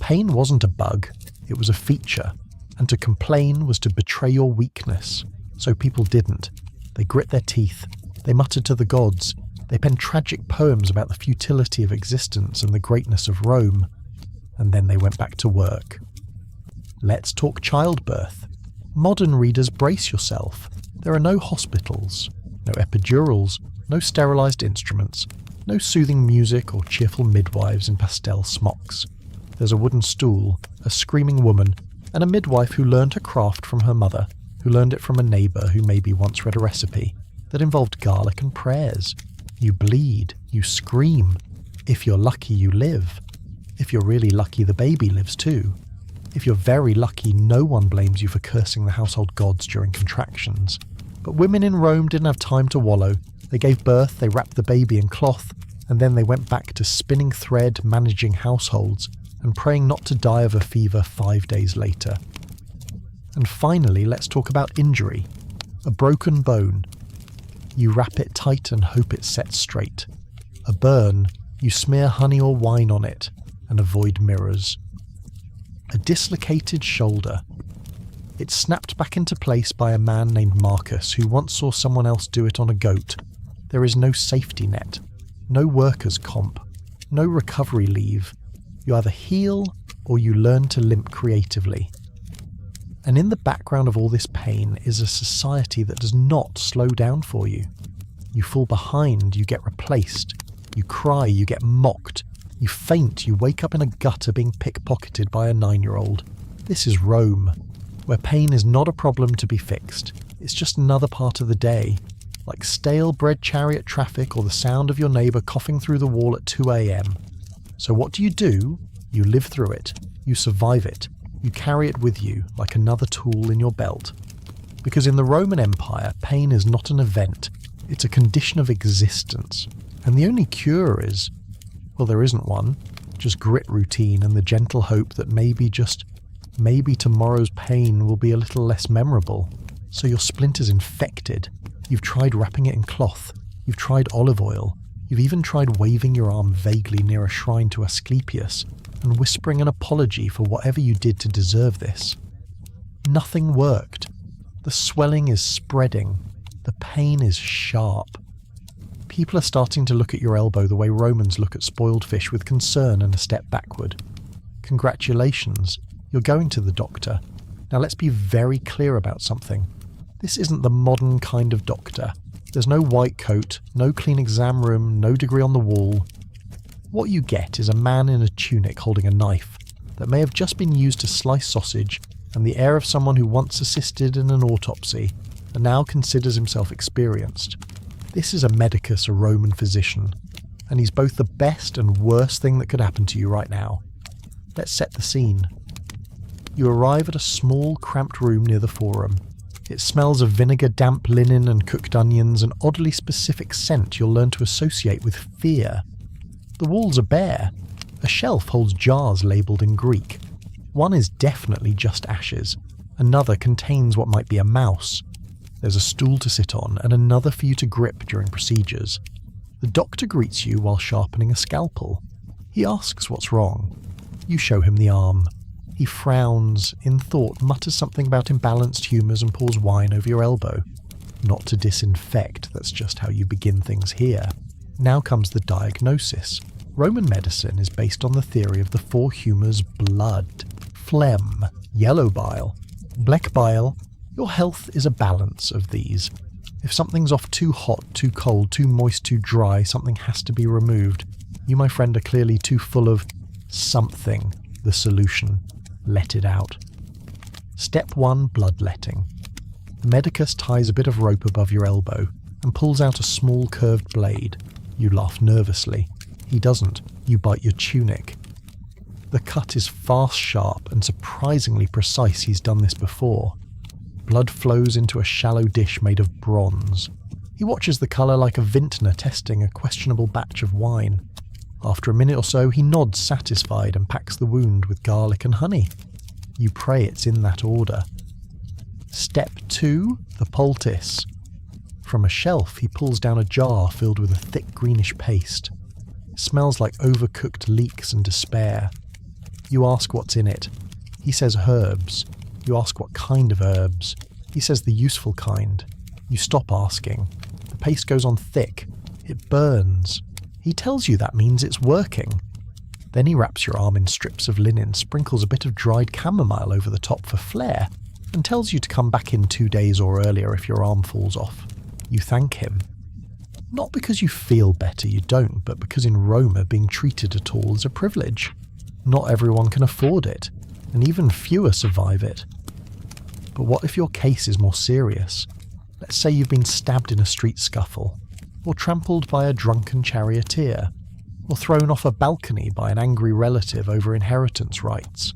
Pain wasn't a bug, it was a feature, and to complain was to betray your weakness. So people didn't. They grit their teeth, they muttered to the gods, they penned tragic poems about the futility of existence and the greatness of Rome, and then they went back to work. Let's talk childbirth. Modern readers, brace yourself. There are no hospitals, no epidurals, no sterilised instruments, no soothing music or cheerful midwives in pastel smocks. There's a wooden stool, a screaming woman, and a midwife who learned her craft from her mother, who learned it from a neighbour who maybe once read a recipe that involved garlic and prayers. You bleed, you scream. If you're lucky, you live. If you're really lucky, the baby lives too. If you're very lucky, no one blames you for cursing the household gods during contractions. But women in Rome didn't have time to wallow. They gave birth, they wrapped the baby in cloth, and then they went back to spinning thread, managing households, and praying not to die of a fever 5 days later. And finally, let's talk about injury. A broken bone. You wrap it tight and hope it sets straight. A burn. You smear honey or wine on it and avoid mirrors. A dislocated shoulder. It's snapped back into place by a man named Marcus who once saw someone else do it on a goat. There is no safety net, no workers' comp, no recovery leave. You either heal or you learn to limp creatively. And in the background of all this pain is a society that does not slow down for you. You fall behind, you get replaced. You cry, you get mocked. You faint, you wake up in a gutter being pickpocketed by a 9-year-old. This is Rome, where pain is not a problem to be fixed. It's just another part of the day, like stale bread chariot traffic or the sound of your neighbour coughing through the wall at 2 a.m. So what do? You live through it. You survive it. You carry it with you like another tool in your belt. Because in the Roman Empire, pain is not an event. It's a condition of existence. And the only cure is, well, there isn't one, just grit routine and the gentle hope that maybe tomorrow's pain will be a little less memorable. So your splint is infected. You've tried wrapping it in cloth. You've tried olive oil. You've even tried waving your arm vaguely near a shrine to Asclepius and whispering an apology for whatever you did to deserve this. Nothing worked. The swelling is spreading. The pain is sharp. People are starting to look at your elbow the way Romans look at spoiled fish, with concern and a step backward. Congratulations, you're going to the doctor. Now let's be very clear about something. This isn't the modern kind of doctor. There's no white coat, no clean exam room, no degree on the wall. What you get is a man in a tunic holding a knife that may have just been used to slice sausage, and the air of someone who once assisted in an autopsy and now considers himself experienced. This is a medicus, a Roman physician, and he's both the best and worst thing that could happen to you right now. Let's set the scene. You arrive at a small, cramped room near the forum. It smells of vinegar, damp linen and cooked onions, an oddly specific scent you'll learn to associate with fear. The walls are bare. A shelf holds jars labelled in Greek. One is definitely just ashes. Another contains what might be a mouse. There's a stool to sit on and another for you to grip during procedures. The doctor greets you while sharpening a scalpel. He asks what's wrong. You show him the arm. He frowns, in thought mutters something about imbalanced humours and pours wine over your elbow. Not to disinfect, that's just how you begin things here. Now comes the diagnosis. Roman medicine is based on the theory of the four humours blood, phlegm, yellow bile, black bile. Your health is a balance of these. If something's off too hot, too cold, too moist, too dry, something has to be removed. You, my friend, are clearly too full of something, the solution. Let it out. Step 1, bloodletting. The medicus ties a bit of rope above your elbow and pulls out a small curved blade. You laugh nervously. He doesn't. You bite your tunic. The cut is fast, sharp, and surprisingly precise. He's done this before. Blood flows into a shallow dish made of bronze. He watches the colour like a vintner testing a questionable batch of wine. After a minute or so, he nods satisfied and packs the wound with garlic and honey. You pray it's in that order. Step 2, the poultice. From a shelf, he pulls down a jar filled with a thick greenish paste. It smells like overcooked leeks and despair. You ask what's in it. He says herbs. You ask what kind of herbs. He says the useful kind. You stop asking. The paste goes on thick. It burns. He tells you that means it's working. Then he wraps your arm in strips of linen, sprinkles a bit of dried chamomile over the top for flair, and tells you to come back in 2 days or earlier if your arm falls off. You thank him. Not because you feel better, you don't, but because in Roma being treated at all is a privilege. Not everyone can afford it, and even fewer survive it. But what if your case is more serious? Let's say you've been stabbed in a street scuffle, or trampled by a drunken charioteer, or thrown off a balcony by an angry relative over inheritance rights.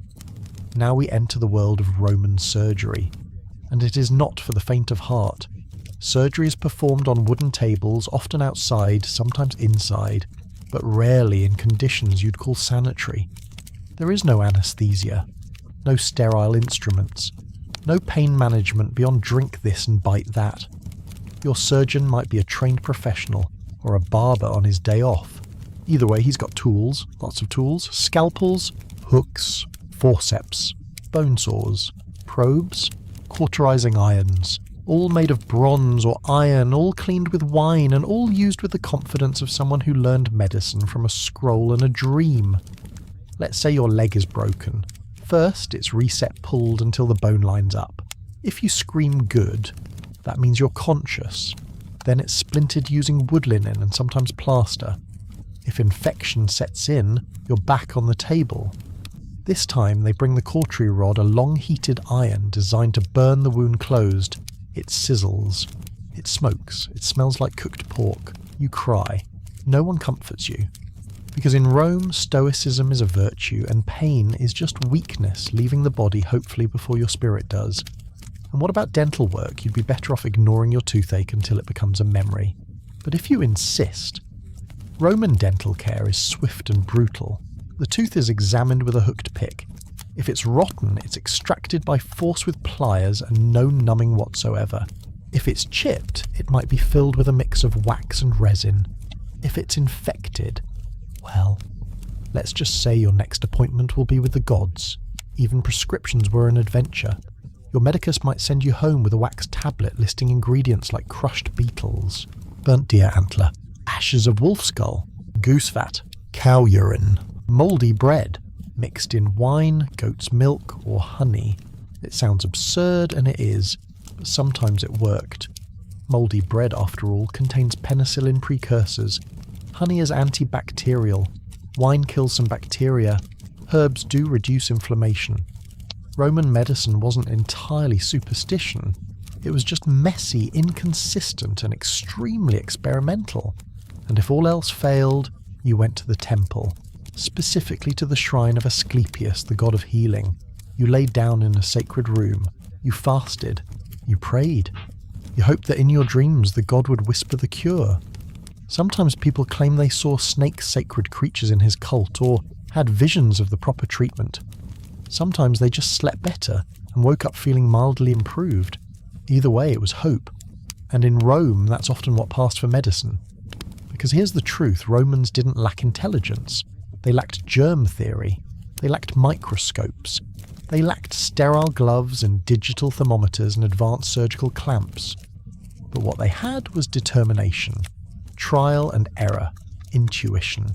Now we enter the world of Roman surgery, and it is not for the faint of heart. Surgery is performed on wooden tables, often outside, sometimes inside, but rarely in conditions you'd call sanitary. There is no anaesthesia, no sterile instruments, no pain management beyond drink this and bite that. Your surgeon might be a trained professional, or a barber on his day off. Either way, he's got tools, lots of tools, scalpels, hooks, forceps, bone saws, probes, cauterizing irons, all made of bronze or iron, all cleaned with wine, and all used with the confidence of someone who learned medicine from a scroll and a dream. Let's say your leg is broken. First, it's reset pulled until the bone lines up. If you scream good, that means you're conscious. Then it's splintered using wood linen and sometimes plaster. If infection sets in, you're back on the table. This time they bring the cautery rod, a long heated iron designed to burn the wound closed. It sizzles. It smokes. It smells like cooked pork. You cry. No one comforts you. Because in Rome, stoicism is a virtue and pain is just weakness leaving the body hopefully before your spirit does. And what about dental work? You'd be better off ignoring your toothache until it becomes a memory. But if you insist, Roman dental care is swift and brutal. The tooth is examined with a hooked pick. If it's rotten, it's extracted by force with pliers and no numbing whatsoever. If it's chipped, it might be filled with a mix of wax and resin. If it's infected, well, let's just say your next appointment will be with the gods. Even prescriptions were an adventure. Your medicus might send you home with a wax tablet listing ingredients like crushed beetles, burnt deer antler, ashes of wolf skull, goose fat, cow urine, mouldy bread, mixed in wine, goat's milk, or honey. It sounds absurd, and it is, but sometimes it worked. Mouldy bread, after all, contains penicillin precursors. Honey is antibacterial. Wine kills some bacteria. Herbs do reduce inflammation. Roman medicine wasn't entirely superstition. It was just messy, inconsistent, and extremely experimental. And if all else failed, You went to the temple, specifically to the shrine of Asclepius, the god of healing. You laid down in a sacred room. You fasted. You prayed. You hoped that in your dreams the god would whisper the cure. Sometimes people claim they saw snake sacred creatures in his cult or had visions of the proper treatment. Sometimes they just slept better and woke up feeling mildly improved. Either way, it was hope. And in Rome, that's often what passed for medicine. Because here's the truth, Romans didn't lack intelligence. They lacked germ theory. They lacked microscopes. They lacked sterile gloves and digital thermometers and advanced surgical clamps. But what they had was determination, trial and error, intuition,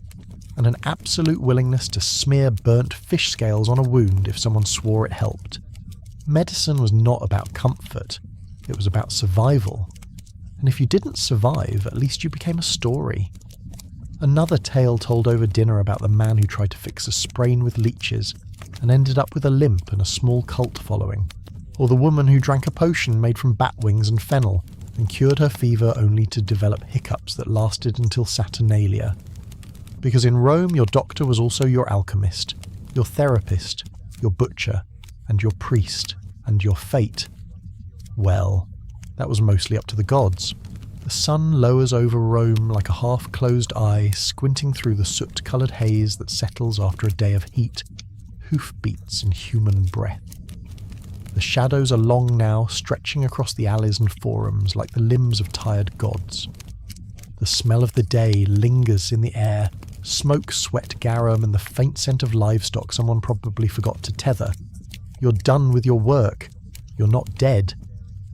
and an absolute willingness to smear burnt fish scales on a wound if someone swore it helped. Medicine was not about comfort. It was about survival. And if you didn't survive, at least you became a story. Another tale told over dinner about the man who tried to fix a sprain with leeches and ended up with a limp and a small cult following. Or the woman who drank a potion made from bat wings and fennel and cured her fever only to develop hiccups that lasted until Saturnalia. Because in Rome, your doctor was also your alchemist, your therapist, your butcher, and your priest, and your fate. Well, that was mostly up to the gods. The sun lowers over Rome like a half-closed eye, squinting through the soot-coloured haze that settles after a day of heat, hoofbeats and human breath. The shadows are long now, stretching across the alleys and forums like the limbs of tired gods. The smell of the day lingers in the air, smoke, sweat, garum, and the faint scent of livestock someone probably forgot to tether. You're done with your work. You're not dead.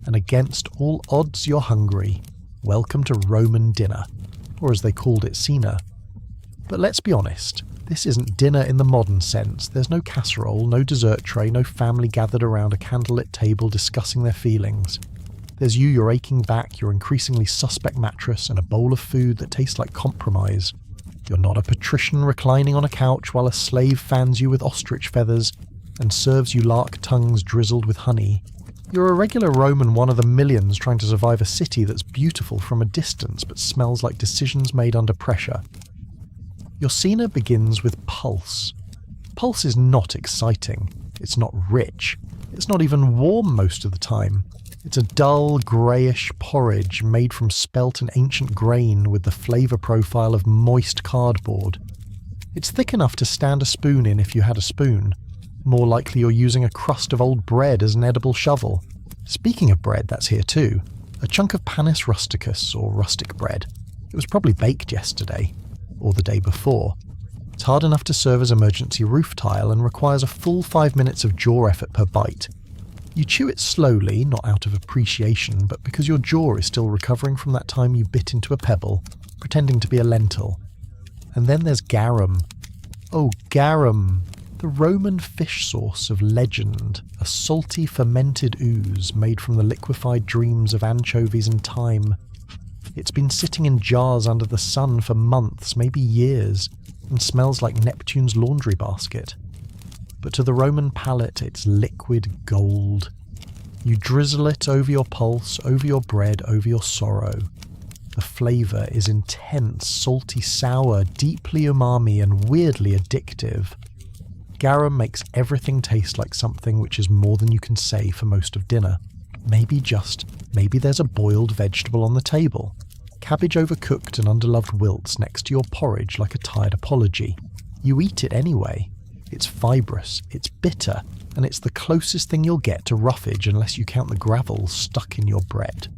And against all odds, you're hungry. Welcome to Roman dinner, or as they called it, cena. But let's be honest, this isn't dinner in the modern sense. There's no casserole, no dessert tray, no family gathered around a candlelit table discussing their feelings. There's you, your aching back, your increasingly suspect mattress, and a bowl of food that tastes like compromise. You're not a patrician reclining on a couch while a slave fans you with ostrich feathers and serves you lark tongues drizzled with honey. You're a regular Roman, one of the millions trying to survive a city that's beautiful from a distance but smells like decisions made under pressure. Your cena begins with pulse. Pulse is not exciting. It's not rich. It's not even warm most of the time. It's a dull, greyish porridge made from spelt and ancient grain with the flavour profile of moist cardboard. It's thick enough to stand a spoon in if you had a spoon. More likely you're using a crust of old bread as an edible shovel. Speaking of bread, that's here too. A chunk of panis rusticus, or rustic bread. It was probably baked yesterday, or the day before. It's hard enough to serve as emergency roof tile and requires a full 5 minutes of jaw effort per bite. You chew it slowly, not out of appreciation, but because your jaw is still recovering from that time you bit into a pebble, pretending to be a lentil. And then there's garum. Oh, garum! The Roman fish sauce of legend, a salty fermented ooze made from the liquefied dreams of anchovies and thyme. It's been sitting in jars under the sun for months, maybe years, and smells like Neptune's laundry basket. But to the Roman palate, it's liquid gold. You drizzle it over your pulse, over your bread, over your sorrow. The flavour is intense, salty, sour, deeply umami, and weirdly addictive. Garum makes everything taste like something which is more than you can say for most of dinner. Maybe there's a boiled vegetable on the table. Cabbage overcooked and underloved wilts next to your porridge like a tired apology. You eat it anyway. It's fibrous, it's bitter, and it's the closest thing you'll get to roughage unless you count the gravel stuck in your bread.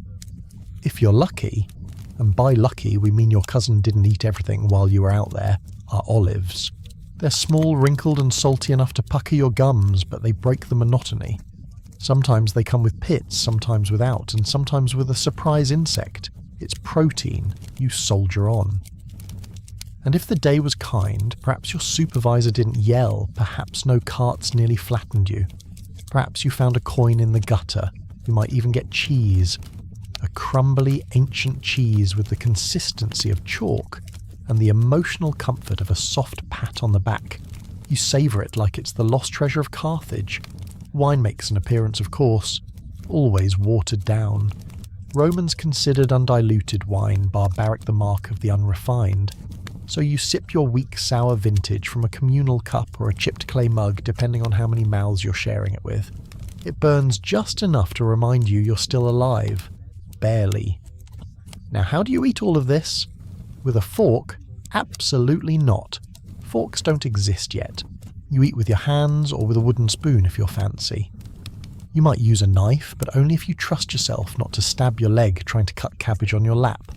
If you're lucky, and by lucky we mean your cousin didn't eat everything while you were out there, are olives. They're small, wrinkled and salty enough to pucker your gums, but they break the monotony. Sometimes they come with pits, sometimes without, and sometimes with a surprise insect. It's protein. You soldier on. And if the day was kind, perhaps your supervisor didn't yell, perhaps no carts nearly flattened you. Perhaps you found a coin in the gutter. You might even get cheese. A crumbly, ancient cheese with the consistency of chalk and the emotional comfort of a soft pat on the back. You savour it like it's the lost treasure of Carthage. Wine makes an appearance, of course, always watered down. Romans considered undiluted wine barbaric, the mark of the unrefined. So you sip your weak sour vintage from a communal cup or a chipped clay mug, depending on how many mouths you're sharing it with. It burns just enough to remind you you're still alive. Barely. Now, how do you eat all of this? With a fork? Absolutely not. Forks don't exist yet. You eat with your hands or with a wooden spoon if you're fancy. You might use a knife, but only if you trust yourself not to stab your leg trying to cut cabbage on your lap.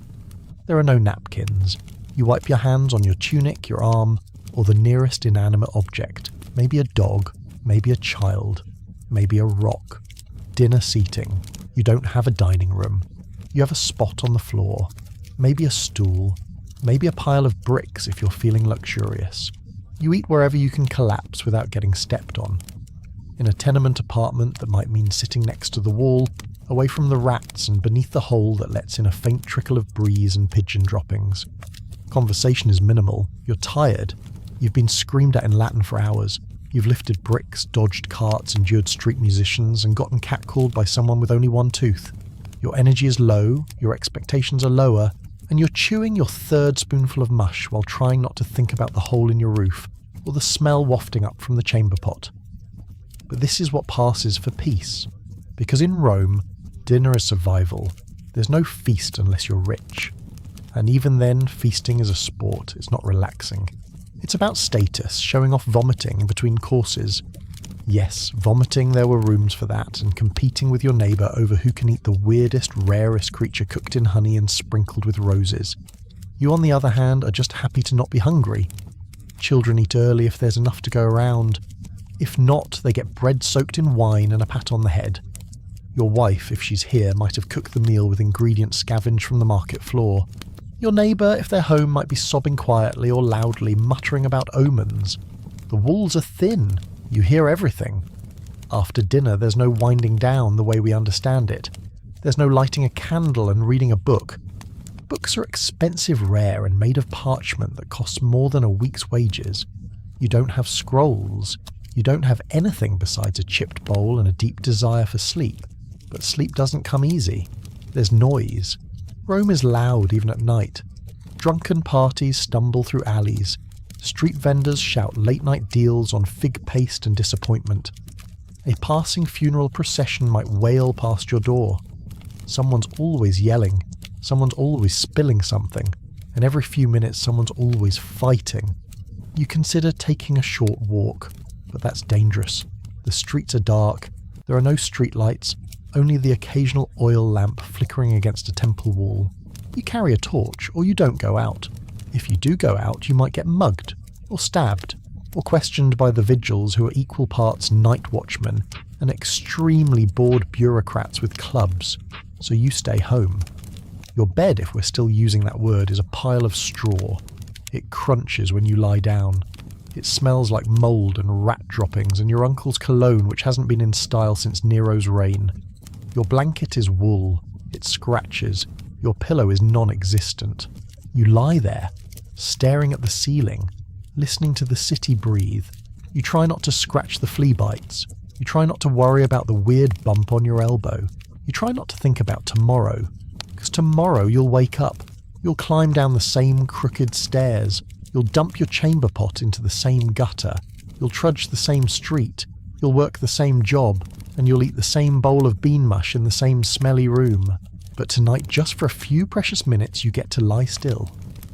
There are no napkins. You wipe your hands on your tunic, your arm, or the nearest inanimate object. Maybe a dog, maybe a child, maybe a rock. Dinner seating. You don't have a dining room. You have a spot on the floor. Maybe a stool. Maybe a pile of bricks if you're feeling luxurious. You eat wherever you can collapse without getting stepped on. In a tenement apartment, that might mean sitting next to the wall, away from the rats and beneath the hole that lets in a faint trickle of breeze and pigeon droppings. Conversation is minimal. You're tired. You've been screamed at in Latin for hours. You've lifted bricks, dodged carts, endured street musicians, and gotten catcalled by someone with only one tooth. Your energy is low, your expectations are lower, and you're chewing your third spoonful of mush while trying not to think about the hole in your roof or the smell wafting up from the chamber pot. But this is what passes for peace. Because in Rome, dinner is survival. There's no feast unless you're rich. And even then, feasting is a sport, it's not relaxing. It's about status, showing off vomiting in between courses. Yes, vomiting, there were rooms for that, and competing with your neighbour over who can eat the weirdest, rarest creature cooked in honey and sprinkled with roses. You, on the other hand, are just happy to not be hungry. Children eat early if there's enough to go around. If not, they get bread soaked in wine and a pat on the head. Your wife, if she's here, might have cooked the meal with ingredients scavenged from the market floor. Your neighbour, if they're home, might be sobbing quietly or loudly, muttering about omens. The walls are thin. You hear everything. After dinner, there's no winding down the way we understand it. There's no lighting a candle and reading a book. Books are expensive, rare, and made of parchment that costs more than a week's wages. You don't have scrolls. You don't have anything besides a chipped bowl and a deep desire for sleep. But sleep doesn't come easy. There's noise. Rome is loud even at night. Drunken parties stumble through alleys. Street vendors shout late-night deals on fig paste and disappointment. A passing funeral procession might wail past your door. Someone's always yelling. Someone's always spilling something. And every few minutes someone's always fighting. You consider taking a short walk, but that's dangerous. The streets are dark. There are no streetlights, only the occasional oil lamp flickering against a temple wall. You carry a torch, or you don't go out. If you do go out, you might get mugged, or stabbed, or questioned by the vigils who are equal parts night watchmen and extremely bored bureaucrats with clubs, so you stay home. Your bed, if we're still using that word, is a pile of straw. It crunches when you lie down. It smells like mould and rat droppings and your uncle's cologne, which hasn't been in style since Nero's reign. Your blanket is wool. It scratches. Your pillow is non-existent. You lie there, staring at the ceiling, listening to the city breathe. You try not to scratch the flea bites. You try not to worry about the weird bump on your elbow. You try not to think about tomorrow, because tomorrow you'll wake up. You'll climb down the same crooked stairs. You'll dump your chamber pot into the same gutter. You'll trudge the same street. You'll work the same job, and you'll eat the same bowl of bean mush in the same smelly room. But tonight, just for a few precious minutes, you get to lie still.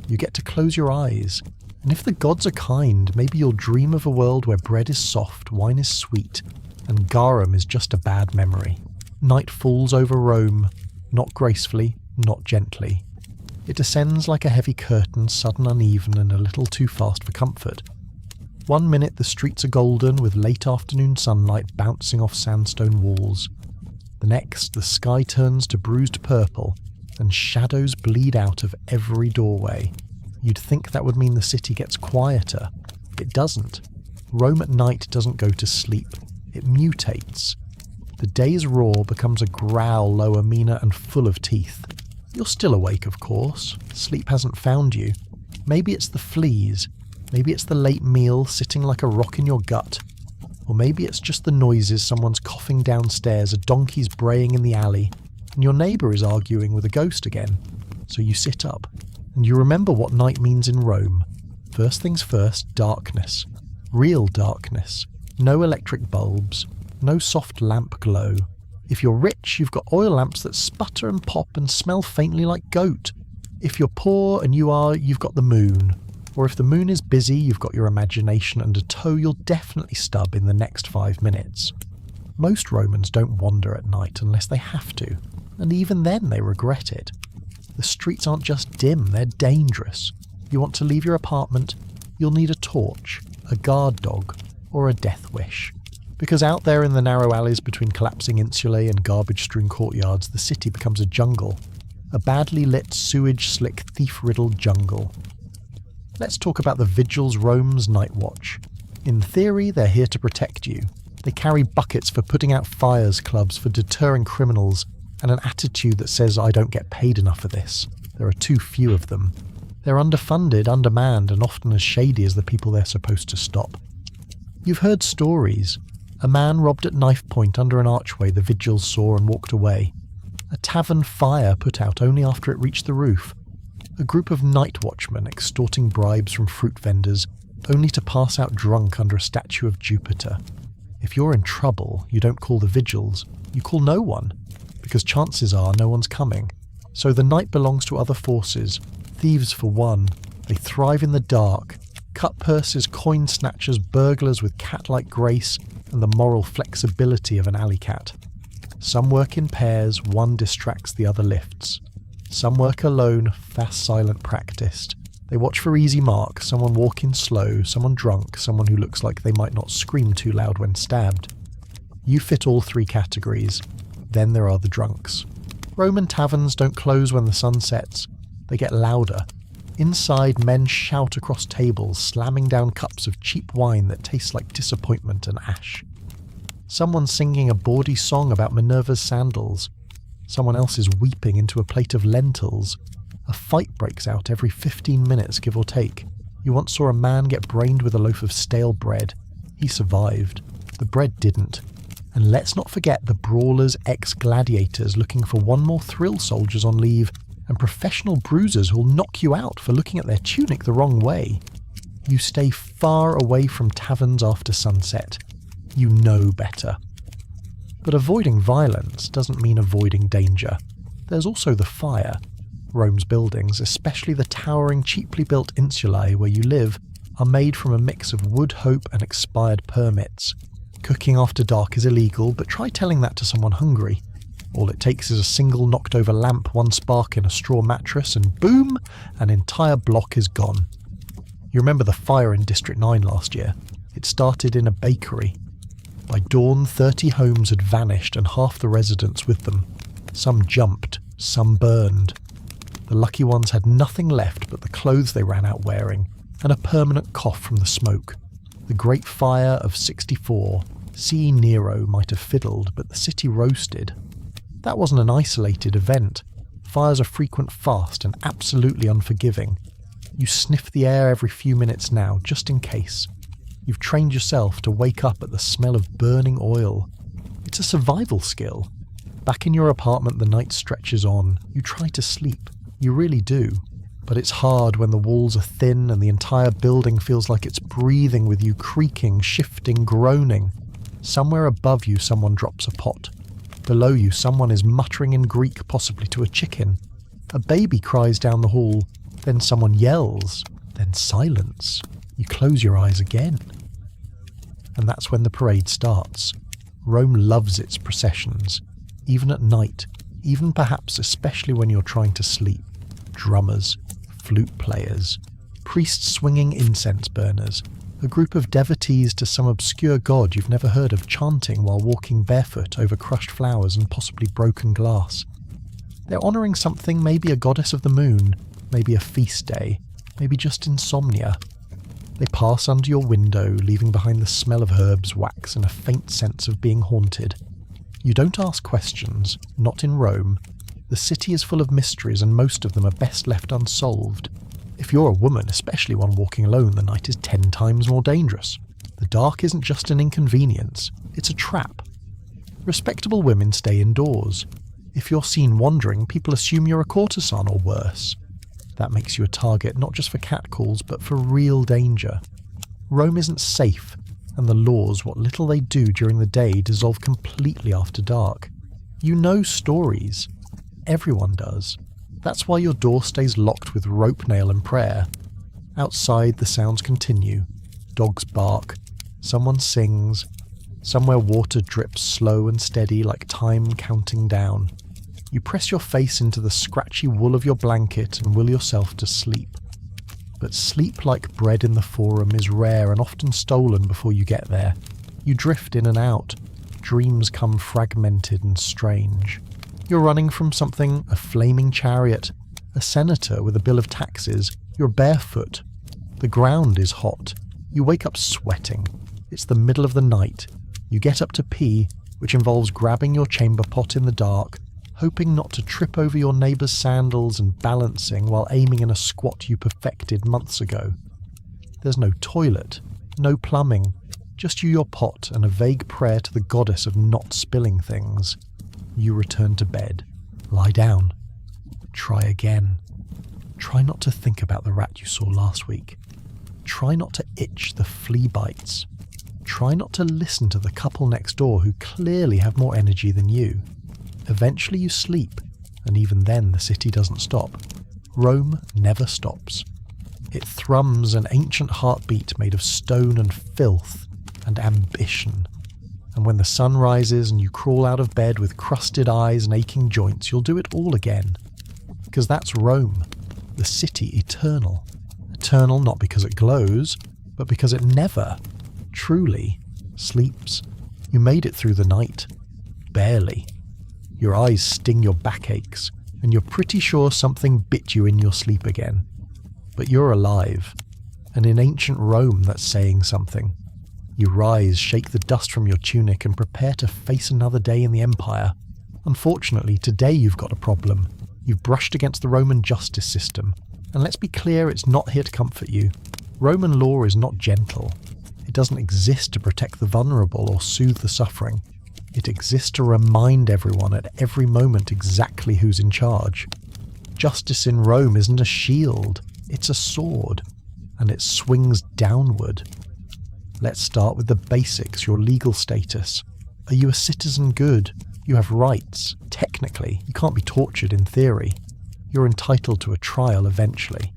You get to close your eyes. And if the gods are kind, maybe you'll dream of a world where bread is soft, wine is sweet, and garum is just a bad memory. Night falls over Rome, not gracefully, not gently. It descends like a heavy curtain, sudden, uneven, and a little too fast for comfort. 1 minute the streets are golden with late afternoon sunlight bouncing off sandstone walls. The next, the sky turns to bruised purple, and shadows bleed out of every doorway. You'd think that would mean the city gets quieter. It doesn't. Rome at night doesn't go to sleep. It mutates. The day's roar becomes a growl lower, meaner, and full of teeth. You're still awake, of course. Sleep hasn't found you. Maybe it's the fleas. Maybe it's the late meal sitting like a rock in your gut. Or maybe it's just the noises someone's coughing downstairs, a donkey's braying in the alley, and your neighbour is arguing with a ghost again. So you sit up, and you remember what night means in Rome. First things first, darkness. Real darkness. No electric bulbs. No soft lamp glow. If you're rich, you've got oil lamps that sputter and pop and smell faintly like goat. If you're poor, and you've got the moon. Or if the moon is busy, you've got your imagination and a toe you'll definitely stub in the next 5 minutes. Most Romans don't wander at night unless they have to, and even then they regret it. The streets aren't just dim, they're dangerous. You want to leave your apartment, you'll need a torch, a guard dog, or a death wish. Because out there in the narrow alleys between collapsing insulae and garbage-strewn courtyards, the city becomes a jungle. A badly lit, sewage-slick, thief-riddled jungle. Let's talk about the vigils Rome's night watch. In theory, they're here to protect you. They carry buckets for putting out fires, clubs for deterring criminals, and an attitude that says, I don't get paid enough for this. There are too few of them. They're underfunded, undermanned, and often as shady as the people they're supposed to stop. You've heard stories. A man robbed at knife point under an archway the vigils saw and walked away. A tavern fire put out only after it reached the roof. A group of night watchmen extorting bribes from fruit vendors, only to pass out drunk under a statue of Jupiter. If you're in trouble, you don't call the vigils, you call no one, because chances are no one's coming. So the night belongs to other forces. Thieves for one, they thrive in the dark. Cut purses, coin snatchers, burglars with cat-like grace and the moral flexibility of an alley cat. Some work in pairs, one distracts, the other lifts. Some work alone, fast, silent, practiced. They watch for easy mark, someone walking slow, someone drunk, someone who looks like they might not scream too loud when stabbed. You fit all three categories. Then there are the drunks. Roman taverns don't close when the sun sets. They get louder. Inside, men shout across tables, slamming down cups of cheap wine that tastes like disappointment and ash. Someone singing a bawdy song about Minerva's sandals. Someone else is weeping into a plate of lentils. A fight breaks out every 15 minutes, give or take. You once saw a man get brained with a loaf of stale bread. He survived. The bread didn't. And let's not forget the brawlers, ex-gladiators looking for one more thrill soldiers on leave, and professional bruisers who'll knock you out for looking at their tunic the wrong way. You stay far away from taverns after sunset. You know better. But avoiding violence doesn't mean avoiding danger. There's also the fire. Rome's buildings, especially the towering, cheaply built insulae where you live, are made from a mix of wood hope and expired permits. Cooking after dark is illegal, but try telling that to someone hungry. All it takes is a single knocked over lamp, one spark in a straw mattress, and boom, an entire block is gone. You remember the fire in District 9 last year? It started in a bakery. By dawn, 30 homes had vanished and half the residents with them. Some jumped, some burned. The lucky ones had nothing left but the clothes they ran out wearing, and a permanent cough from the smoke. The Great Fire of 64. C. Nero might have fiddled, but the city roasted. That wasn't an isolated event. Fires are frequent, fast, and absolutely unforgiving. You sniff the air every few minutes now, just in case. You've trained yourself to wake up at the smell of burning oil. It's a survival skill. Back in your apartment, the night stretches on. You try to sleep. You really do. But it's hard when the walls are thin and the entire building feels like it's breathing with you, creaking, shifting, groaning. Somewhere above you, someone drops a pot. Below you, someone is muttering in Greek, possibly to a chicken. A baby cries down the hall. Then someone yells. Then silence. You close your eyes again. And that's when the parade starts. Rome loves its processions. Even at night. Even perhaps especially when you're trying to sleep. Drummers. Flute players. Priests swinging incense burners. A group of devotees to some obscure god you've never heard of chanting while walking barefoot over crushed flowers and possibly broken glass. They're honouring something, maybe a goddess of the moon, maybe a feast day, maybe just insomnia. They pass under your window, leaving behind the smell of herbs, wax, and a faint sense of being haunted. You don't ask questions, not in Rome. The city is full of mysteries, and most of them are best left unsolved. If you're a woman, especially one walking alone, the night is 10 times more dangerous. The dark isn't just an inconvenience, it's a trap. Respectable women stay indoors. If you're seen wandering, people assume you're a courtesan or worse. That makes you a target not just for catcalls, but for real danger. Rome isn't safe, and the laws, what little they do during the day, dissolve completely after dark. You know stories. Everyone does. That's why your door stays locked with rope nail and prayer. Outside, the sounds continue. Dogs bark. Someone sings. Somewhere water drips slow and steady like time counting down. You press your face into the scratchy wool of your blanket and will yourself to sleep. But sleep like bread in the forum is rare and often stolen before you get there. You drift in and out. Dreams come fragmented and strange. You're running from something, a flaming chariot, a senator with a bill of taxes. You're barefoot. The ground is hot. You wake up sweating. It's the middle of the night. You get up to pee, which involves grabbing your chamber pot in the dark, hoping not to trip over your neighbour's sandals and balancing while aiming in a squat you perfected months ago. There's no toilet, no plumbing, just you, your pot, and a vague prayer to the goddess of not spilling things. You return to bed. Lie down. Try again. Try not to think about the rat you saw last week. Try not to itch the flea bites. Try not to listen to the couple next door who clearly have more energy than you. Eventually you sleep, and even then the city doesn't stop. Rome never stops. It thrums an ancient heartbeat made of stone and filth and ambition. And when the sun rises and you crawl out of bed with crusted eyes and aching joints, you'll do it all again. Because that's Rome, the city eternal. Eternal not because it glows, but because it never, truly, sleeps. You made it through the night. Barely. Your eyes sting your backaches, and you're pretty sure something bit you in your sleep again. But you're alive, and in ancient Rome that's saying something. You rise, shake the dust from your tunic, and prepare to face another day in the empire. Unfortunately, today you've got a problem. You've brushed against the Roman justice system, and let's be clear, it's not here to comfort you. Roman law is not gentle. It doesn't exist to protect the vulnerable or soothe the suffering. It exists to remind everyone at every moment exactly who's in charge. Justice in Rome isn't a shield, it's a sword, and it swings downward. Let's start with the basics, your legal status. Are you a citizen good? You have rights. Technically, you can't be tortured in theory. You're entitled to a trial eventually.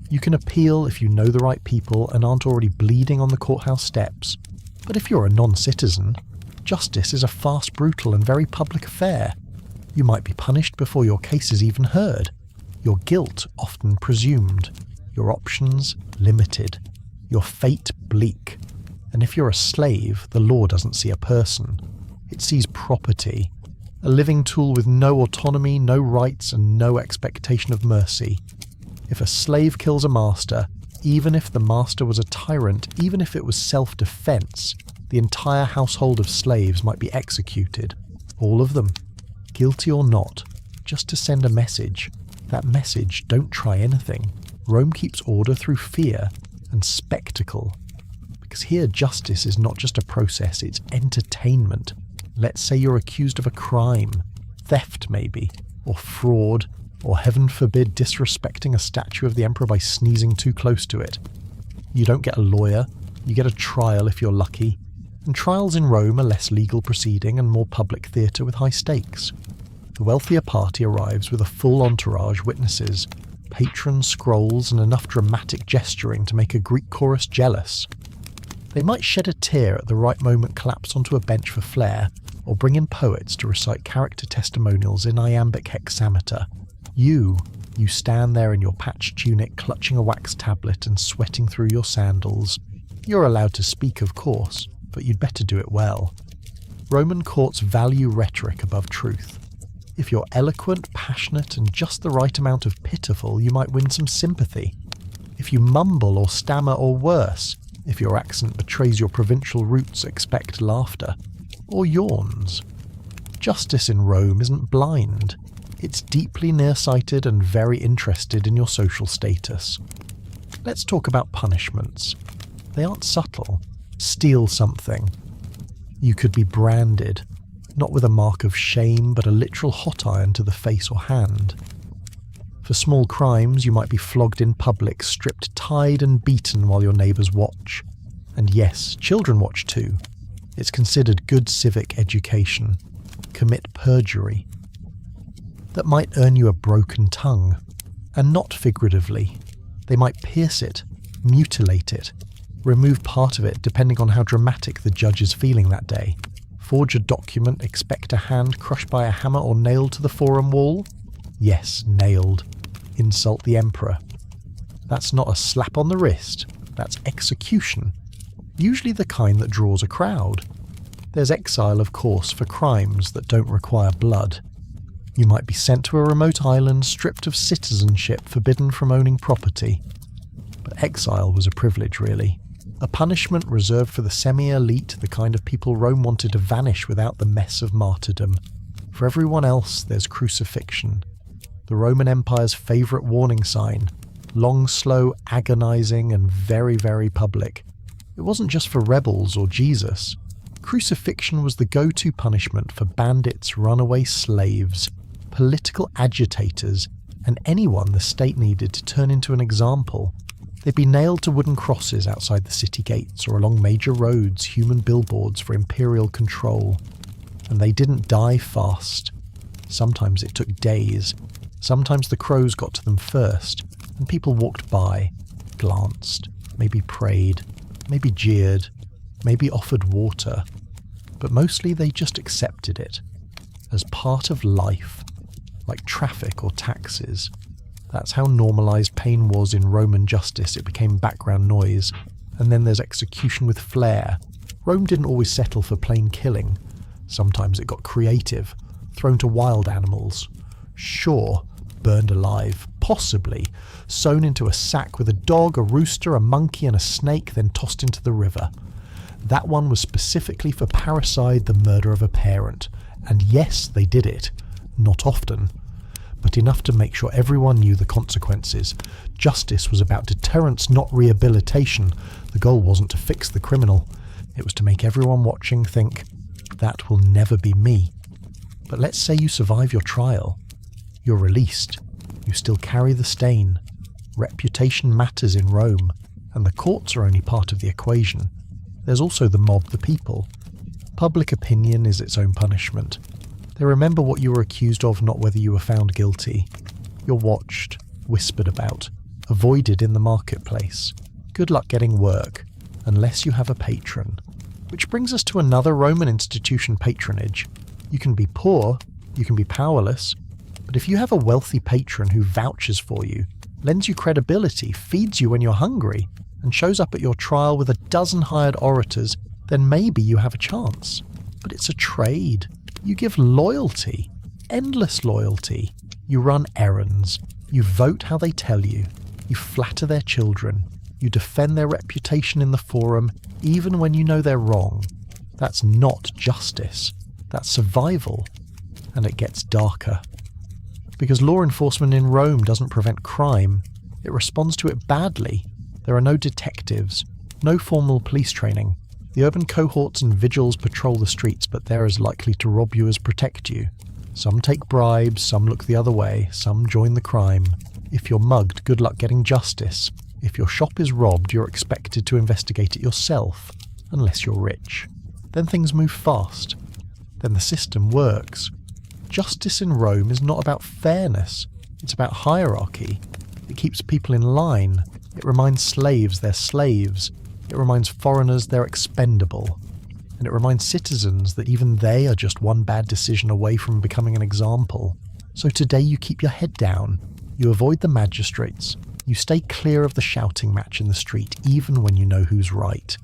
You can appeal if you know the right people and aren't already bleeding on the courthouse steps. But if you're a non-citizen, justice is a fast, brutal and very public affair. You might be punished before your case is even heard. Your guilt often presumed. Your options limited. Your fate bleak. And if you're a slave, the law doesn't see a person. It sees property. A living tool with no autonomy, no rights, and no expectation of mercy. If a slave kills a master, even if the master was a tyrant, even if it was self-defense, the entire household of slaves might be executed. All of them. Guilty or not. Just to send a message. That message, don't try anything. Rome keeps order through fear and spectacle. Because here justice is not just a process, it's entertainment. Let's say you're accused of a crime, theft maybe, or fraud, or heaven forbid disrespecting a statue of the emperor by sneezing too close to it. You don't get a lawyer, you get a trial if you're lucky, and trials in Rome are less legal proceeding and more public theatre with high stakes. The wealthier party arrives with a full entourage witnesses, patrons, scrolls, and enough dramatic gesturing to make a Greek chorus jealous. They might shed a tear at the right moment, collapse onto a bench for flair, or bring in poets to recite character testimonials in iambic hexameter. You stand there in your patched tunic, clutching a wax tablet and sweating through your sandals. You're allowed to speak, of course, but you'd better do it well. Roman courts value rhetoric above truth. If you're eloquent, passionate, and just the right amount of pitiful, you might win some sympathy. If you mumble or stammer, or worse, if your accent betrays your provincial roots, expect laughter. Or yawns. Justice in Rome isn't blind. It's deeply nearsighted and very interested in your social status. Let's talk about punishments. They aren't subtle. Steal something. You could be branded, not with a mark of shame, but a literal hot iron to the face or hand. For small crimes, you might be flogged in public, stripped, tied and beaten while your neighbours watch. And yes, children watch too. It's considered good civic education. Commit perjury. That might earn you a broken tongue. And not figuratively. They might pierce it, mutilate it, remove part of it depending on how dramatic the judge is feeling that day. Forge a document, expect a hand crushed by a hammer or nailed to the forum wall? Yes, nailed. Insult the emperor. That's not a slap on the wrist, that's execution. Usually the kind that draws a crowd. There's exile, of course, for crimes that don't require blood. You might be sent to a remote island, stripped of citizenship, forbidden from owning property. But exile was a privilege, really. A punishment reserved for the semi-elite, the kind of people Rome wanted to vanish without the mess of martyrdom. For everyone else, there's crucifixion. The Roman Empire's favourite warning sign. Long, slow, agonising, and very, very public. It wasn't just for rebels or Jesus. Crucifixion was the go-to punishment for bandits, runaway slaves, political agitators, and anyone the state needed to turn into an example. They'd be nailed to wooden crosses outside the city gates or along major roads, human billboards for imperial control. And they didn't die fast. Sometimes it took days. Sometimes the crows got to them first, and people walked by, glanced, maybe prayed, maybe jeered, maybe offered water. But mostly they just accepted it, as part of life, like traffic or taxes. That's how normalised pain was in Roman justice. It became background noise. And then there's execution with flair. Rome didn't always settle for plain killing. Sometimes it got creative, thrown to wild animals. Sure, burned alive, possibly, sewn into a sack with a dog, a rooster, a monkey and a snake, then tossed into the river. That one was specifically for parricide, the murder of a parent. And yes, they did it. Not often. But enough to make sure everyone knew the consequences. Justice was about deterrence, not rehabilitation. The goal wasn't to fix the criminal. It was to make everyone watching think, that will never be me. But let's say you survive your trial. You're released. You still carry the stain. Reputation matters in Rome, and the courts are only part of the equation. There's also the mob, the people. Public opinion is its own punishment. They remember what you were accused of, not whether you were found guilty. You're watched, whispered about, avoided in the marketplace. Good luck getting work, unless you have a patron. Which brings us to another Roman institution, patronage. You can be poor, you can be powerless, but if you have a wealthy patron who vouches for you, lends you credibility, feeds you when you're hungry, and shows up at your trial with a dozen hired orators, then maybe you have a chance. But it's a trade. You give loyalty, endless loyalty. You run errands. You vote how they tell you. You flatter their children. You defend their reputation in the forum, even when you know they're wrong. That's not justice. That's survival. And it gets darker. Because law enforcement in Rome doesn't prevent crime. It responds to it badly. There are no detectives, no formal police training. The urban cohorts and vigils patrol the streets, but they're as likely to rob you as protect you. Some take bribes, some look the other way, some join the crime. If you're mugged, good luck getting justice. If your shop is robbed, you're expected to investigate it yourself, unless you're rich. Then things move fast. Then the system works. Justice in Rome is not about fairness. It's about hierarchy. It keeps people in line. It reminds slaves they're slaves. It reminds foreigners they're expendable. And it reminds citizens that even they are just one bad decision away from becoming an example. So today you keep your head down. You avoid the magistrates. You stay clear of the shouting match in the street, even when you know who's right.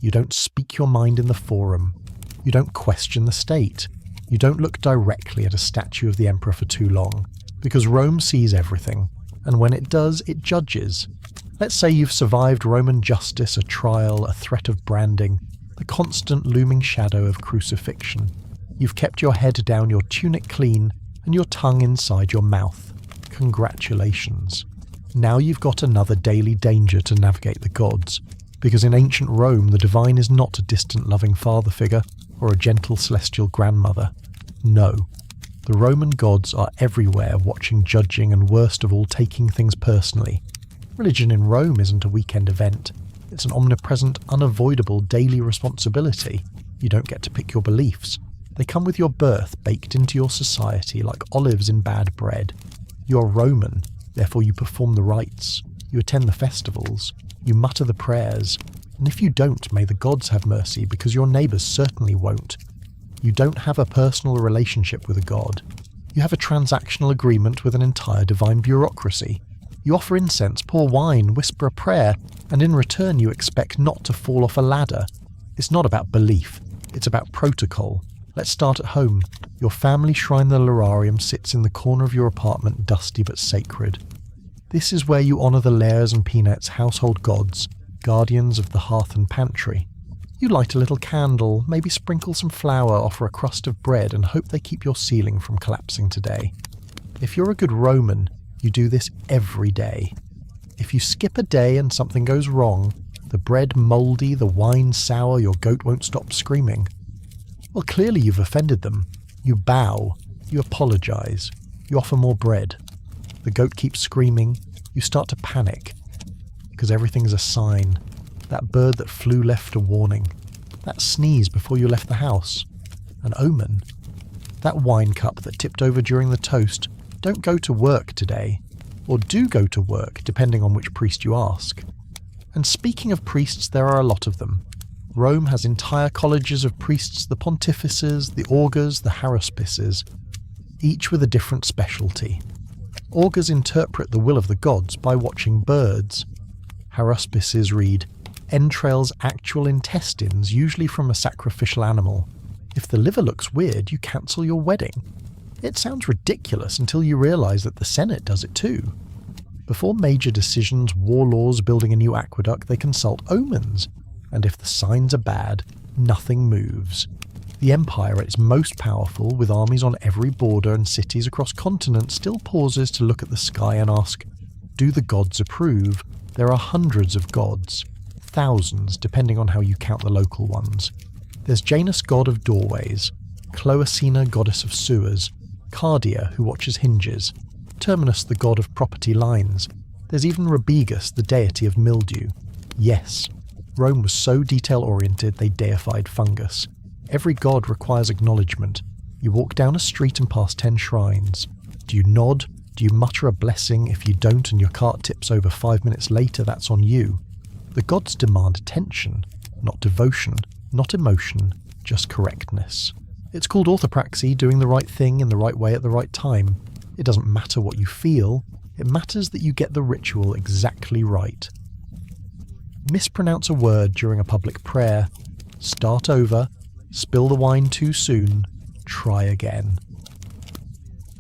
You don't speak your mind in the forum. You don't question the state. You don't look directly at a statue of the emperor for too long. Because Rome sees everything. And when it does, it judges. Let's say you've survived Roman justice, a trial, a threat of branding, the constant looming shadow of crucifixion. You've kept your head down, your tunic clean, and your tongue inside your mouth. Congratulations. Now you've got another daily danger to navigate the gods, because in ancient Rome the divine is not a distant loving father figure or a gentle celestial grandmother. No, The Roman gods are everywhere, watching, judging, and worst of all, taking things personally. Religion in Rome isn't a weekend event. It's an omnipresent, unavoidable daily responsibility. You don't get to pick your beliefs. They come with your birth, baked into your society like olives in bad bread. You're Roman, therefore you perform the rites. You attend the festivals. You mutter the prayers. And if you don't, may the gods have mercy, because your neighbours certainly won't. You don't have a personal relationship with a god. You have a transactional agreement with an entire divine bureaucracy. You offer incense, pour wine, whisper a prayer, and in return you expect not to fall off a ladder. It's not about belief, it's about protocol. Let's start at home. Your family shrine, the lararium, sits in the corner of your apartment, dusty but sacred. This is where you honour the Lares and Peanuts, household gods, guardians of the hearth and pantry. You light a little candle, maybe sprinkle some flour, offer a crust of bread, and hope they keep your ceiling from collapsing today. If you're a good Roman, you do this every day. If you skip a day and something goes wrong, the bread mouldy, the wine sour, your goat won't stop screaming. Well, clearly you've offended them. You bow, you apologise, you offer more bread. The goat keeps screaming, you start to panic, because everything's a sign. That bird that flew left a warning. That sneeze before you left the house. An omen. That wine cup that tipped over during the toast. Don't go to work today. Or do go to work, depending on which priest you ask. And speaking of priests, there are a lot of them. Rome has entire colleges of priests, the pontifices, the augurs, the haruspices, each with a different specialty. Augurs interpret the will of the gods by watching birds. Haruspices read entrails actual intestines, usually from a sacrificial animal. If the liver looks weird, you cancel your wedding. It sounds ridiculous until you realise that the Senate does it too. Before major decisions, war laws, building a new aqueduct, they consult omens. And if the signs are bad, nothing moves. The empire at its most powerful, with armies on every border and cities across continents, still pauses to look at the sky and ask, do the gods approve? There are hundreds of gods. Thousands, depending on how you count the local ones. There's Janus, god of doorways, Cloacina, goddess of sewers, Cardia, who watches hinges, Terminus, the god of property lines. There's even Rebigus, the deity of mildew. Yes, Rome was so detail-oriented they deified fungus. Every god requires acknowledgement. You walk down a street and pass 10 shrines. Do you nod? Do you mutter a blessing? If you don't and your cart tips over 5 minutes later, that's on you. The gods demand attention, not devotion, not emotion, just correctness. It's called orthopraxy, doing the right thing in the right way at the right time. It doesn't matter what you feel, it matters that you get the ritual exactly right. Mispronounce a word during a public prayer. Start over. Spill the wine too soon. Try again.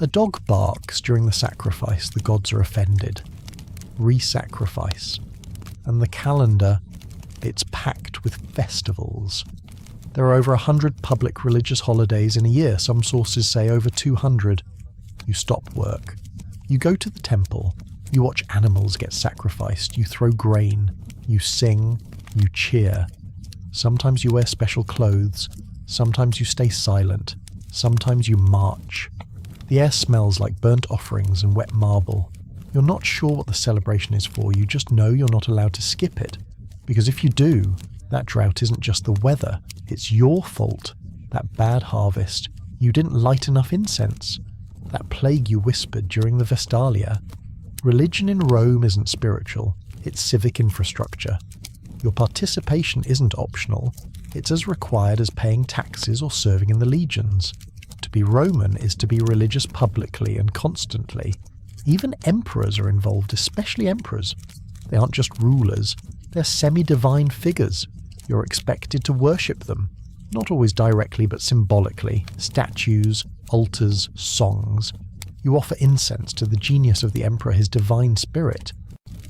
A dog barks during the sacrifice, the gods are offended. Re-sacrifice. And the calendar, it's packed with festivals. There are over 100 public religious holidays in a year, some sources say over 200. You stop work. You go to the temple. You watch animals get sacrificed. You throw grain. You sing. You cheer. Sometimes you wear special clothes. Sometimes you stay silent. Sometimes you march. The air smells like burnt offerings and wet marble. You're not sure what the celebration is for, you just know you're not allowed to skip it. Because if you do, that drought isn't just the weather, it's your fault. That bad harvest, you didn't light enough incense. That plague you whispered during the Vestalia. Religion in Rome isn't spiritual, it's civic infrastructure. Your participation isn't optional, it's as required as paying taxes or serving in the legions. To be Roman is to be religious publicly and constantly. Even emperors are involved, especially emperors. They aren't just rulers, they're semi-divine figures. You're expected to worship them. Not always directly, but symbolically. Statues, altars, songs. You offer incense to the genius of the emperor, his divine spirit.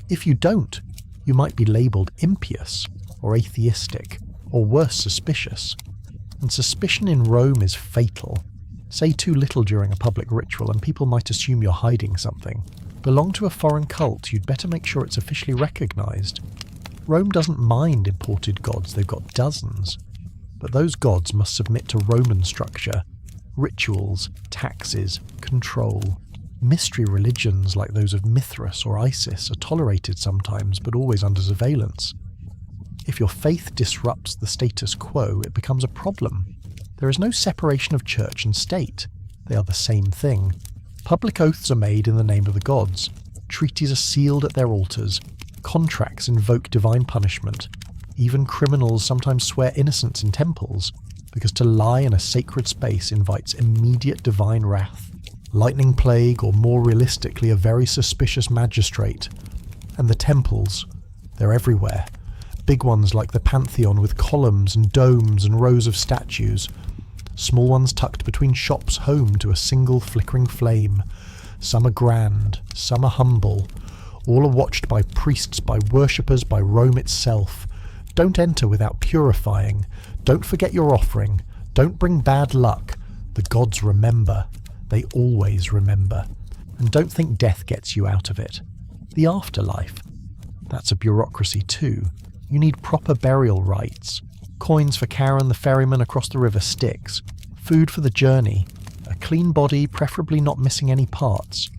If you don't, you might be labelled impious, or atheistic, or worse, suspicious. And suspicion in Rome is fatal. Say too little during a public ritual and people might assume you're hiding something. Belong to a foreign cult, you'd better make sure it's officially recognised. Rome doesn't mind imported gods, they've got dozens. But those gods must submit to Roman structure. Rituals, taxes, control. Mystery religions like those of Mithras or Isis are tolerated sometimes, but always under surveillance. If your faith disrupts the status quo, it becomes a problem. There is no separation of church and state. They are the same thing. Public oaths are made in the name of the gods. Treaties are sealed at their altars. Contracts invoke divine punishment. Even criminals sometimes swear innocence in temples, because to lie in a sacred space invites immediate divine wrath. Lightning plague, or more realistically, a very suspicious magistrate. And the temples, they're everywhere. Big ones like the Pantheon with columns and domes and rows of statues. Small ones tucked between shops home to a single flickering flame. Some are grand, some are humble. All are watched by priests, by worshippers, by Rome itself. Don't enter without purifying. Don't forget your offering. Don't bring bad luck. The gods remember. They always remember. And don't think death gets you out of it. The afterlife. That's a bureaucracy too. You need proper burial rites. Coins for Karen the ferryman across the river Styx. Food for the journey. A clean body, preferably not missing any parts.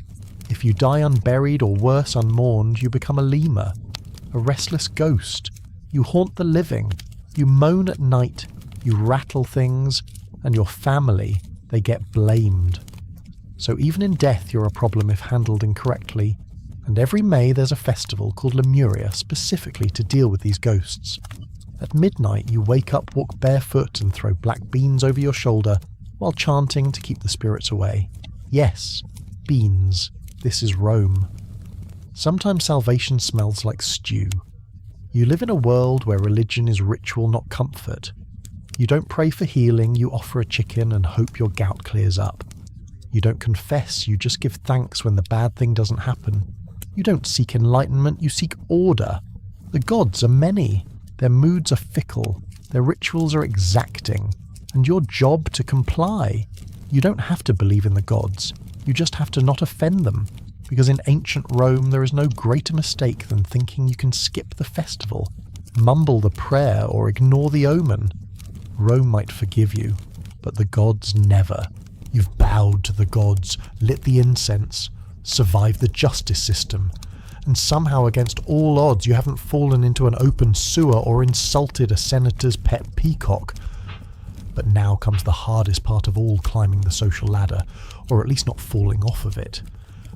If you die unburied or worse, unmourned, you become a lemur. A restless ghost. You haunt the living. You moan at night. You rattle things. And your family, they get blamed. So even in death you're a problem if handled incorrectly. And every May there's a festival called Lemuria specifically to deal with these ghosts. At midnight you wake up, walk barefoot and throw black beans over your shoulder while chanting to keep the spirits away. Yes, beans. This is Rome. Sometimes salvation smells like stew. You live in a world where religion is ritual, not comfort. You don't pray for healing, you offer a chicken and hope your gout clears up. You don't confess, you just give thanks when the bad thing doesn't happen. You don't seek enlightenment, you seek order. The gods are many. Their moods are fickle. Their rituals are exacting. And your job to comply. You don't have to believe in the gods. You just have to not offend them. Because in ancient Rome there is no greater mistake than thinking you can skip the festival, mumble the prayer or ignore the omen. Rome might forgive you, but the gods never. You've bowed to the gods, lit the incense, survived the justice system, and somehow against all odds you haven't fallen into an open sewer or insulted a senator's pet peacock. But now comes the hardest part of all climbing the social ladder, or at least not falling off of it.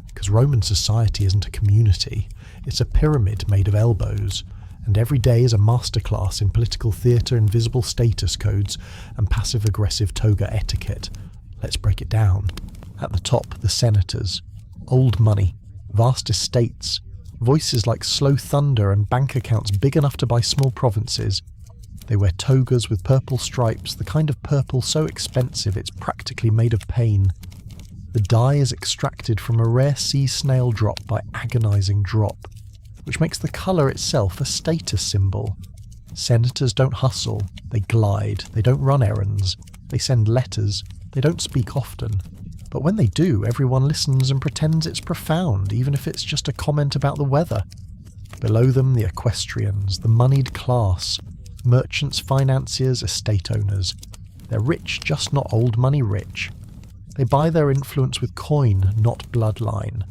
Because Roman society isn't a community, it's a pyramid made of elbows, and every day is a masterclass in political theatre, invisible status codes, and passive-aggressive toga etiquette. Let's break it down. At the top, the senators. Old money, vast estates, voices like slow thunder and bank accounts big enough to buy small provinces. They wear togas with purple stripes, the kind of purple so expensive it's practically made of pain. The dye is extracted from a rare sea snail drop by agonizing drop, which makes the colour itself a status symbol. Senators don't hustle, they glide, they don't run errands, they send letters, they don't speak often. But when they do, everyone listens and pretends it's profound, even if it's just a comment about the weather. Below them, the equestrians, the moneyed class, merchants, financiers, estate owners. They're rich, just not old money rich. They buy their influence with coin, not bloodline.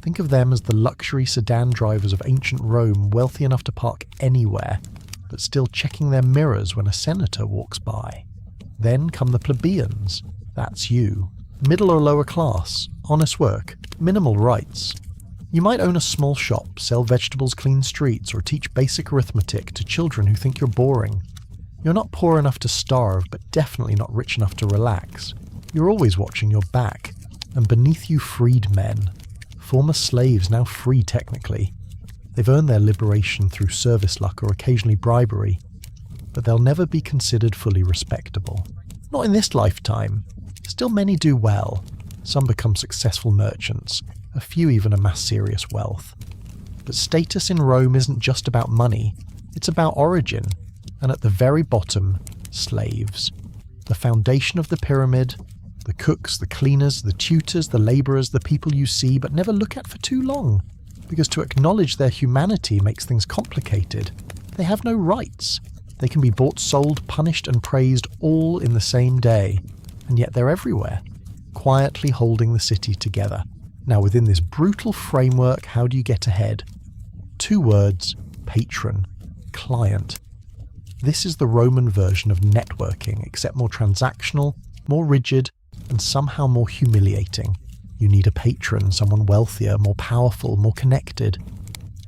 Think of them as the luxury sedan drivers of ancient Rome, wealthy enough to park anywhere, but still checking their mirrors when a senator walks by. Then come the plebeians. That's you. Middle or lower class, honest work, minimal rights. You might own a small shop, sell vegetables, clean streets, or teach basic arithmetic to children who think you're boring. You're not poor enough to starve, but definitely not rich enough to relax. You're always watching your back, and beneath you freedmen, former slaves now free technically. They've earned their liberation through service luck or occasionally bribery, but they'll never be considered fully respectable. Not in this lifetime. Still many do well. Some become successful merchants, a few even amass serious wealth. But status in Rome isn't just about money, it's about origin, and at the very bottom, slaves. The foundation of the pyramid, the cooks, the cleaners, the tutors, the labourers, the people you see but never look at for too long, because to acknowledge their humanity makes things complicated. They have no rights. They can be bought, sold, punished and praised all in the same day. and yet they're everywhere, quietly holding the city together. Now, within this brutal framework, how do you get ahead? 2 words: patron, client. This is the Roman version of networking, except more transactional, more rigid, and somehow more humiliating. You need a patron, someone wealthier, more powerful, more connected.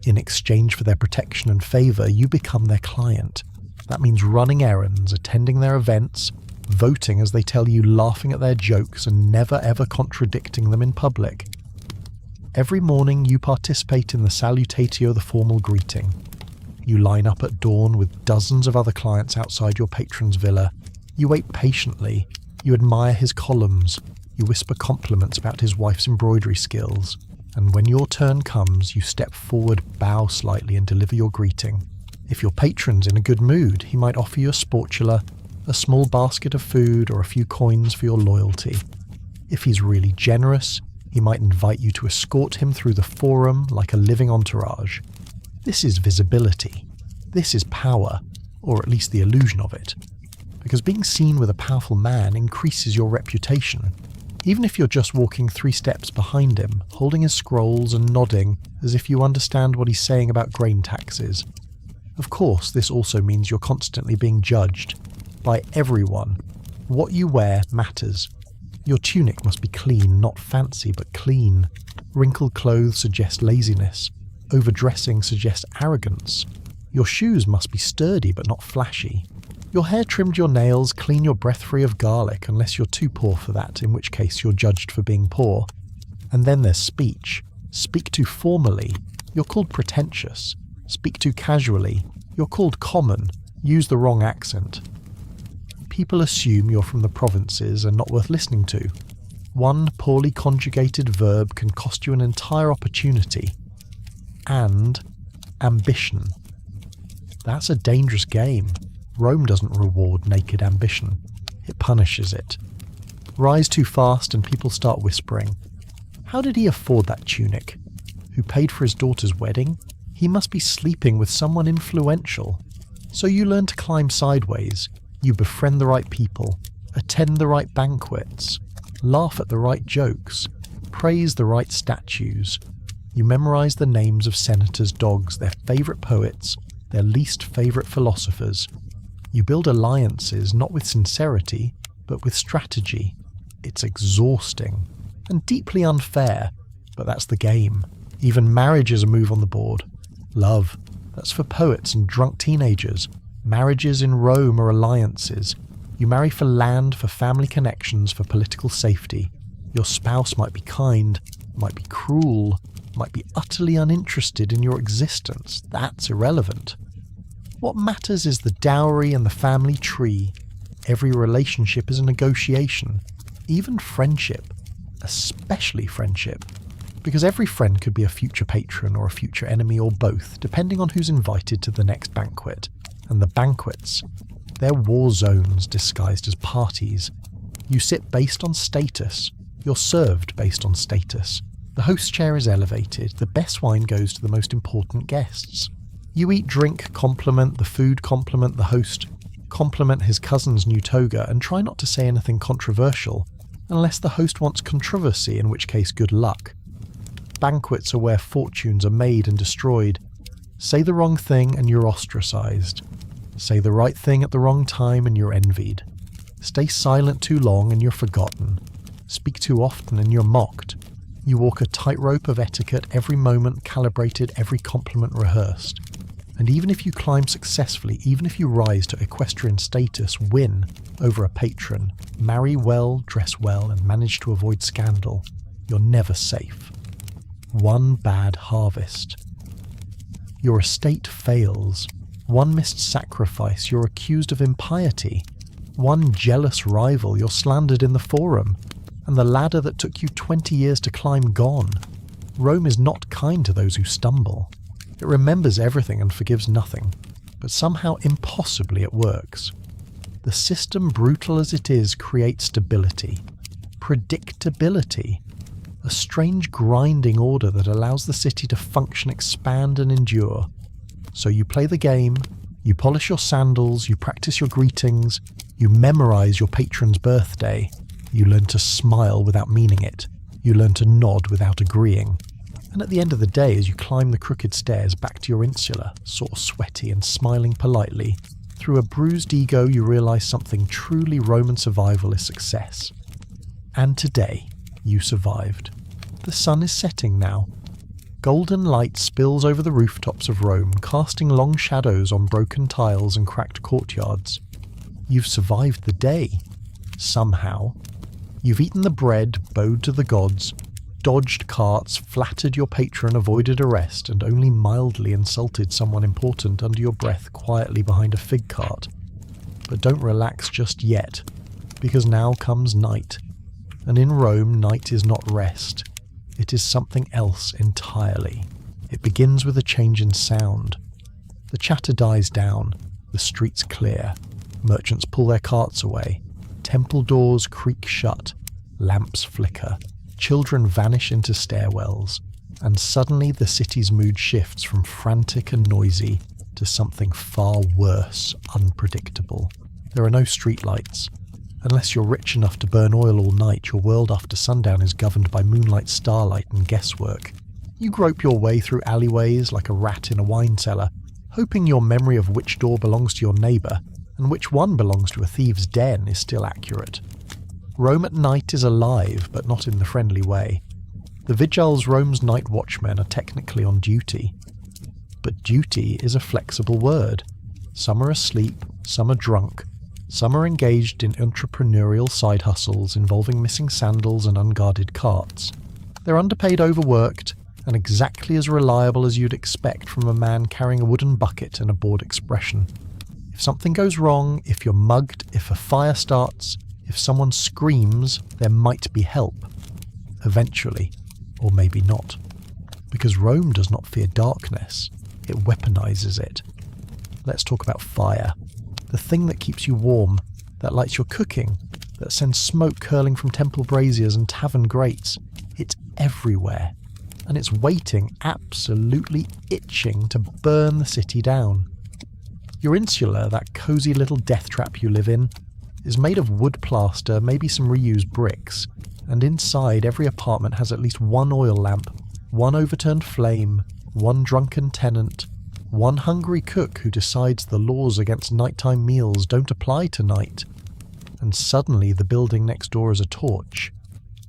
In exchange for their protection and favour, you become their client. That means running errands, attending their events, voting as they tell you, laughing at their jokes, and never ever contradicting them in public. Every morning you participate in the salutatio, the formal greeting. You line up at dawn with dozens of other clients outside your patron's villa. You wait patiently. You admire his columns. You whisper compliments about his wife's embroidery skills. And when your turn comes, you step forward, bow slightly, and deliver your greeting. If your patron's in a good mood, he might offer you a sportula, a small basket of food, or a few coins for your loyalty. If he's really generous, he might invite you to escort him through the forum like a living entourage. This is visibility. This is power, or at least the illusion of it. Because being seen with a powerful man increases your reputation. Even if you're just walking 3 steps behind him, holding his scrolls and nodding as if you understand what he's saying about grain taxes. Of course, this also means you're constantly being judged by everyone. What you wear matters. Your tunic must be clean, not fancy, but clean. Wrinkled clothes suggest laziness. Overdressing suggests arrogance. Your shoes must be sturdy, but not flashy. Your hair trimmed, your nails, clean your breath free of garlic, unless you're too poor for that, in which case you're judged for being poor. And then there's speech. Speak too formally, you're called pretentious. Speak too casually, you're called common. Use the wrong accent. People assume you're from the provinces and not worth listening to. One poorly conjugated verb can cost you an entire opportunity. And ambition. That's a dangerous game. Rome doesn't reward naked ambition. It punishes it. Rise too fast and people start whispering. How did he afford that tunic? Who paid for his daughter's wedding? He must be sleeping with someone influential. So you learn to climb sideways. You befriend the right people, attend the right banquets, laugh at the right jokes, praise the right statues. You memorize the names of senators' dogs, their favourite poets, their least favourite philosophers. You build alliances not with sincerity, but with strategy. It's exhausting and deeply unfair, but that's the game. Even marriage is a move on the board. Love, that's for poets and drunk teenagers. Marriages in Rome are alliances. You marry for land, for family connections, for political safety. Your spouse might be kind, might be cruel, might be utterly uninterested in your existence. That's irrelevant. What matters is the dowry and the family tree. Every relationship is a negotiation. Even friendship. Especially friendship. Because every friend could be a future patron or a future enemy or both, depending on who's invited to the next banquet. And the banquets, they're war zones disguised as parties. You sit based on status. You're served based on status. The host chair is elevated. The best wine goes to the most important guests. You eat, drink, compliment the food, compliment the host, compliment his cousin's new toga, and try not to say anything controversial, unless the host wants controversy, in which case good luck. Banquets are where fortunes are made and destroyed. Say the wrong thing and you're ostracized. Say the right thing at the wrong time and you're envied. Stay silent too long and you're forgotten. Speak too often and you're mocked. You walk a tightrope of etiquette, every moment calibrated, every compliment rehearsed. And even if you climb successfully, even if you rise to equestrian status, win over a patron, marry well, dress well, and manage to avoid scandal, you're never safe. One bad harvest. Your estate fails. One missed sacrifice, you're accused of impiety. One jealous rival, you're slandered in the forum. And the ladder that took you 20 years to climb gone. Rome is not kind to those who stumble. It remembers everything and forgives nothing, but somehow impossibly it works. The system, brutal as it is, creates stability, predictability, a strange grinding order that allows the city to function, expand and endure. So you play the game, you polish your sandals, you practice your greetings, you memorize your patron's birthday, You learn to smile without meaning it. You learn to nod without agreeing. And at the end of the day, as you climb the crooked stairs back to your insula, sort of sweaty and smiling politely, through a bruised ego you realise something truly Roman survival is success. And today, you survived. The sun is setting now. Golden light spills over the rooftops of Rome, casting long shadows on broken tiles and cracked courtyards. You've survived the day. Somehow. You've eaten the bread, bowed to the gods, dodged carts, flattered your patron, avoided arrest, and only mildly insulted someone important under your breath quietly behind a fig cart. But don't relax just yet, because now comes night. And in Rome, night is not rest. It is something else entirely. It begins with a change in sound. The chatter dies down, the streets clear, merchants pull their carts away, temple doors creak shut, lamps flicker, children vanish into stairwells, and suddenly the city's mood shifts from frantic and noisy to something far worse, unpredictable. There are no streetlights. Unless you're rich enough to burn oil all night, your world after sundown is governed by moonlight, starlight, and guesswork. You grope your way through alleyways like a rat in a wine cellar, hoping your memory of which door belongs to your neighbour and which one belongs to a thieves' den is still accurate. Rome at night is alive, but not in the friendly way. The Vigiles, Rome's night watchmen, are technically on duty. But duty is a flexible word. Some are asleep, some are drunk, some are engaged in entrepreneurial side hustles involving missing sandals and unguarded carts. They're underpaid, overworked, and exactly as reliable as you'd expect from a man carrying a wooden bucket and a bored expression. If something goes wrong, if you're mugged, if a fire starts, if someone screams, there might be help. Eventually, or maybe not. Because Rome does not fear darkness, it weaponizes it. Let's talk about fire. The thing that keeps you warm, that lights your cooking, that sends smoke curling from temple braziers and tavern grates. It's everywhere. And it's waiting, absolutely itching to burn the city down. Your insula, that cosy little death trap you live in, is made of wood plaster, maybe some reused bricks, and inside every apartment has at least one oil lamp, one overturned flame, one drunken tenant, one hungry cook who decides the laws against nighttime meals don't apply tonight. And suddenly the building next door is a torch.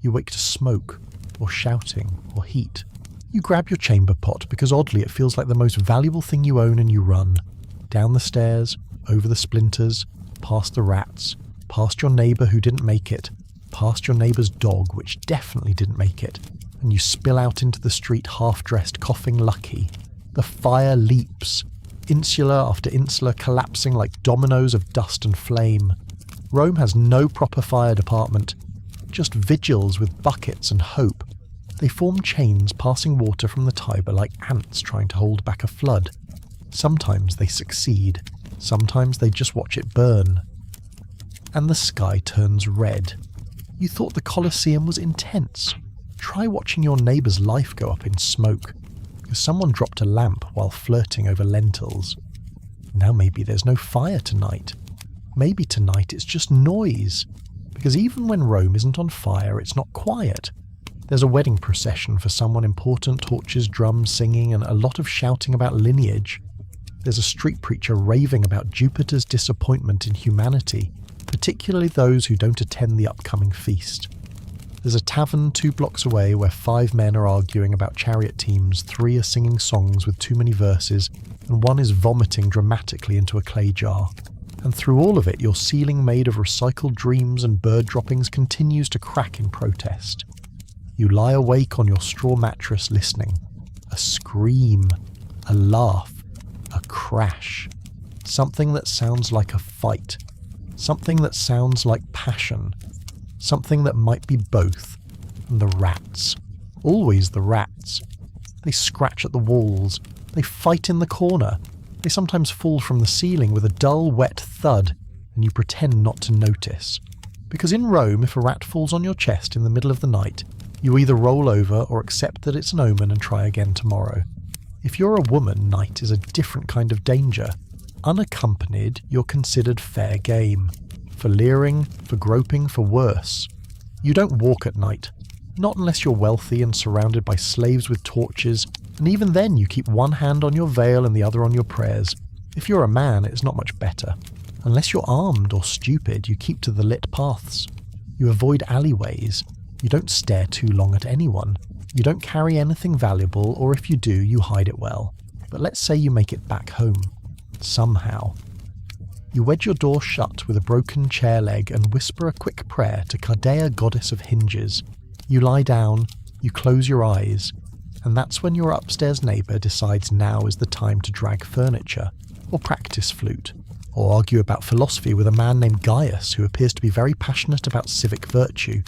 You wake to smoke, or shouting, or heat. You grab your chamber pot because oddly it feels like the most valuable thing you own, and you run. Down the stairs, over the splinters, past the rats, past your neighbour who didn't make it, past your neighbour's dog which definitely didn't make it, and you spill out into the street half-dressed, coughing lucky. The fire leaps, insula after insula collapsing like dominoes of dust and flame. Rome has no proper fire department, just vigils with buckets and hope. They form chains passing water from the Tiber like ants trying to hold back a flood. Sometimes they succeed, sometimes they just watch it burn. And the sky turns red. You thought the Colosseum was intense. Try watching your neighbour's life go up in smoke. Someone dropped a lamp while flirting over lentils. Now maybe there's no fire tonight. Maybe tonight it's just noise. Because even when Rome isn't on fire, it's not quiet. There's a wedding procession for someone important, torches, drums, singing, and a lot of shouting about lineage. There's a street preacher raving about Jupiter's disappointment in humanity, particularly those who don't attend the upcoming feast. There's a tavern 2 blocks away where 5 men are arguing about chariot teams, 3 are singing songs with too many verses, and 1 is vomiting dramatically into a clay jar. And through all of it, your ceiling made of recycled dreams and bird droppings continues to crack in protest. You lie awake on your straw mattress listening. A scream, a laugh, a crash. Something that sounds like a fight. Something that sounds like passion. Something that might be both. And the rats. Always the rats. They scratch at the walls. They fight in the corner. They sometimes fall from the ceiling with a dull, wet thud, and you pretend not to notice. Because in Rome, if a rat falls on your chest in the middle of the night, you either roll over or accept that it's an omen and try again tomorrow. If you're a woman, night is a different kind of danger. Unaccompanied, you're considered fair game. For leering, for groping, for worse. You don't walk at night. Not unless you're wealthy and surrounded by slaves with torches, and even then you keep one hand on your veil and the other on your prayers. If you're a man, it's not much better. Unless you're armed or stupid, you keep to the lit paths. You avoid alleyways. You don't stare too long at anyone. You don't carry anything valuable, or if you do, you hide it well. But let's say you make it back home. Somehow. You wedge your door shut with a broken chair leg and whisper a quick prayer to Cardea, goddess of hinges. You lie down, you close your eyes, and that's when your upstairs neighbour decides now is the time to drag furniture, or practice flute, or argue about philosophy with a man named Gaius who appears to be very passionate about civic virtue.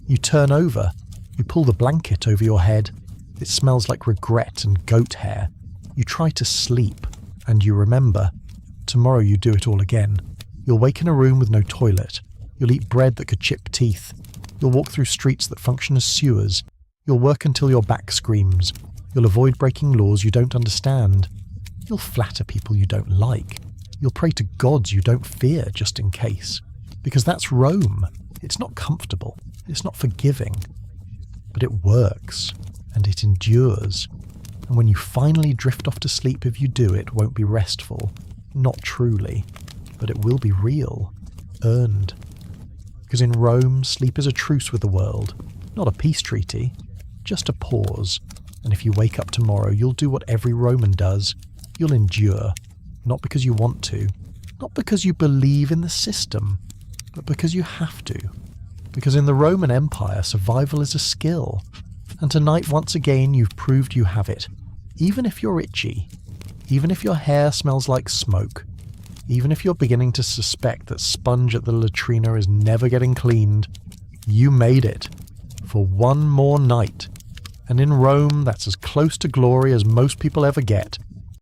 You turn over, you pull the blanket over your head, it smells like regret and goat hair. You try to sleep, and you remember. Tomorrow you do it all again. You'll wake in a room with no toilet. You'll eat bread that could chip teeth. You'll walk through streets that function as sewers. You'll work until your back screams. You'll avoid breaking laws you don't understand. You'll flatter people you don't like. You'll pray to gods you don't fear just in case. Because that's Rome. It's not comfortable. It's not forgiving. But it works. And it endures. And when you finally drift off to sleep, if you do, it won't be restful. Not truly. But it will be real. Earned. Because in Rome, sleep is a truce with the world. Not a peace treaty. Just a pause. And if you wake up tomorrow, you'll do what every Roman does. You'll endure. Not because you want to. Not because you believe in the system. But because you have to. Because in the Roman Empire, survival is a skill. And tonight, once again, you've proved you have it. Even if you're itchy. Even if your hair smells like smoke. Even if you're beginning to suspect that sponge at the latrina is never getting cleaned. You made it. For one more night. And in Rome, that's as close to glory as most people ever get.